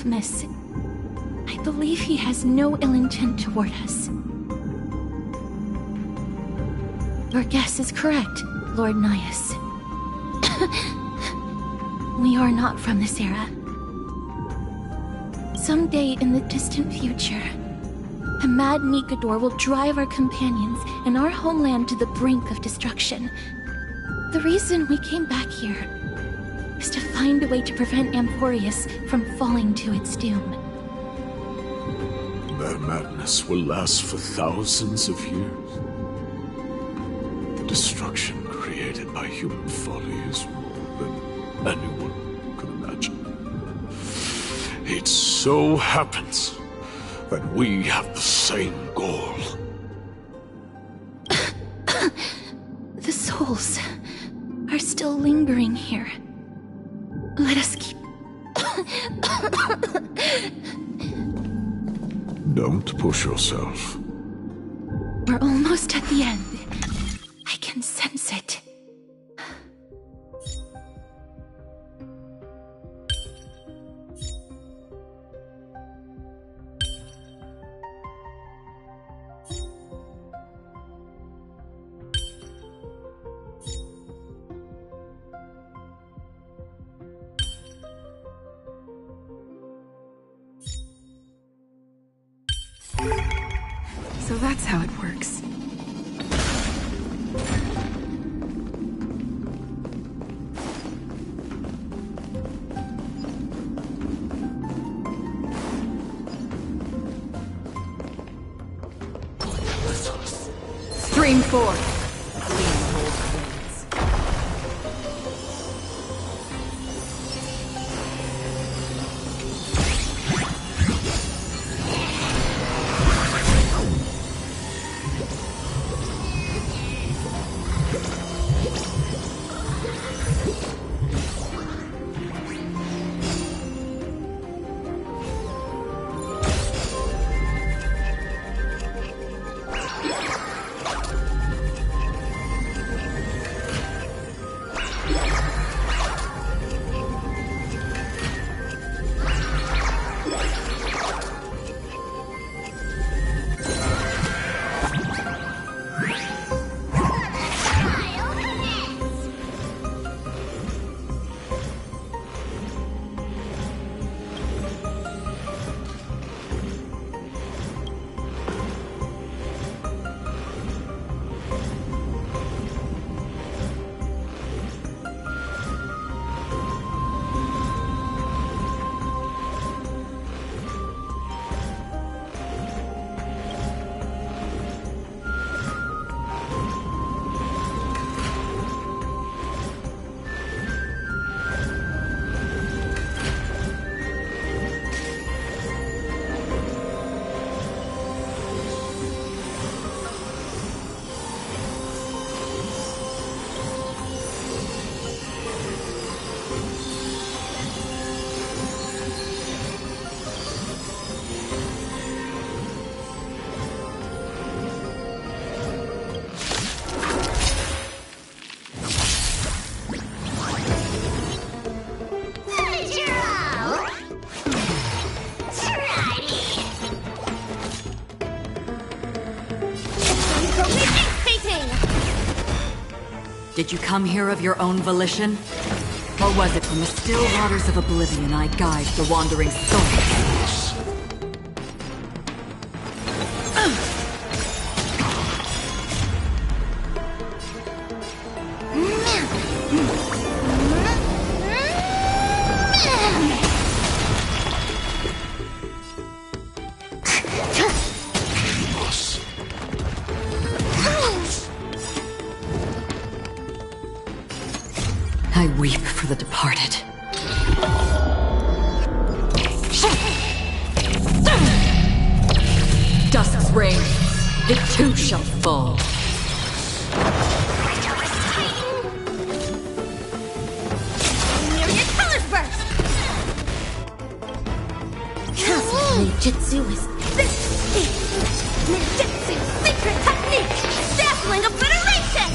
Miss. I believe he has no ill intent toward us. Your guess is correct, Lord Nias. We are not from this era. Someday in the distant future, a mad Nikador will drive our companions and our homeland to the brink of destruction. The reason we came back here is to find a way to prevent Amphorius from falling to its doom. Their madness will last for thousands of years. The destruction created by human folly is more than anyone could imagine. It so happens that we have the same goal. The souls are still lingering here. Let us keep... Don't push yourself. We're almost at the end. I can sense it. So that's how it works. Stream forth. Did you come here of your own volition? Or was it from the still waters of oblivion I guide the wandering souls? I weep for the departed. Dusk's reign, it too shall fall. Your colors burst! Ninjutsu is Ninjutsu secret technique! Dazzling obliteration!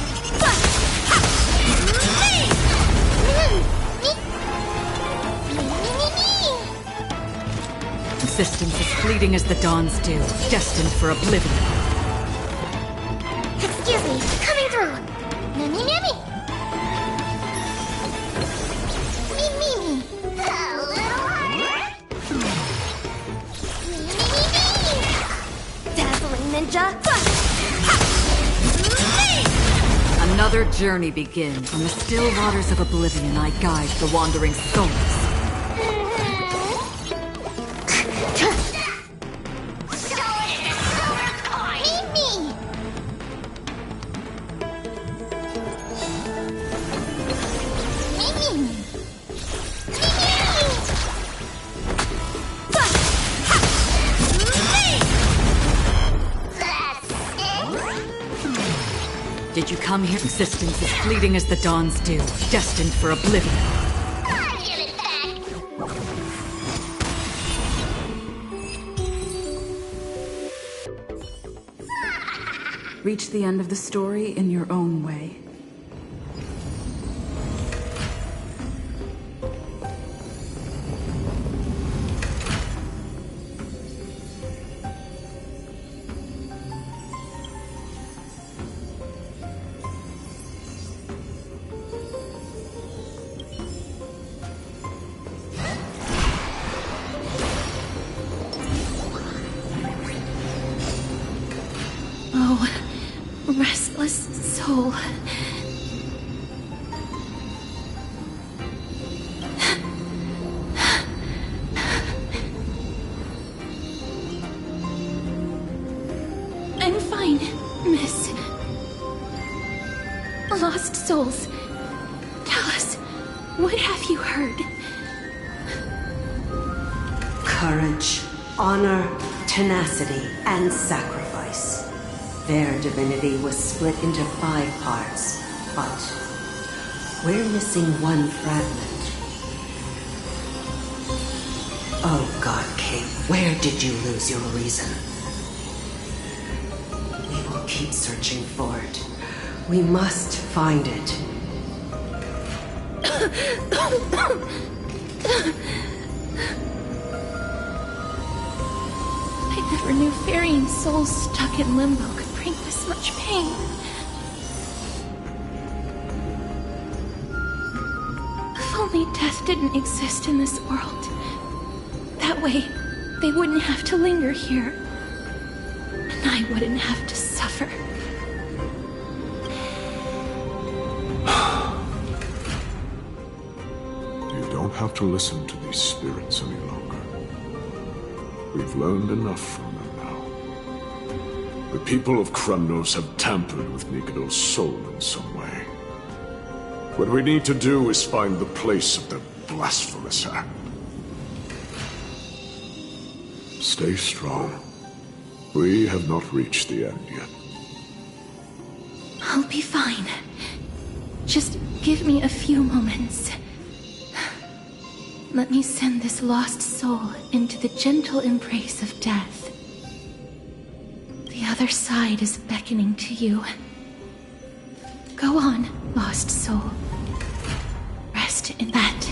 Existence is fleeting as the dawn's dew, destined for oblivion. Excuse me, coming through. Nami Nami. Me. A little harder. Me. Dazzling ninja. Another journey begins. On the still waters of oblivion, I guide the wandering souls. Did you come here? Existence is fleeting as the dawn's dew, destined for oblivion. Give it back. Reach the end of the story in your own way. Oh, restless soul. I'm fine, miss. Lost souls. Tell us, what have you heard? Courage, honor, tenacity, and sacrifice. Their divinity was split into 5 parts, but we're missing one fragment. Oh God, King, where did you lose your reason? We will keep searching for it. We must find it. I never knew ferrying souls stuck in limbo could bring this much pain. If only death didn't exist in this world. That way, they wouldn't have to linger here. And I wouldn't have to suffer. You don't have to listen to these spirits any longer. We've learned enough from them now. The people of Kremnos have tampered with Nikado's soul in some way. What we need to do is find the place of their blasphemous act. Stay strong. We have not reached the end yet. I'll be fine. Just give me a few moments. Let me send this lost soul into the gentle embrace of death. The other side is beckoning to you. Go on, lost soul. Rest in that.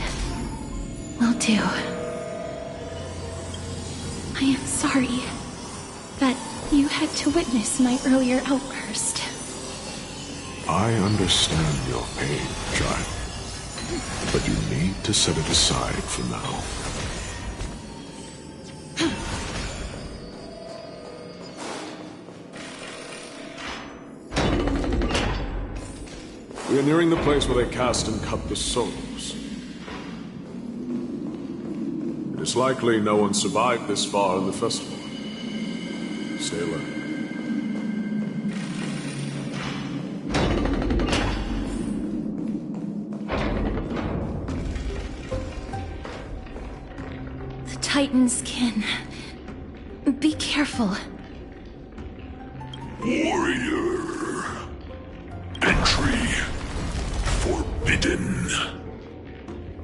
Will do. I am sorry that you had to witness my earlier outburst. I understand your pain, child. But you need to set it aside for now. We are nearing the place where they cast and cut the souls. It is likely no one survived this far in the festival. Stay alert. The Titan's kin. Be careful. Warrior. Entry forbidden.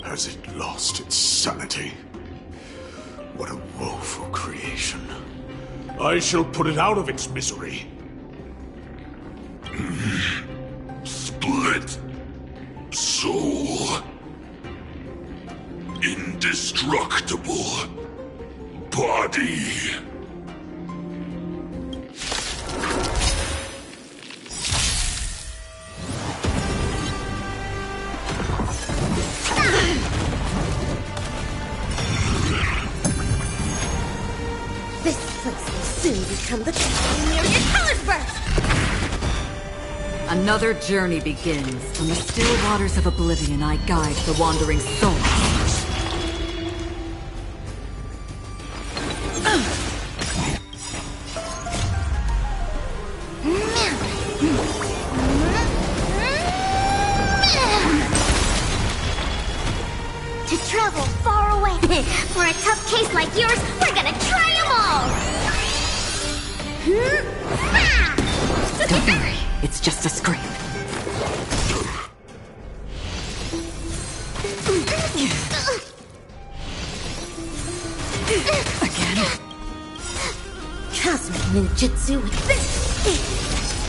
Has it lost its sanity? What a woeful creation. I shall put it out of its misery. Split soul. Indestructible body. This place will soon become the castle near your colors burst! Another journey begins. From the still waters of oblivion, I guide the wandering souls. To travel far away. For a tough case like yours, we're gonna try them all! Don't worry, it's just a scrape. Again? Cosmic ninjutsu with this!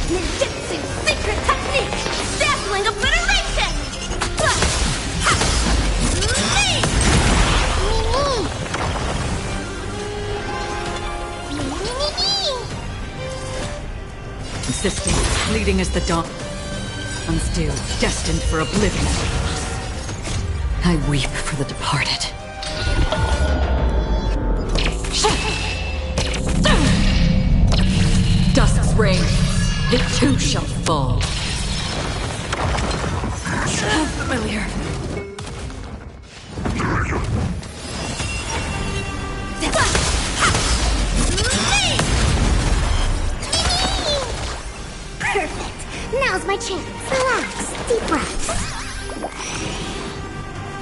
Ninjutsu secret technique! Dazzling obliteration! Consistent, fleeting as the dawn. Unstill, destined for oblivion. I weep for the departed. Dusk's reign, it too shall fall. So familiar. Perfect. Now's my chance. Relax. Deep breaths.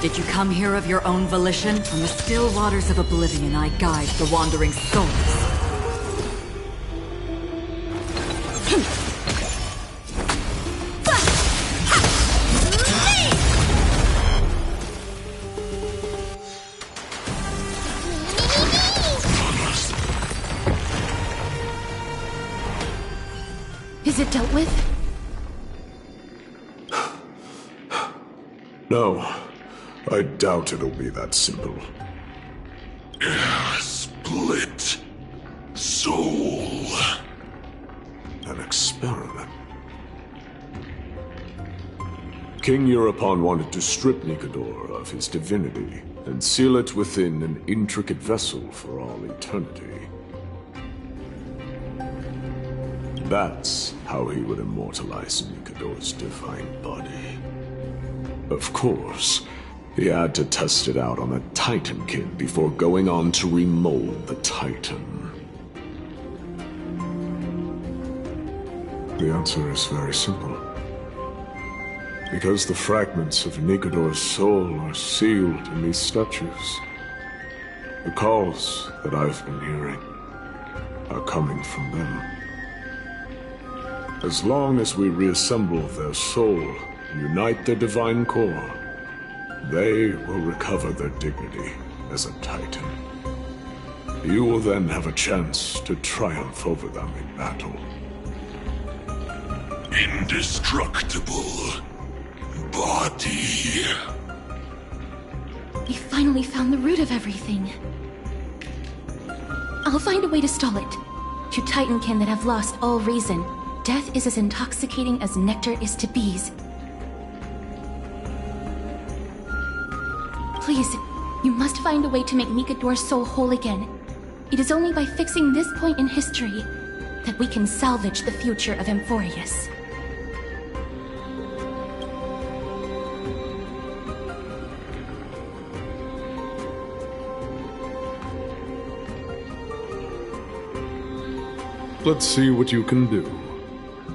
Did you come here of your own volition? From the still waters of oblivion, I guide the wandering souls. Is it dealt with? No, I doubt it'll be that simple. Split soul. An experiment. King Euripon wanted to strip Nikador of his divinity and seal it within an intricate vessel for all eternity. That's how he would immortalize Nikador's divine body. Of course, he had to test it out on a Titan kid before going on to remold the Titan. The answer is very simple. Because the fragments of Nikador's soul are sealed in these statues. The calls that I've been hearing are coming from them. As long as we reassemble their soul and unite their divine core, they will recover their dignity as a Titan. You will then have a chance to triumph over them in battle. Indestructible body. We finally found the root of everything. I'll find a way to stall it. To Titankin that have lost all reason, Death is as intoxicating as nectar is to bees. Please, you must find a way to make Nikador's soul whole again. It is only by fixing this point in history that we can salvage the future of Amphorius. Let's see what you can do,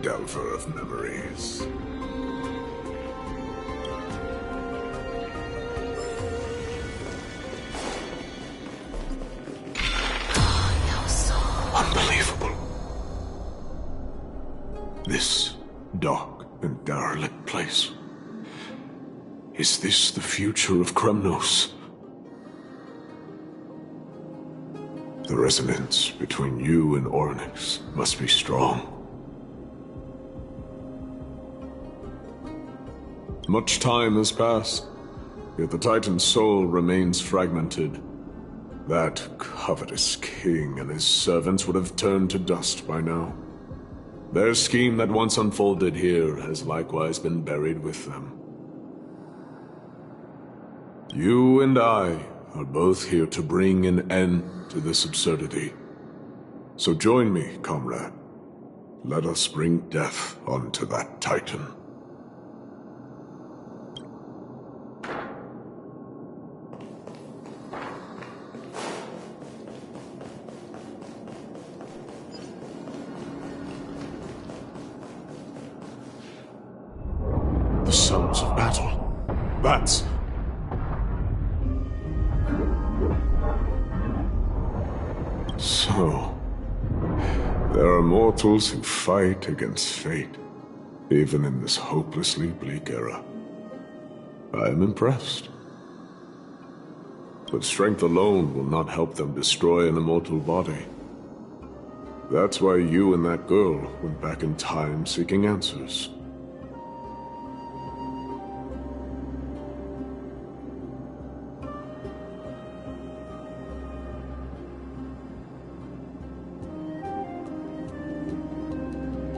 Delver of Memories. Unbelievable. This dark and derelict place. Is this the future of Kremnos? The resonance between you and Ornyx must be strong. Much time has passed, yet the Titan's soul remains fragmented. That covetous king and his servants would have turned to dust by now. Their scheme that once unfolded here has likewise been buried with them. You and I are both here to bring an end to this absurdity. So join me, comrade. Let us bring death onto that Titan. The sounds of battle. That's... So, there are mortals who fight against fate, even in this hopelessly bleak era. I am impressed. But strength alone will not help them destroy an immortal body. That's why you and that girl went back in time seeking answers.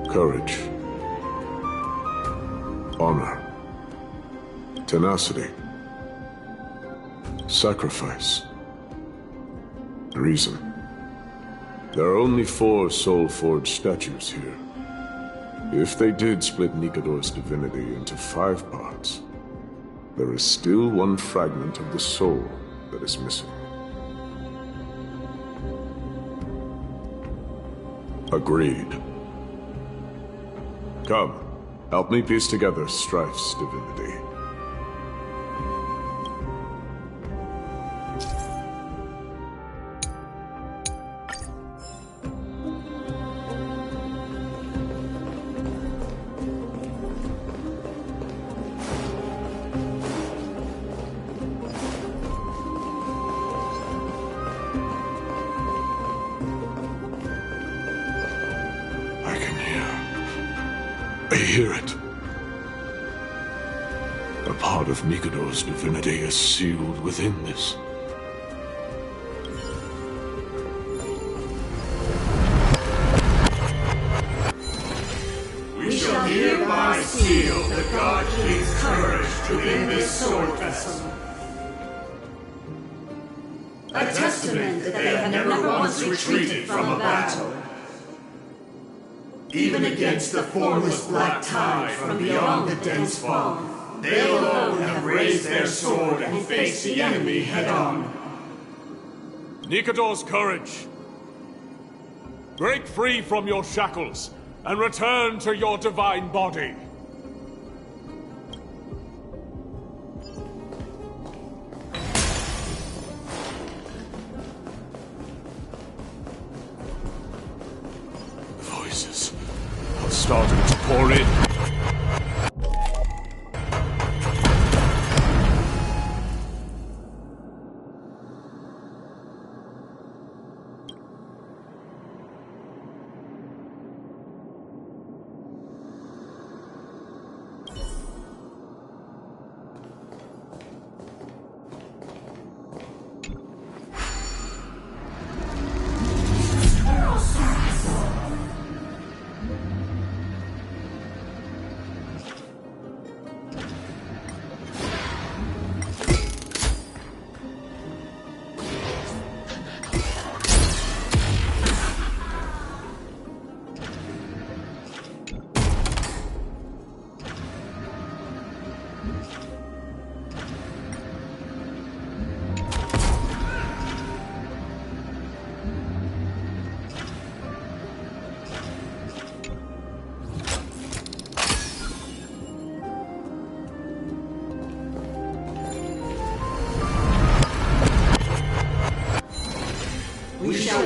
Courage, honor, tenacity, sacrifice, reason. There are only 4 soul-forged statues here. If they did split Nikador's divinity into 5 parts, there is still one fragment of the soul that is missing. Agreed. Come, help me piece together Strife's divinity. I hear it. A part of Nikador's divinity is sealed within this. We shall hereby seal the God King's courage within this sword vessel. A testament that they have never once retreated from a battle. Even against the formless black tide from beyond the dense fog, they alone have raised their sword and faced the enemy head-on. Nikador's courage! Break free from your shackles and return to your divine body. Voices are starting to pour in.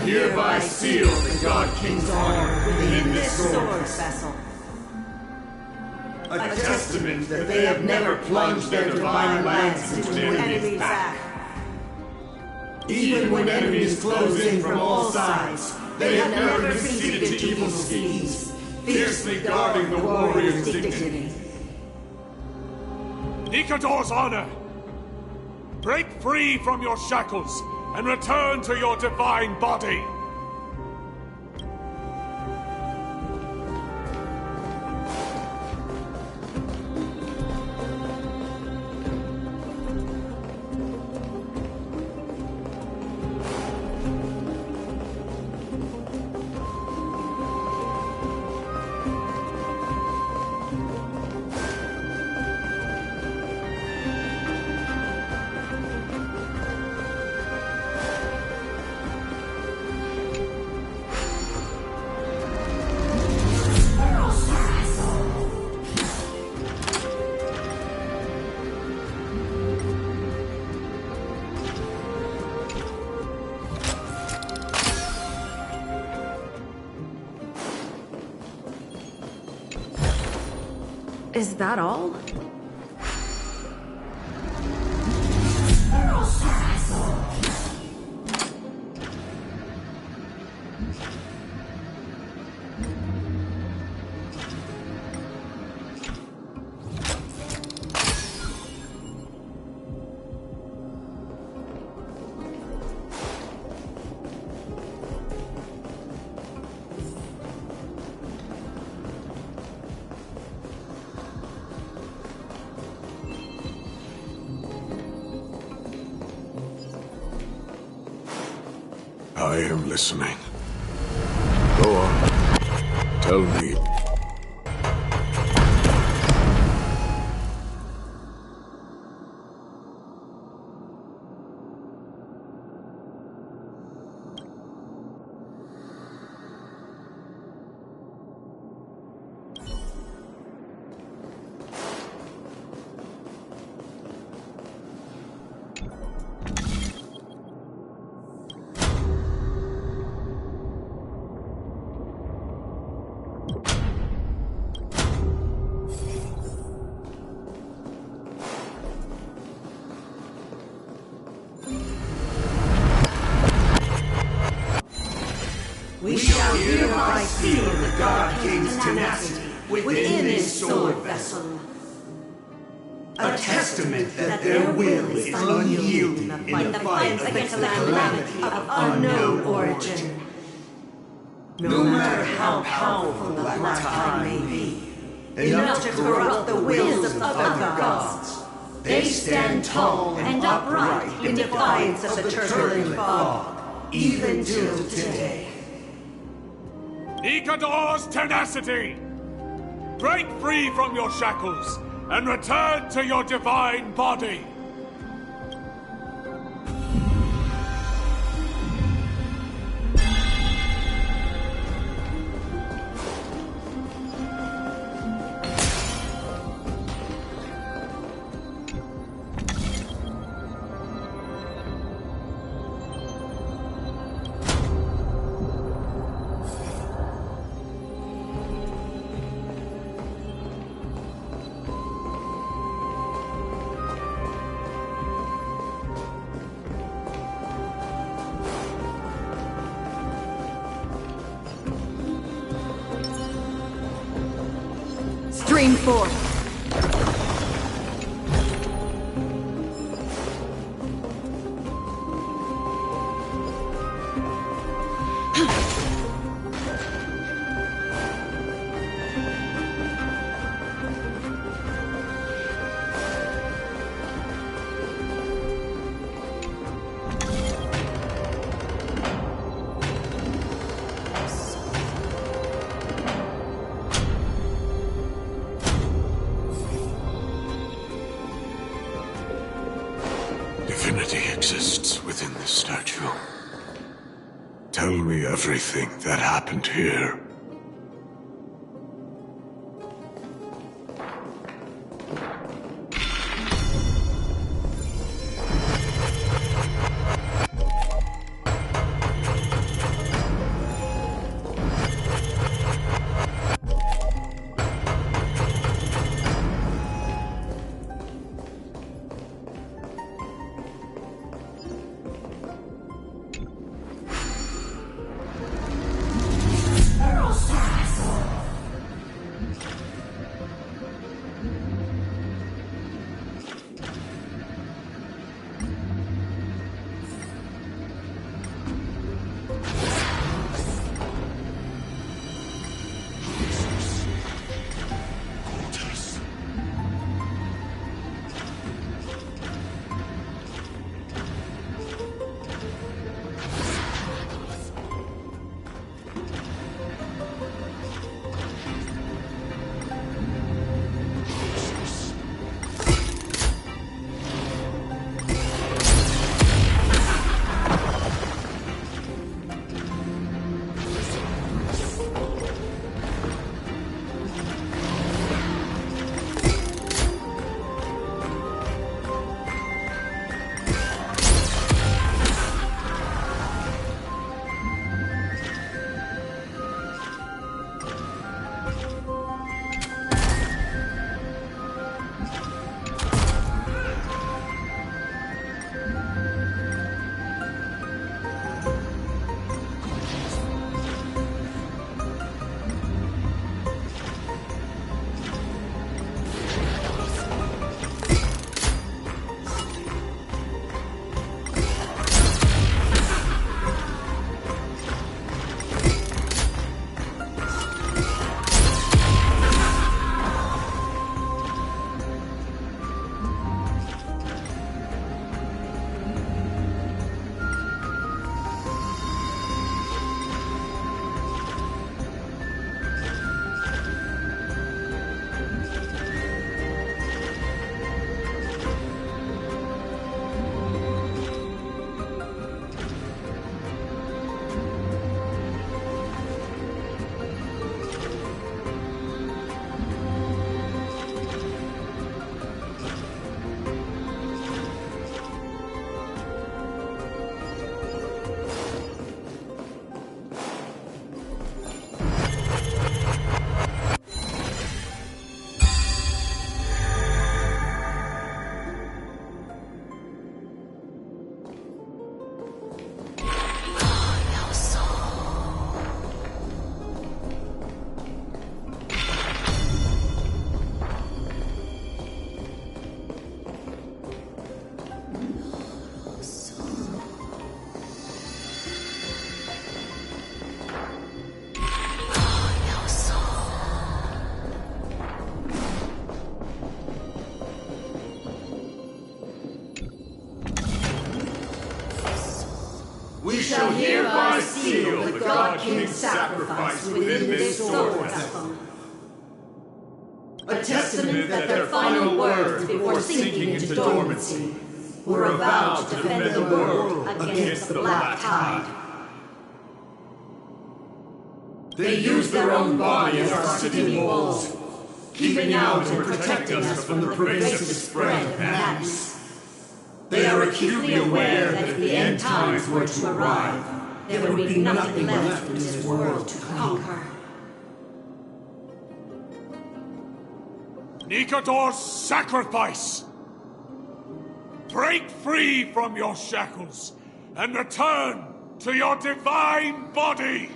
hereby seal the God King's honor within this sword vessel. A testament that they have never plunged their divine lance into an enemy's back. Even when enemies close in from all sides, they have never conceded to evil schemes, fiercely guarding the warrior's dignity. Nikador's honor! Break free from your shackles and return to your divine body! Is that all? I am listening. Go on. Tell me. We shall hereby seal the God King's tenacity within this sword vessel. A testament that their will is unyielding in the fight against the calamity of unknown origin. No matter how powerful the Black Tide may be, enough to corrupt the wills of other gods, they stand tall and upright in defiance of the turbulent fog, even till today. Nikador's tenacity! Break free from your shackles and return to your divine body! Stream forth. Divinity exists within this statue. Tell me everything that happened here. God King's sacrifice within this sword vessel. A testament that their final words before sinking into dormancy were a vow to defend the world against the Black Tide. They used their own body as our city walls, keeping out and protecting us from the pervasive spread of madness. They are acutely aware that if the end times were to arrive, there would be nothing left in this world to conquer. Nikador's sacrifice! Break free from your shackles and return to your divine body!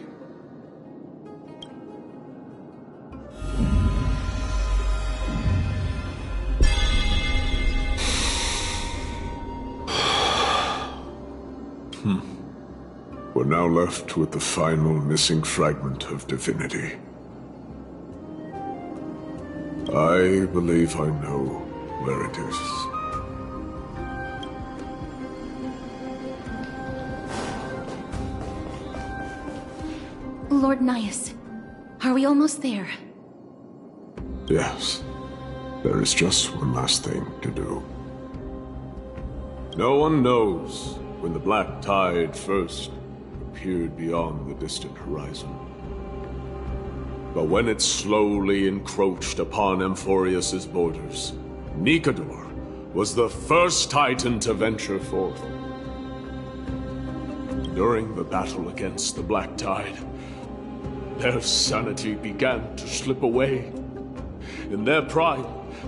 We're now left with the final missing fragment of divinity. I believe I know where it is. Lord Nias, are we almost there? Yes. There is just one last thing to do. No one knows when the Black Tide first appeared beyond the distant horizon. But when it slowly encroached upon Amphorius' borders, Nikador was the first Titan to venture forth. During the battle against the Black Tide, their sanity began to slip away. In their pride,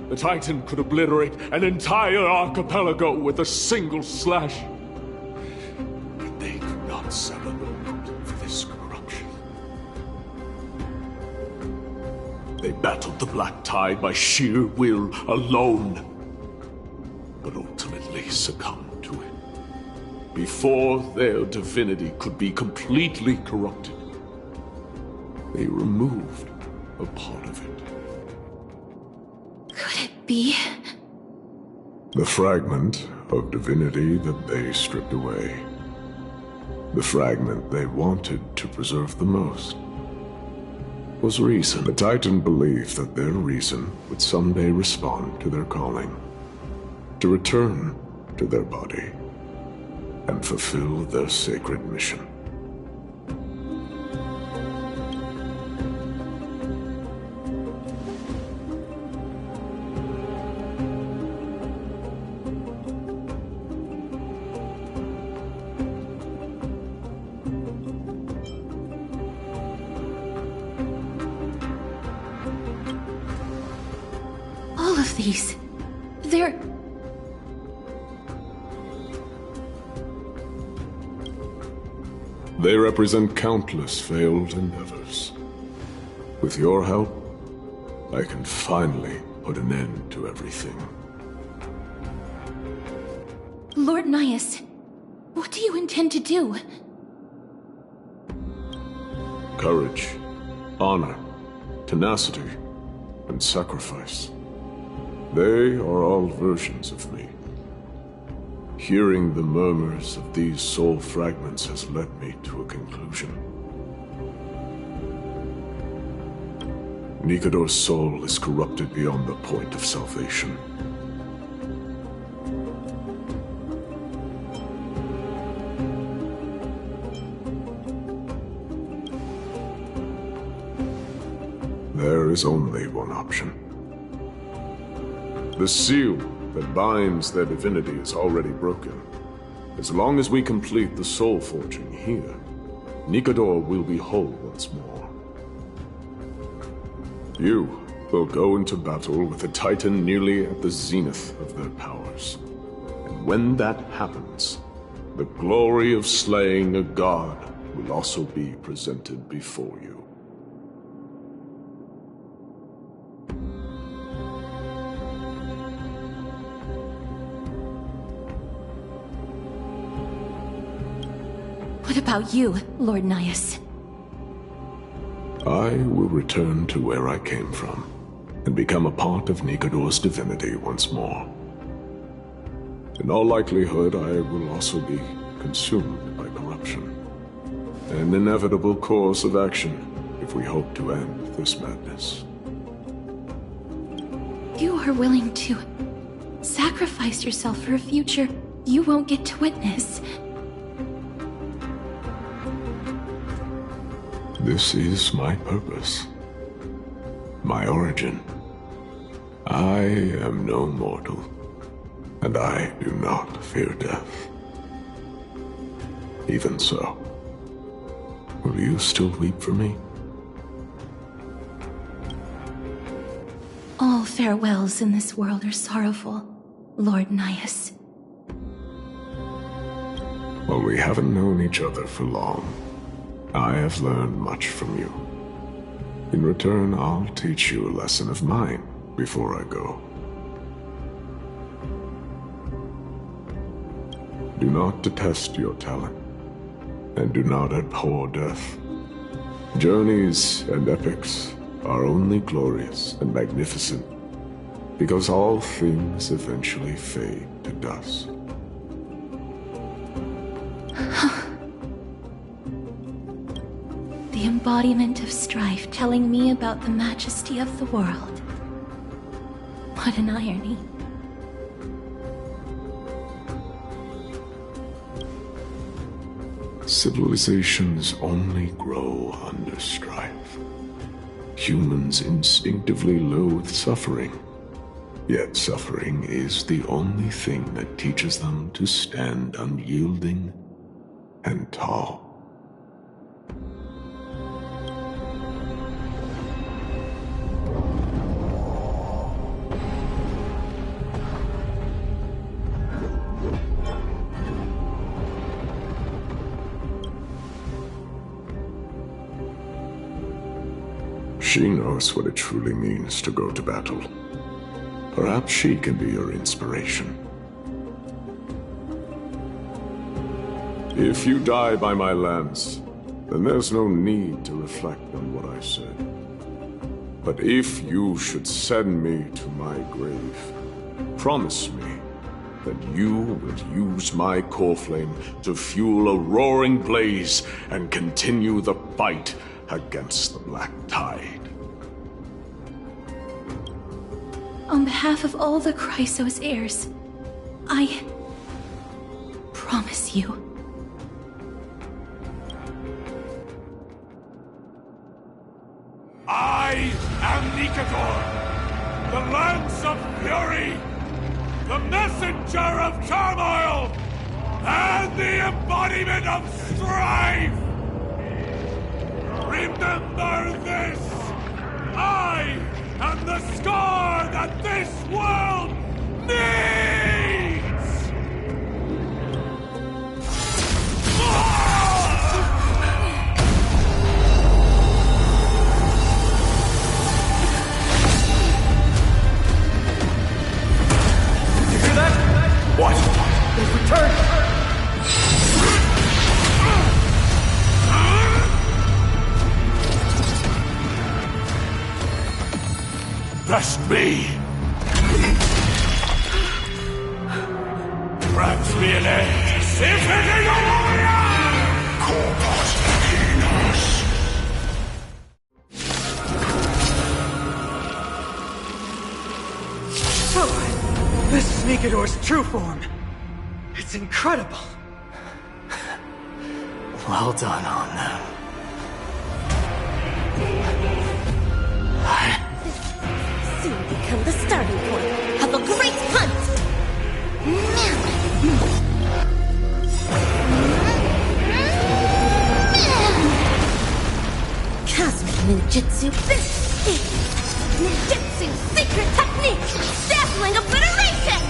the Titan could obliterate an entire archipelago with a single slash. But they could not settle the root of this corruption. They battled the Black Tide by sheer will alone, but ultimately succumbed to it. Before their divinity could be completely corrupted, they removed a part of it. Could it be? The fragment of divinity that they stripped away. The fragment they wanted to preserve the most was reason. The Titan believed that their reason would someday respond to their calling, to return to their body, and fulfill their sacred mission. They're... They represent countless failed endeavors. With your help, I can finally put an end to everything. Lord Nias, what do you intend to do? Courage, honor, tenacity, and sacrifice. They are all versions of me. Hearing the murmurs of these soul fragments has led me to a conclusion. Nikador's soul is corrupted beyond the point of salvation. There is only one option. The seal that binds their divinity is already broken. As long as we complete the soul forging here, Nikador will be whole once more. You will go into battle with a Titan nearly at the zenith of their powers. And when that happens, the glory of slaying a god will also be presented before you. What about you, Lord Nias? I will return to where I came from, and become a part of Nikador's divinity once more. In all likelihood, I will also be consumed by corruption. an inevitable course of action if we hope to end this madness. You are willing to sacrifice yourself for a future you won't get to witness. This is my purpose. My origin. I am no mortal, and I do not fear death. Even so, will you still weep for me? All farewells in this world are sorrowful, Lord Nias. Well, we haven't known each other for long. I have learned much from you. In return, I'll teach you a lesson of mine before I go. Do not detest your talent, and do not abhor death. Journeys and epics are only glorious and magnificent, because all things eventually fade to dust. The embodiment of strife telling me about the majesty of the world. What an irony. Civilizations only grow under strife. Humans instinctively loathe suffering. Yet suffering is the only thing that teaches them to stand unyielding and tall. She knows what it truly means to go to battle. Perhaps she can be your inspiration. If you die by my lance, then there's no need to reflect on what I said. But if you should send me to my grave, promise me that you will use my core flame to fuel a roaring blaze and continue the fight against the Black Tide. On behalf of all the Chrysos heirs, I promise you. I am Nikador, the Lance of Fury, the messenger of turmoil, and the embodiment of strife! Remember this! I am the scar that this world needs! You hear that? What? They've returned! Trust me. Perhaps me an edge. Symphony of warrior! Corpus Machinas. So, this is Nikador's true form. It's incredible. Well done on them. Soon become the starting point of a great hunt! Cosmic ninjutsu ninjutsu secret technique! Dazzling obliteration!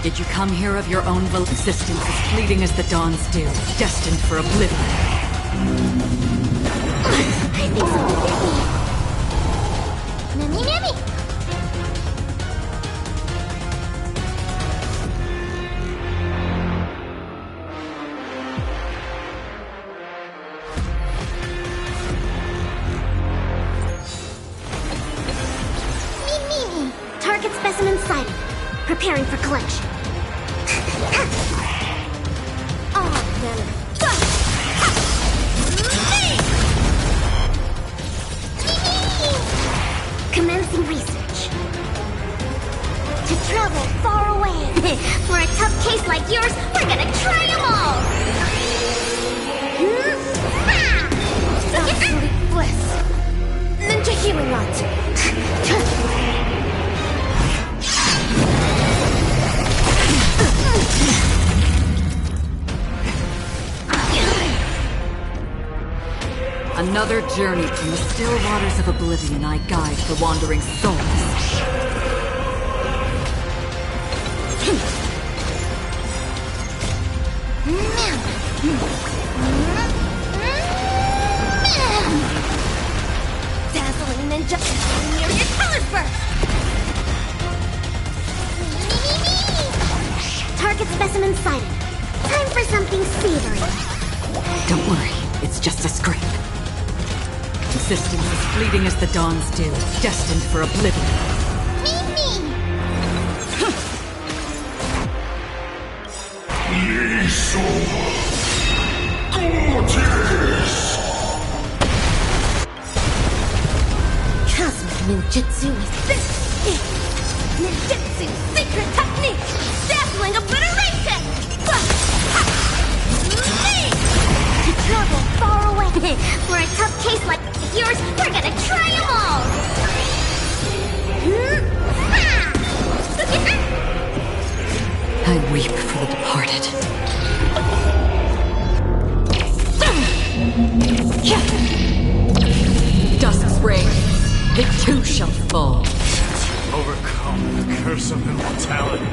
Did you come here of your own will? Existence as fleeting as the dawn's dew, destined for oblivion. I think so. Nami! preparing for collection. Oh, man. Commencing research. To travel far away. For a tough case like yours, we're gonna try them all! Absolute bliss. Ninja healing art. Another journey from the still waters of oblivion I guide the wandering souls. Dazzling ninja, near your colors burst! Target specimen sighted. Time for something savory. Don't worry, it's just a scrape. Existence as fleeting as the dawn's dew, destined for oblivion. Cosmic ninjutsu is this! Ninjutsu secret technique! Dazzling obliteration! To travel far away! For a tough case like yours, we're gonna try them all! I weep for the departed. Dusk's reign, it too shall fall. Overcome the curse of immortality.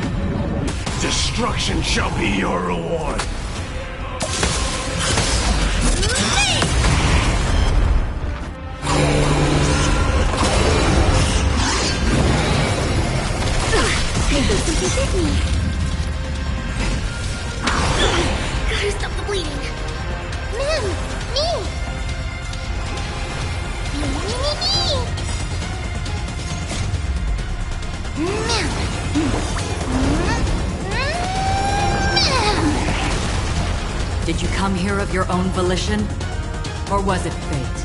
Destruction shall be your reward. Gotta stop the bleeding. Man, me! Did you come here of your own volition? Or was it fate?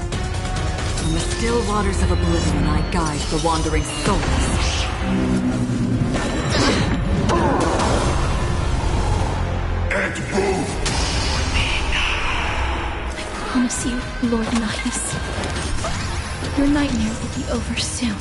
In the still waters of oblivion I guide the wandering souls. I promise you, Lord Nihus, your nightmare will be over soon.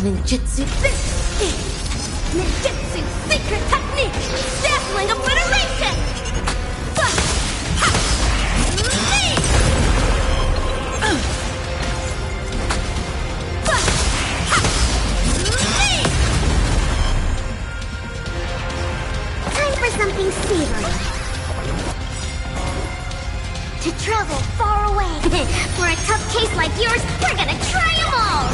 Ninjutsu Ninjutsu secret technique! Dazzling obliteration! Time for something savory. To travel far away. For a tough case like yours, we're gonna try them all!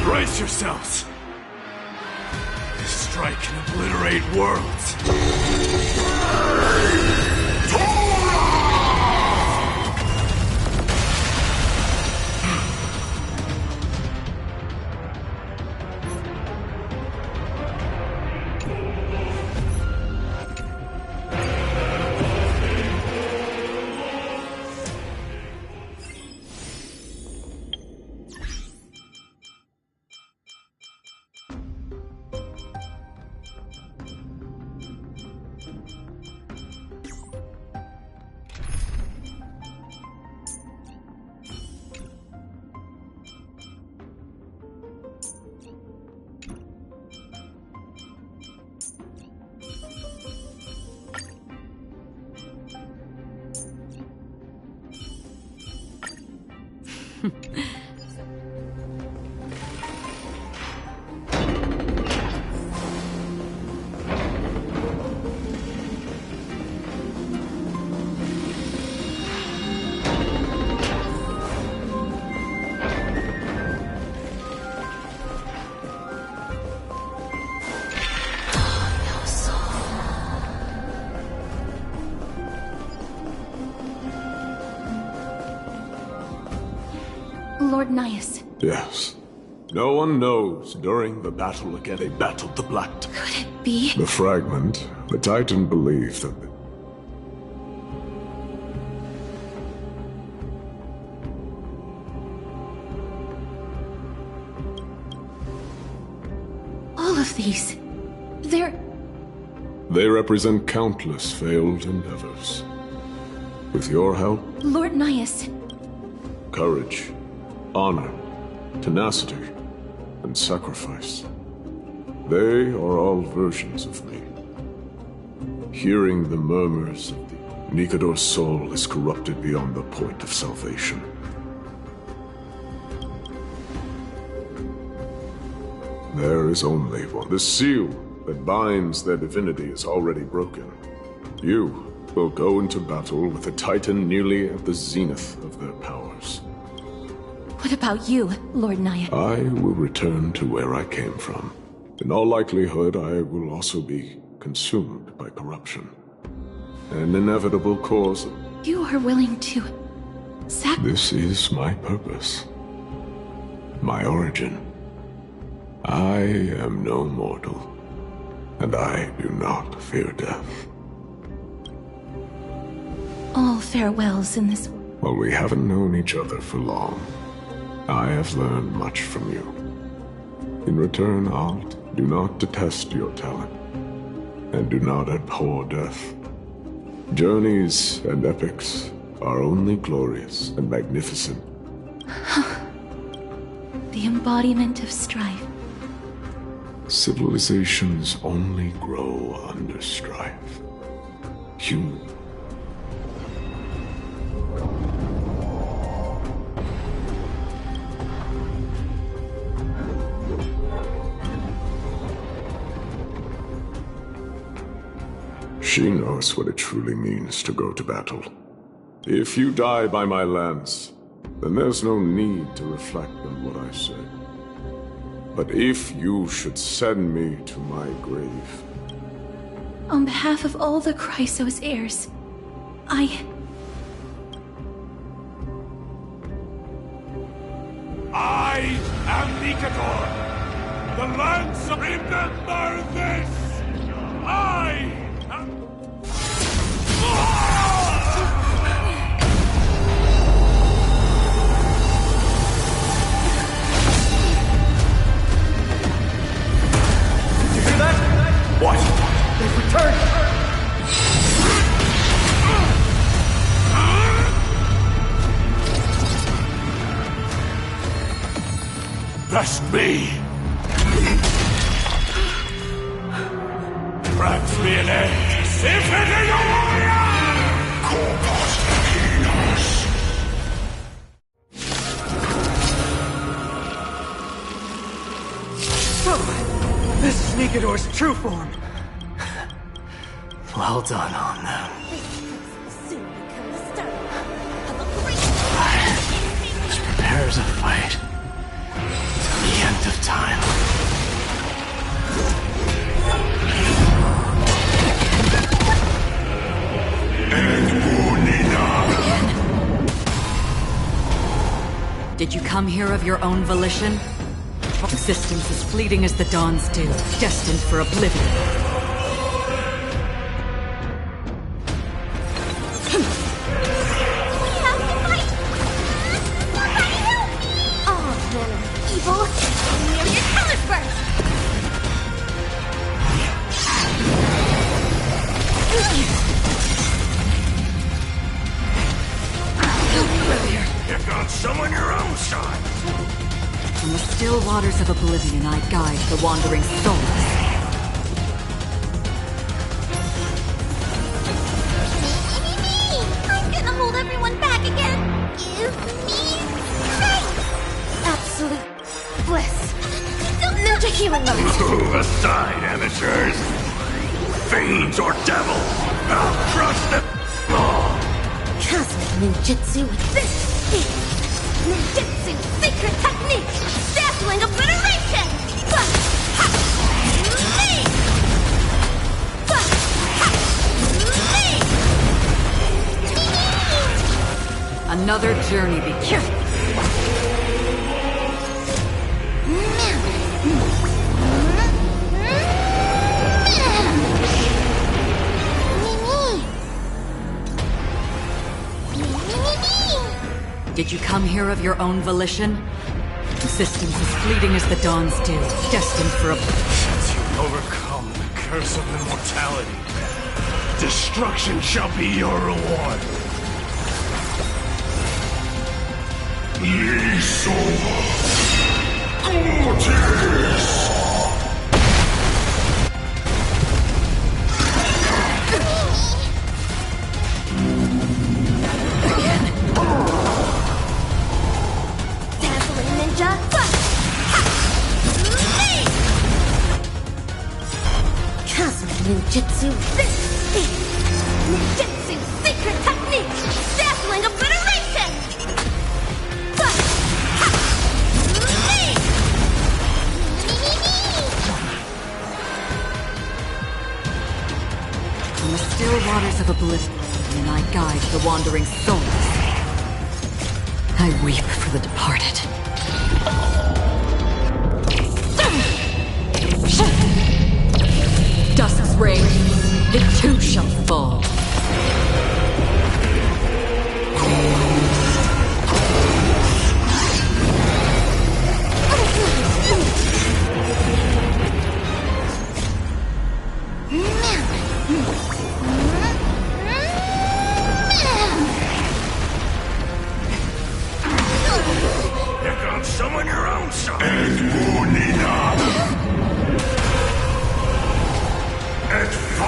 Brace yourselves. This strike can obliterate worlds. Lord Nias. Yes. No one knows during the battle again they battled the Black. Could it be? The fragment, the Titan believed that... All of these... they're... They represent countless failed endeavors. With your help... Lord Nias. Courage, honor, tenacity, and sacrifice. They are all versions of me. Hearing the murmurs of the Nikador's soul is corrupted beyond the point of salvation. There is only one. The seal that binds their divinity is already broken. You will go into battle with a Titan nearly at the zenith of their powers. What about you, Lord Naya? I will return to where I came from. In all likelihood, I will also be consumed by corruption. An inevitable cause of... You are willing to... This is my purpose. My origin. I am no mortal, and I do not fear death. All farewells in this... Well, we haven't known each other for long. I have learned much from you. In return, Alt, do not detest your talent, and do not abhor death. Journeys and epics are only glorious and magnificent. The embodiment of strife. Civilizations only grow under strife. Human. She knows what it truly means to go to battle. If you die by my lance, then there's no need to reflect on what I said. But if you should send me to my grave... On behalf of all the Chrysos heirs, I am Nikador! The lance of... Remember this! I am... What? They've returned! Bless me! Grant me an end! Infinity warrior! Corpus Aquinas! So, this is Nikador's true form. Well done on them. Let's prepare to fight till the end of time. Did you come here of your own volition? Existence as fleeting as the dawn's dew, destined for oblivion. Summon your own son! From the still waters of oblivion, I guide the wandering souls. I'm gonna hold everyone back again. Give me strength. Absolute bliss. Ninja healing mode. Move aside, amateurs. Fiends or devils, I'll crush them all. Cosmic ninjutsu with this speed. Ninjutsu secret technique. Dazzling obliteration. Another journey begins. Did you come here of your own volition? Existence as fleeting as the dawn's dew, destined for a... Since you overcome the curse of immortality, destruction shall be your reward. Dazzling ninja. Cosmic ninjutsu. Ninjutsu secret technique. Dazzling obliteration. On the still waters of oblivion, and I guide the wandering souls. I weep for the departed. Dusk's reign, it too shall fall. Here comes someone your own son. I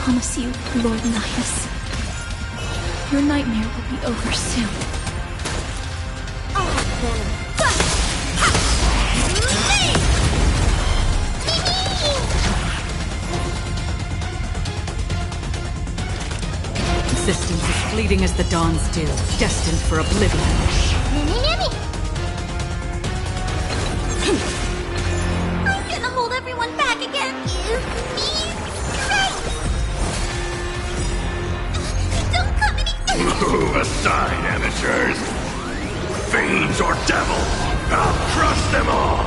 promise you, Lord Nihus, your nightmare will be over soon. Existence as fleeting as the dawn's dew, destined for oblivion. I'm gonna hold everyone back again. Give me strength. Don't come any closer. Move aside, amateurs. Fiends or devils, I'll crush them all.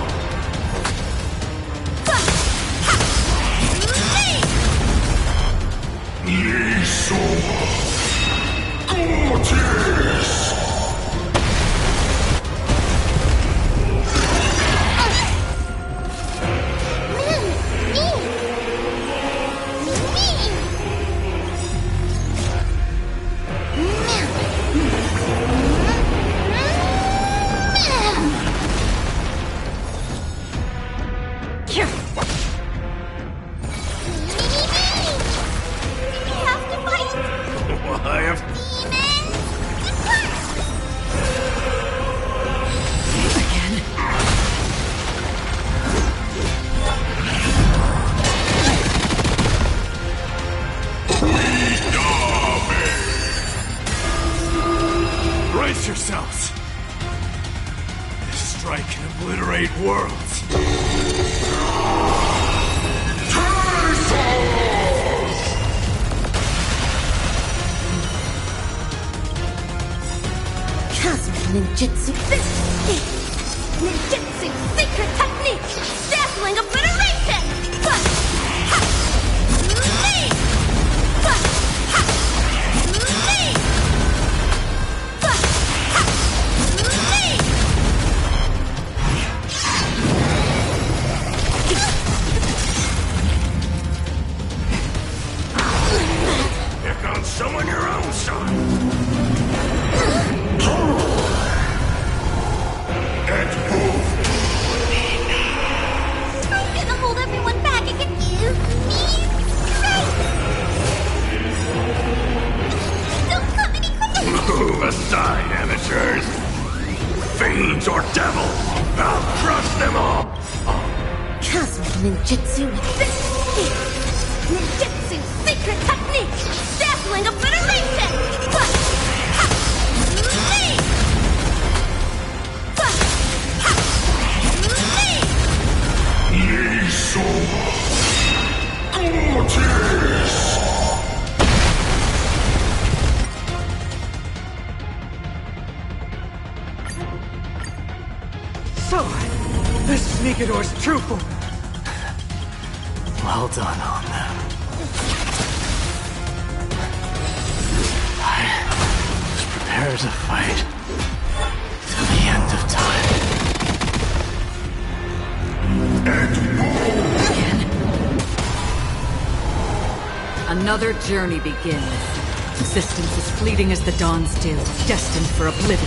Brace yourselves. This strike can obliterate worlds. Cosmic ninjutsu. Ninjutsu secret technique. Dazzling obliteration. Here comes someone your own son. I'm gonna hold everyone back again. Give me strength. Don't come any closer. Move aside, amateurs. Fiends or devils, I'll crush them all. Cosmic ninjutsu. Ninjutsu secret technique. Dazzling obliteration. So, this is Nikador's true form. Well done on them. prepares a fight till the end of time. Another journey begins. Existence as fleeting as the dawn's dew, destined for oblivion.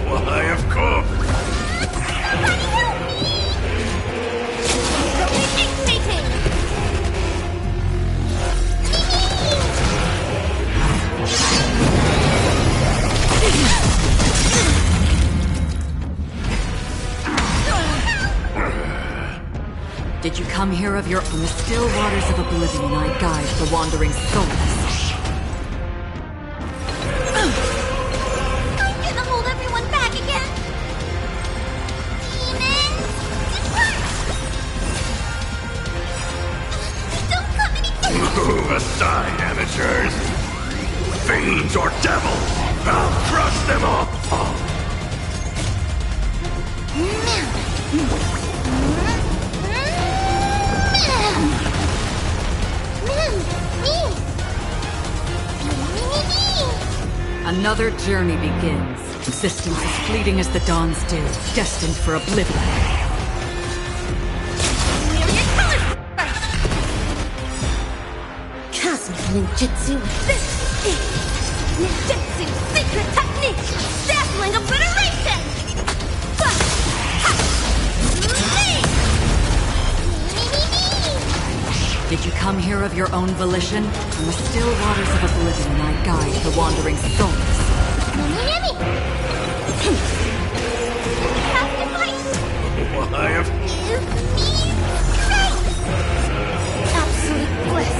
Why, of course. Did you come here of your own? The still waters of oblivion I guide the wandering souls. I'm gonna hold everyone back again! Demons! Don't come any Move aside, amateurs! Fiends or devils! I'll crush them all! Another journey begins. Existence as fleeting as the dawn's dew, destined for oblivion. Cosmic ninjutsu with this ninjutsu secret technique! Dazzling obliteration! Did you come here of your own volition? On the still waters of oblivion I guide the wandering souls. Why, of Absolute bliss!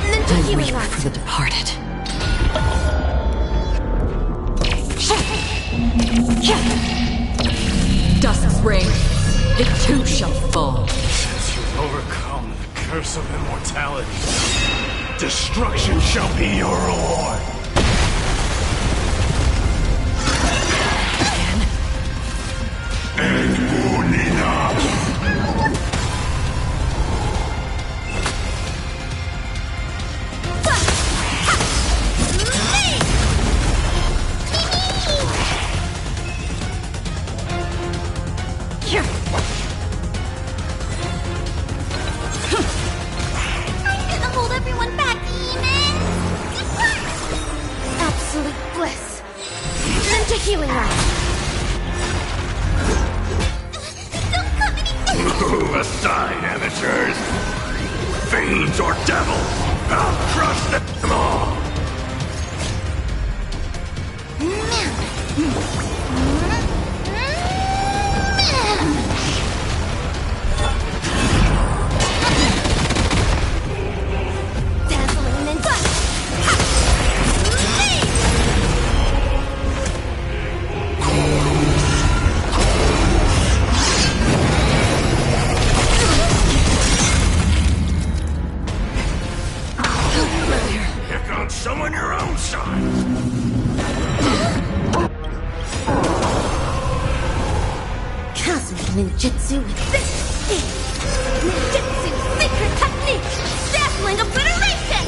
Ninja I healing weep art! for the departed. Dusk's reign, it too shall fall. Since you've overcome the curse of immortality, destruction shall be your reward. I'm gonna hold everyone back, demons! Absolute bliss! Ninja healing art! Move aside, amateurs! Fiends or devils! I'll crush them all! Dazzling ninja! Here comes someone your own side! Cosmic ninjutsu with this ninjutsu secret technique! Dazzling obliteration!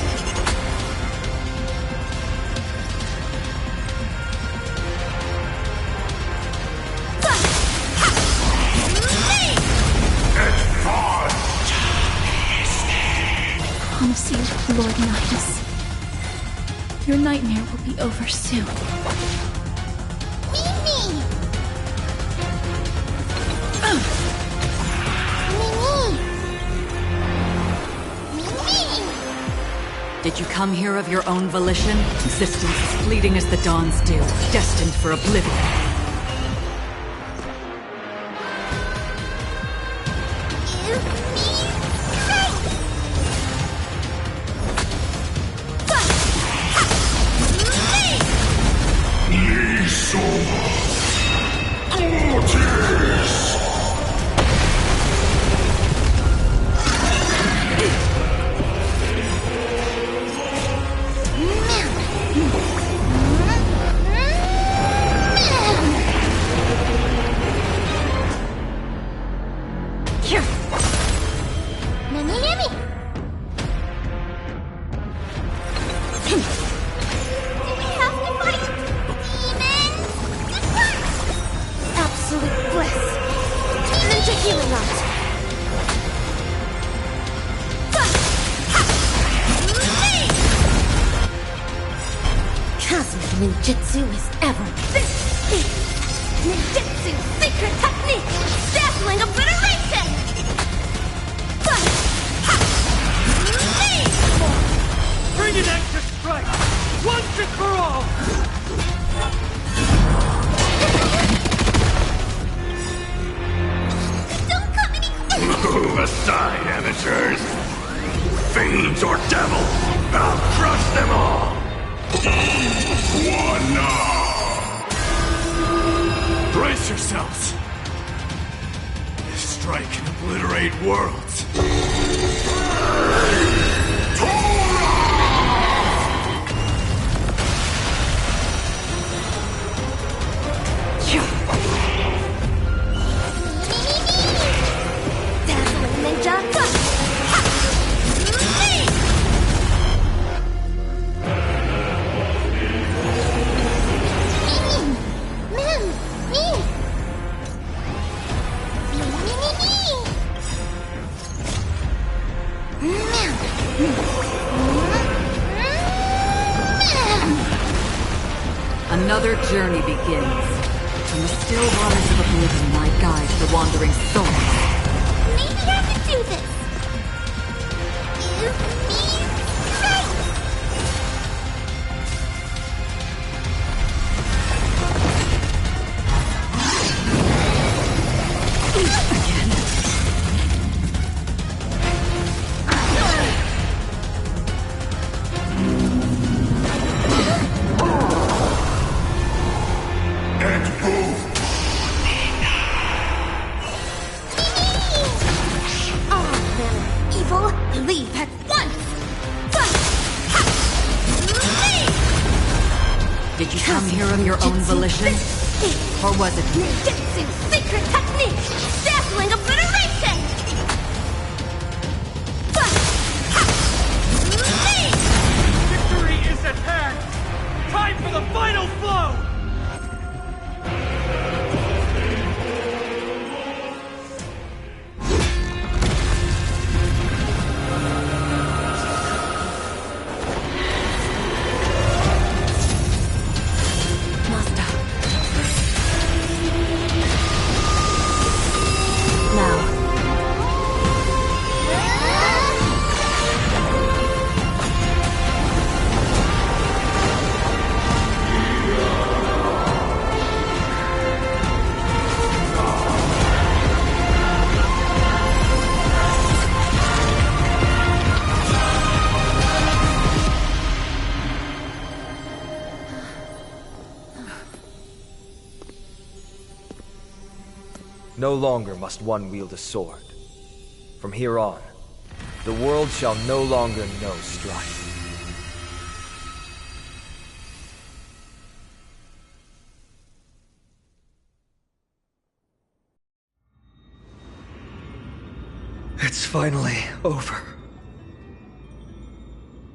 Promise you, Lord Nihilus. Your nightmare will be over soon. Mimi! Did you come here of your own volition? Existence as fleeting as the dawn's dew, destined for oblivion. ninjutsu is ever. Ninjutsu secret technique! Dazzling obliteration! Bring an extra strike! Once and for all! Don't come any closer! Move aside, amateurs! Fiends or devils, I'll crush them all! One now! Brace yourselves! This strike can obliterate worlds. Dazzling ninja! Another journey begins. From the still waters of oblivion, my guide the wandering soul. Maybe I can do this! Give me strength! Did you come here of your own volition? Or was it Ninjutsu secret technique! Dazzling obliteration! Victory is at hand! Time for the final blow! No longer must one wield a sword. From here on, the world shall no longer know strife. It's finally over.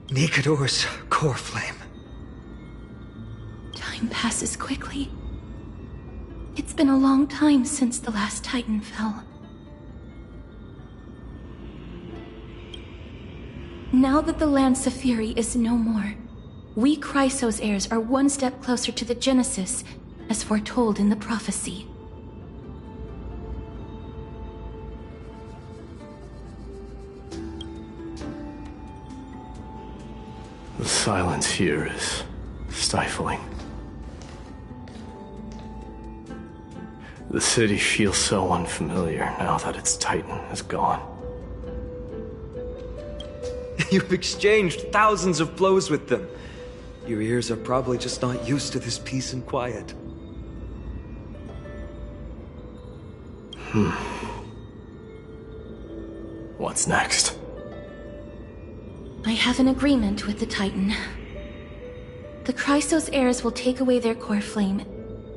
Nikador's core flame. Time passes quickly. It's been a long time since the last Titan fell. Now that the Lance of Fury is no more, we Chrysos heirs are one step closer to the Genesis, as foretold in the prophecy. The silence here is stifling. The city feels so unfamiliar now that its Titan is gone. You've exchanged thousands of blows with them. Your ears are probably just not used to this peace and quiet. What's next? I have an agreement with the Titan. The Chrysos heirs will take away their core flame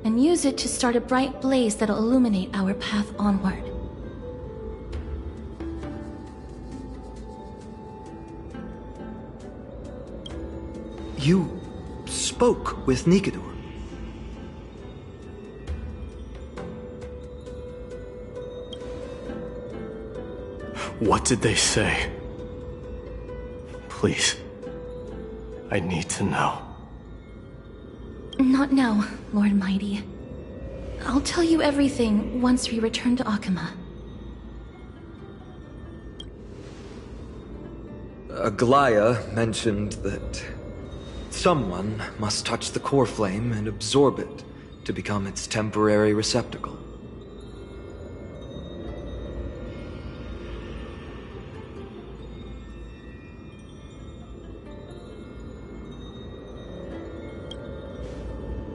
and use it to start a bright blaze that'll illuminate our path onward. You spoke with Nikador. What did they say? Please. I need to know. Not now, Lord Mighty. I'll tell you everything once we return to Akama. Aglaya mentioned that someone must touch the core flame and absorb it to become its temporary receptacle.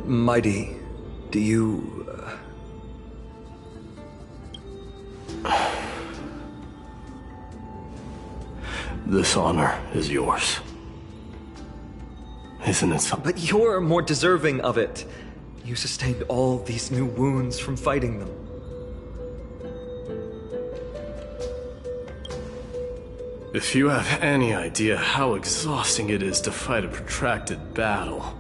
Mighty, do you... This honor is yours. Isn't it something? But you're more deserving of it. You sustained all these new wounds from fighting them. If you have any idea how exhausting it is to fight a protracted battle...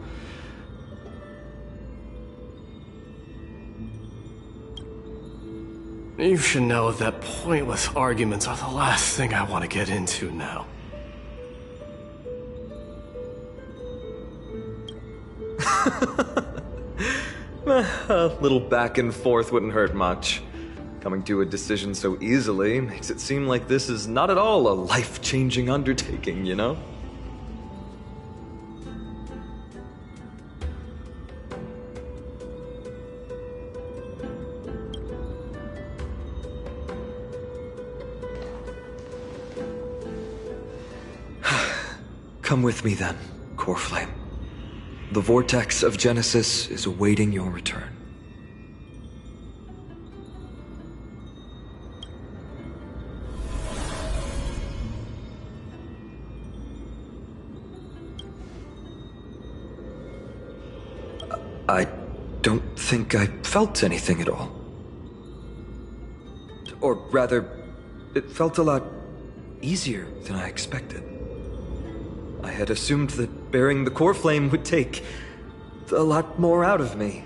You should know that pointless arguments are the last thing I want to get into now. A little back and forth wouldn't hurt much. Coming to a decision so easily makes it seem like this is not at all a life-changing undertaking, you know? Come with me then, Core Flame. The vortex of Genesis is awaiting your return. I don't think I felt anything at all. Or rather, it felt a lot easier than I expected. I had assumed that bearing the core flame would take a lot more out of me.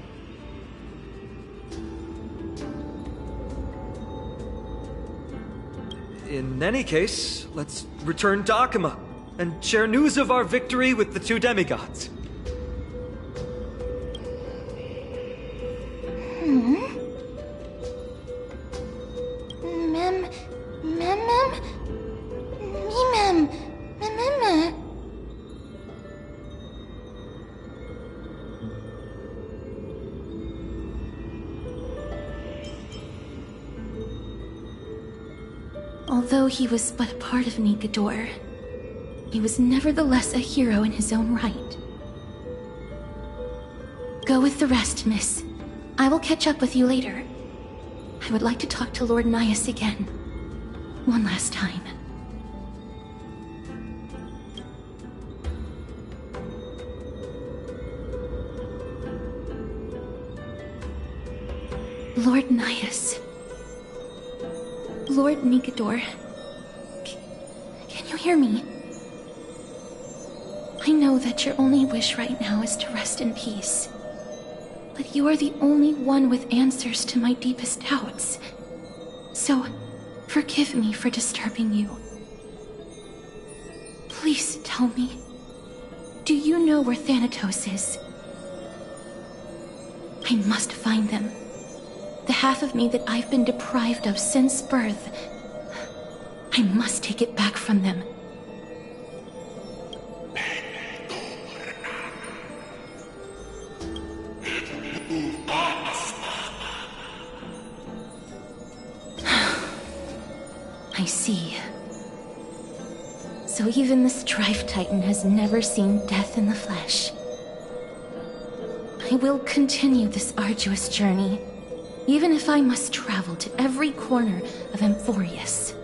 In any case, let's return to Akama and share news of our victory with the two demigods. Although he was but a part of Nikador, he was nevertheless a hero in his own right. Go with the rest, miss. I will catch up with you later. I would like to talk to Lord Nias again. One last time. Lord Nias. Lord Nikador. Can you hear me? I know that your only wish right now is to rest in peace. But you are the only one with answers to my deepest doubts. So, forgive me for disturbing you. Please tell me, do you know where Thanatos is? I must find them. The half of me that I've been deprived of since birth. I must take it back from them. I see. So even the Strife Titan has never seen death in the flesh. I will continue this arduous journey, even if I must travel to every corner of Amphorius.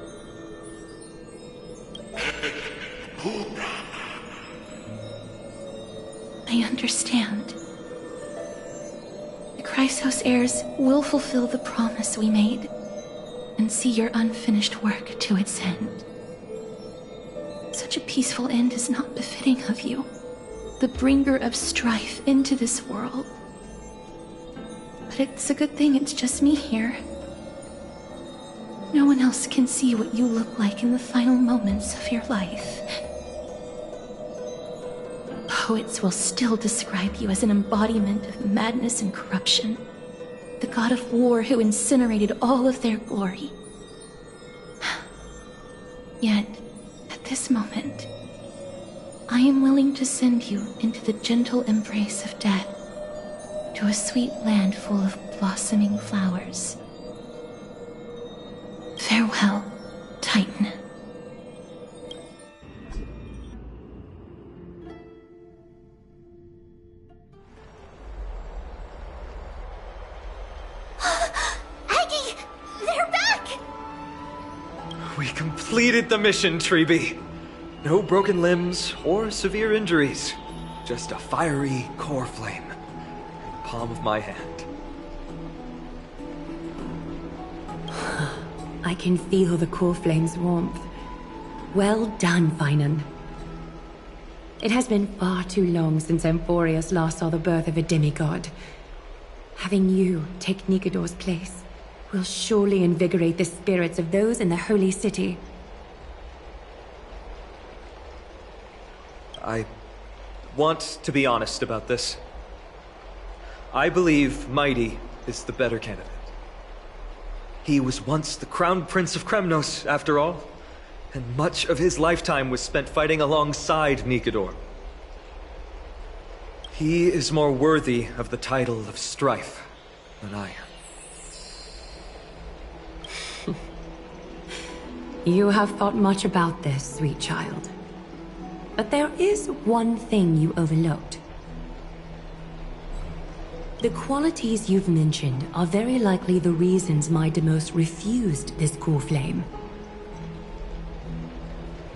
I understand. The Chrysos heirs will fulfill the promise we made, and see your unfinished work to its end. Such a peaceful end is not befitting of you, the bringer of strife into this world. But it's a good thing it's just me here. No one else can see what you look like in the final moments of your life. poets will still describe you as an embodiment of madness and corruption. The god of war who incinerated all of their glory. Yet, at this moment, I am willing to send you into the gentle embrace of death, to a sweet land full of blossoming flowers. Farewell, Titan. Aggie! They're back! We completed the mission, Treeby. No broken limbs or severe injuries. Just a fiery core flame in the palm of my hand. I can feel the core flame's warmth. Well done, Finan. It has been far too long since Emphorius last saw the birth of a demigod. Having you take Nikador's place will surely invigorate the spirits of those in the holy city. I want to be honest about this. I believe Mighty is the better candidate. He was once the Crown Prince of Kremnos, after all, and much of his lifetime was spent fighting alongside Nikador. He is more worthy of the title of Strife than I am. You have thought much about this, sweet child. But there is one thing you overlooked. The qualities you've mentioned are very likely the reasons Mightymost refused this core flame.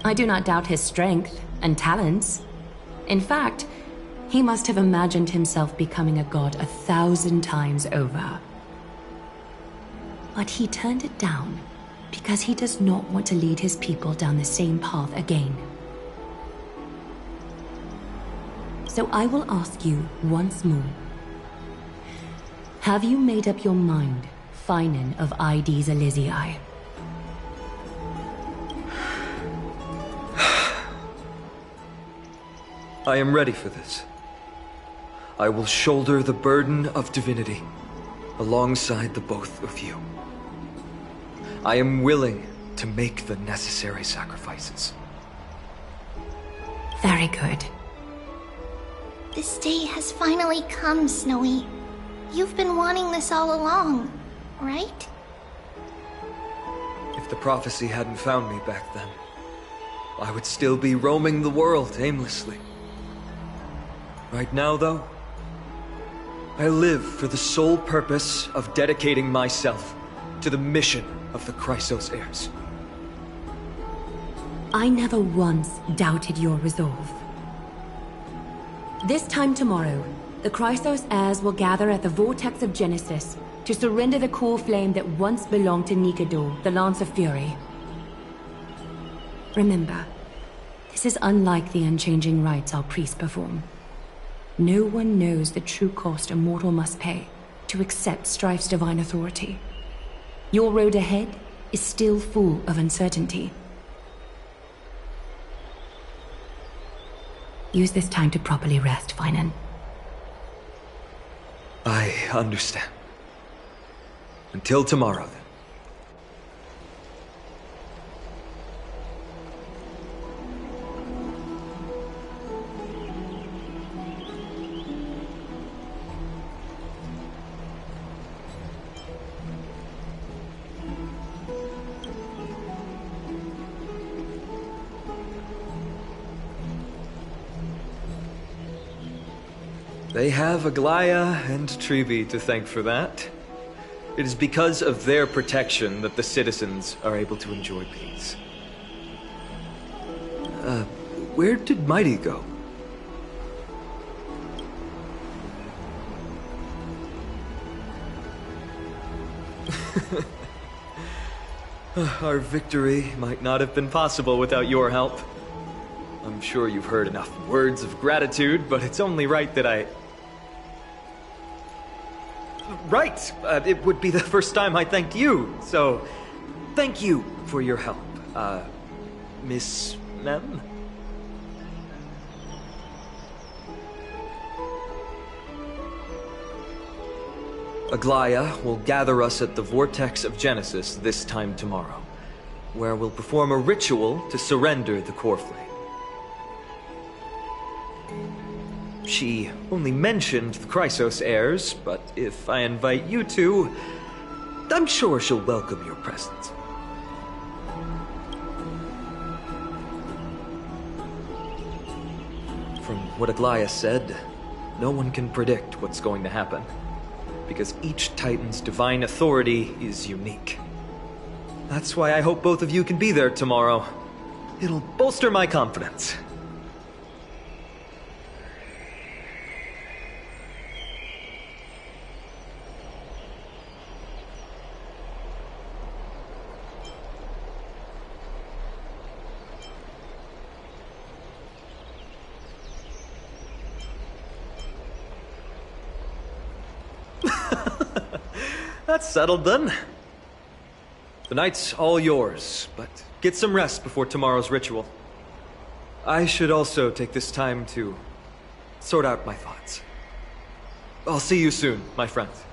I do not doubt his strength and talents. In fact, he must have imagined himself becoming a god 1,000 times over. But he turned it down because he does not want to lead his people down the same path again. So I will ask you once more. Have you made up your mind, Finan of Ides Elysiae? I am ready for this. I will shoulder the burden of divinity alongside the both of you. I am willing to make the necessary sacrifices. Very good. This day has finally come, Snowy. You've been wanting this all along, right? If the prophecy hadn't found me back then, I would still be roaming the world aimlessly. Right now, though, I live for the sole purpose of dedicating myself to the mission of the Chrysos heirs. I never once doubted your resolve. This time tomorrow, the Chrysos heirs will gather at the Vortex of Genesis to surrender the core flame that once belonged to Nikador, the Lance of Fury. Remember, this is unlike the unchanging rites our priests perform. No one knows the true cost a mortal must pay to accept Strife's divine authority. Your road ahead is still full of uncertainty. Use this time to properly rest, Finan. I understand. Until tomorrow, then. They have Aglaya and Treeby to thank for that. It is because of their protection that the citizens are able to enjoy peace. Where did Mighty go? Our victory might not have been possible without your help. I'm sure you've heard enough words of gratitude, but it's only right that I... Right! It would be the first time I thanked you, so thank you for your help, Miss Mem? Aglaya will gather us at the Vortex of Genesis this time tomorrow, where we'll perform a ritual to surrender the core flame. She only mentioned the Chrysos heirs, but if I invite you two, I'm sure she'll welcome your presence. From what Aglaya said, no one can predict what's going to happen, because each Titan's divine authority is unique. That's why I hope both of you can be there tomorrow. It'll bolster my confidence. That's settled then. The night's all yours, but get some rest before tomorrow's ritual. I should also take this time to sort out my thoughts. I'll see you soon, my friends.